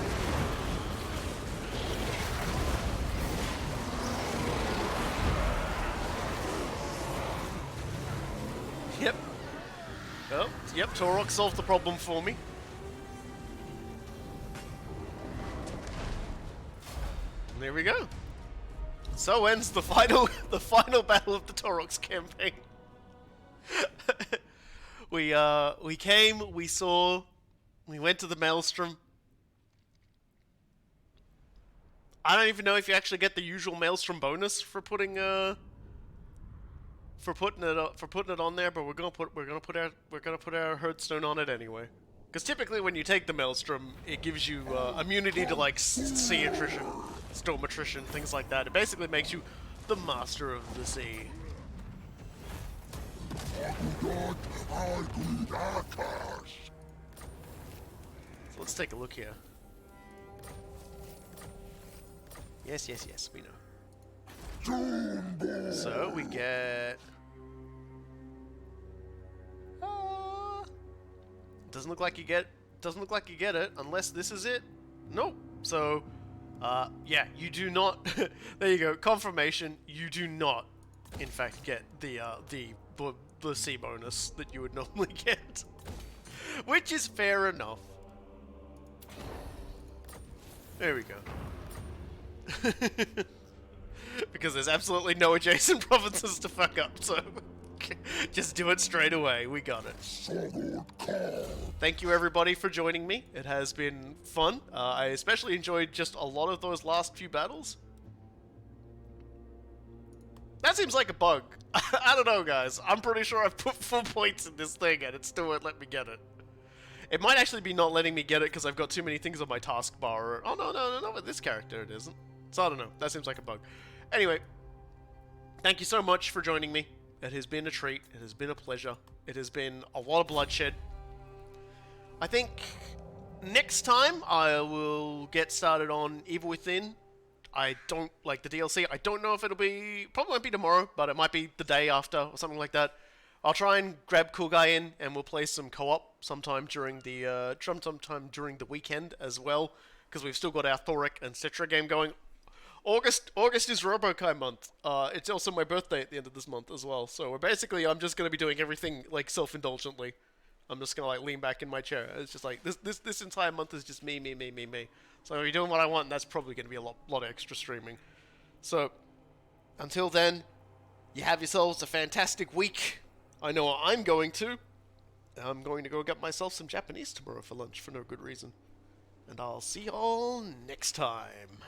Yep. Oh, yep, Taurox solved the problem for me. And there we go. So ends the final battle of the Taurox campaign. We came, we saw, we went to the Maelstrom. I don't even know if you actually get the usual Maelstrom bonus for putting it on there, but we're gonna put our Hearthstone on it anyway. Because typically when you take the Maelstrom, it gives you immunity to like sea attrition, storm attrition, things like that. It basically makes you the master of the sea. So let's take a look here. Yes, we know. So we get. Doesn't look like you get. Doesn't look like you get it unless this is it. Nope. So, yeah, you do not. There you go. Confirmation. You do not, in fact, get the C bonus that you would normally get, which is fair enough. There we go. Because there's absolutely no adjacent provinces to fuck up, so just do it straight away. We got it. Thank you everybody for joining me. It has been fun. I especially enjoyed just a lot of those last few battles. That seems like a bug. I don't know, guys. I'm pretty sure I've put full points in this thing and it still won't let me get it. It might actually be not letting me get it because I've got too many things on my taskbar. Oh, no, with this character it isn't. So I don't know. That seems like a bug. Anyway, thank you so much for joining me. It has been a treat. It has been a pleasure. It has been a lot of bloodshed. I think next time I will get started on Evil Within. I don't like the DLC. I don't know if it'll be... Probably won't be tomorrow, but it might be the day after or something like that. I'll try and grab Cool Guy in and we'll play some co-op sometime during the weekend as well, because we've still got our Thoric and Citra game going. August is Robokai month. It's also my birthday at the end of this month as well. So I'm just going to be doing everything like self-indulgently. I'm just gonna like lean back in my chair. It's just like this entire month is just me. So if you're doing what I want, that's probably gonna be a lot of extra streaming. So until then, you have yourselves a fantastic week. I know what I'm going to. I'm going to go get myself some Japanese tomorrow for lunch for no good reason. And I'll see y'all next time.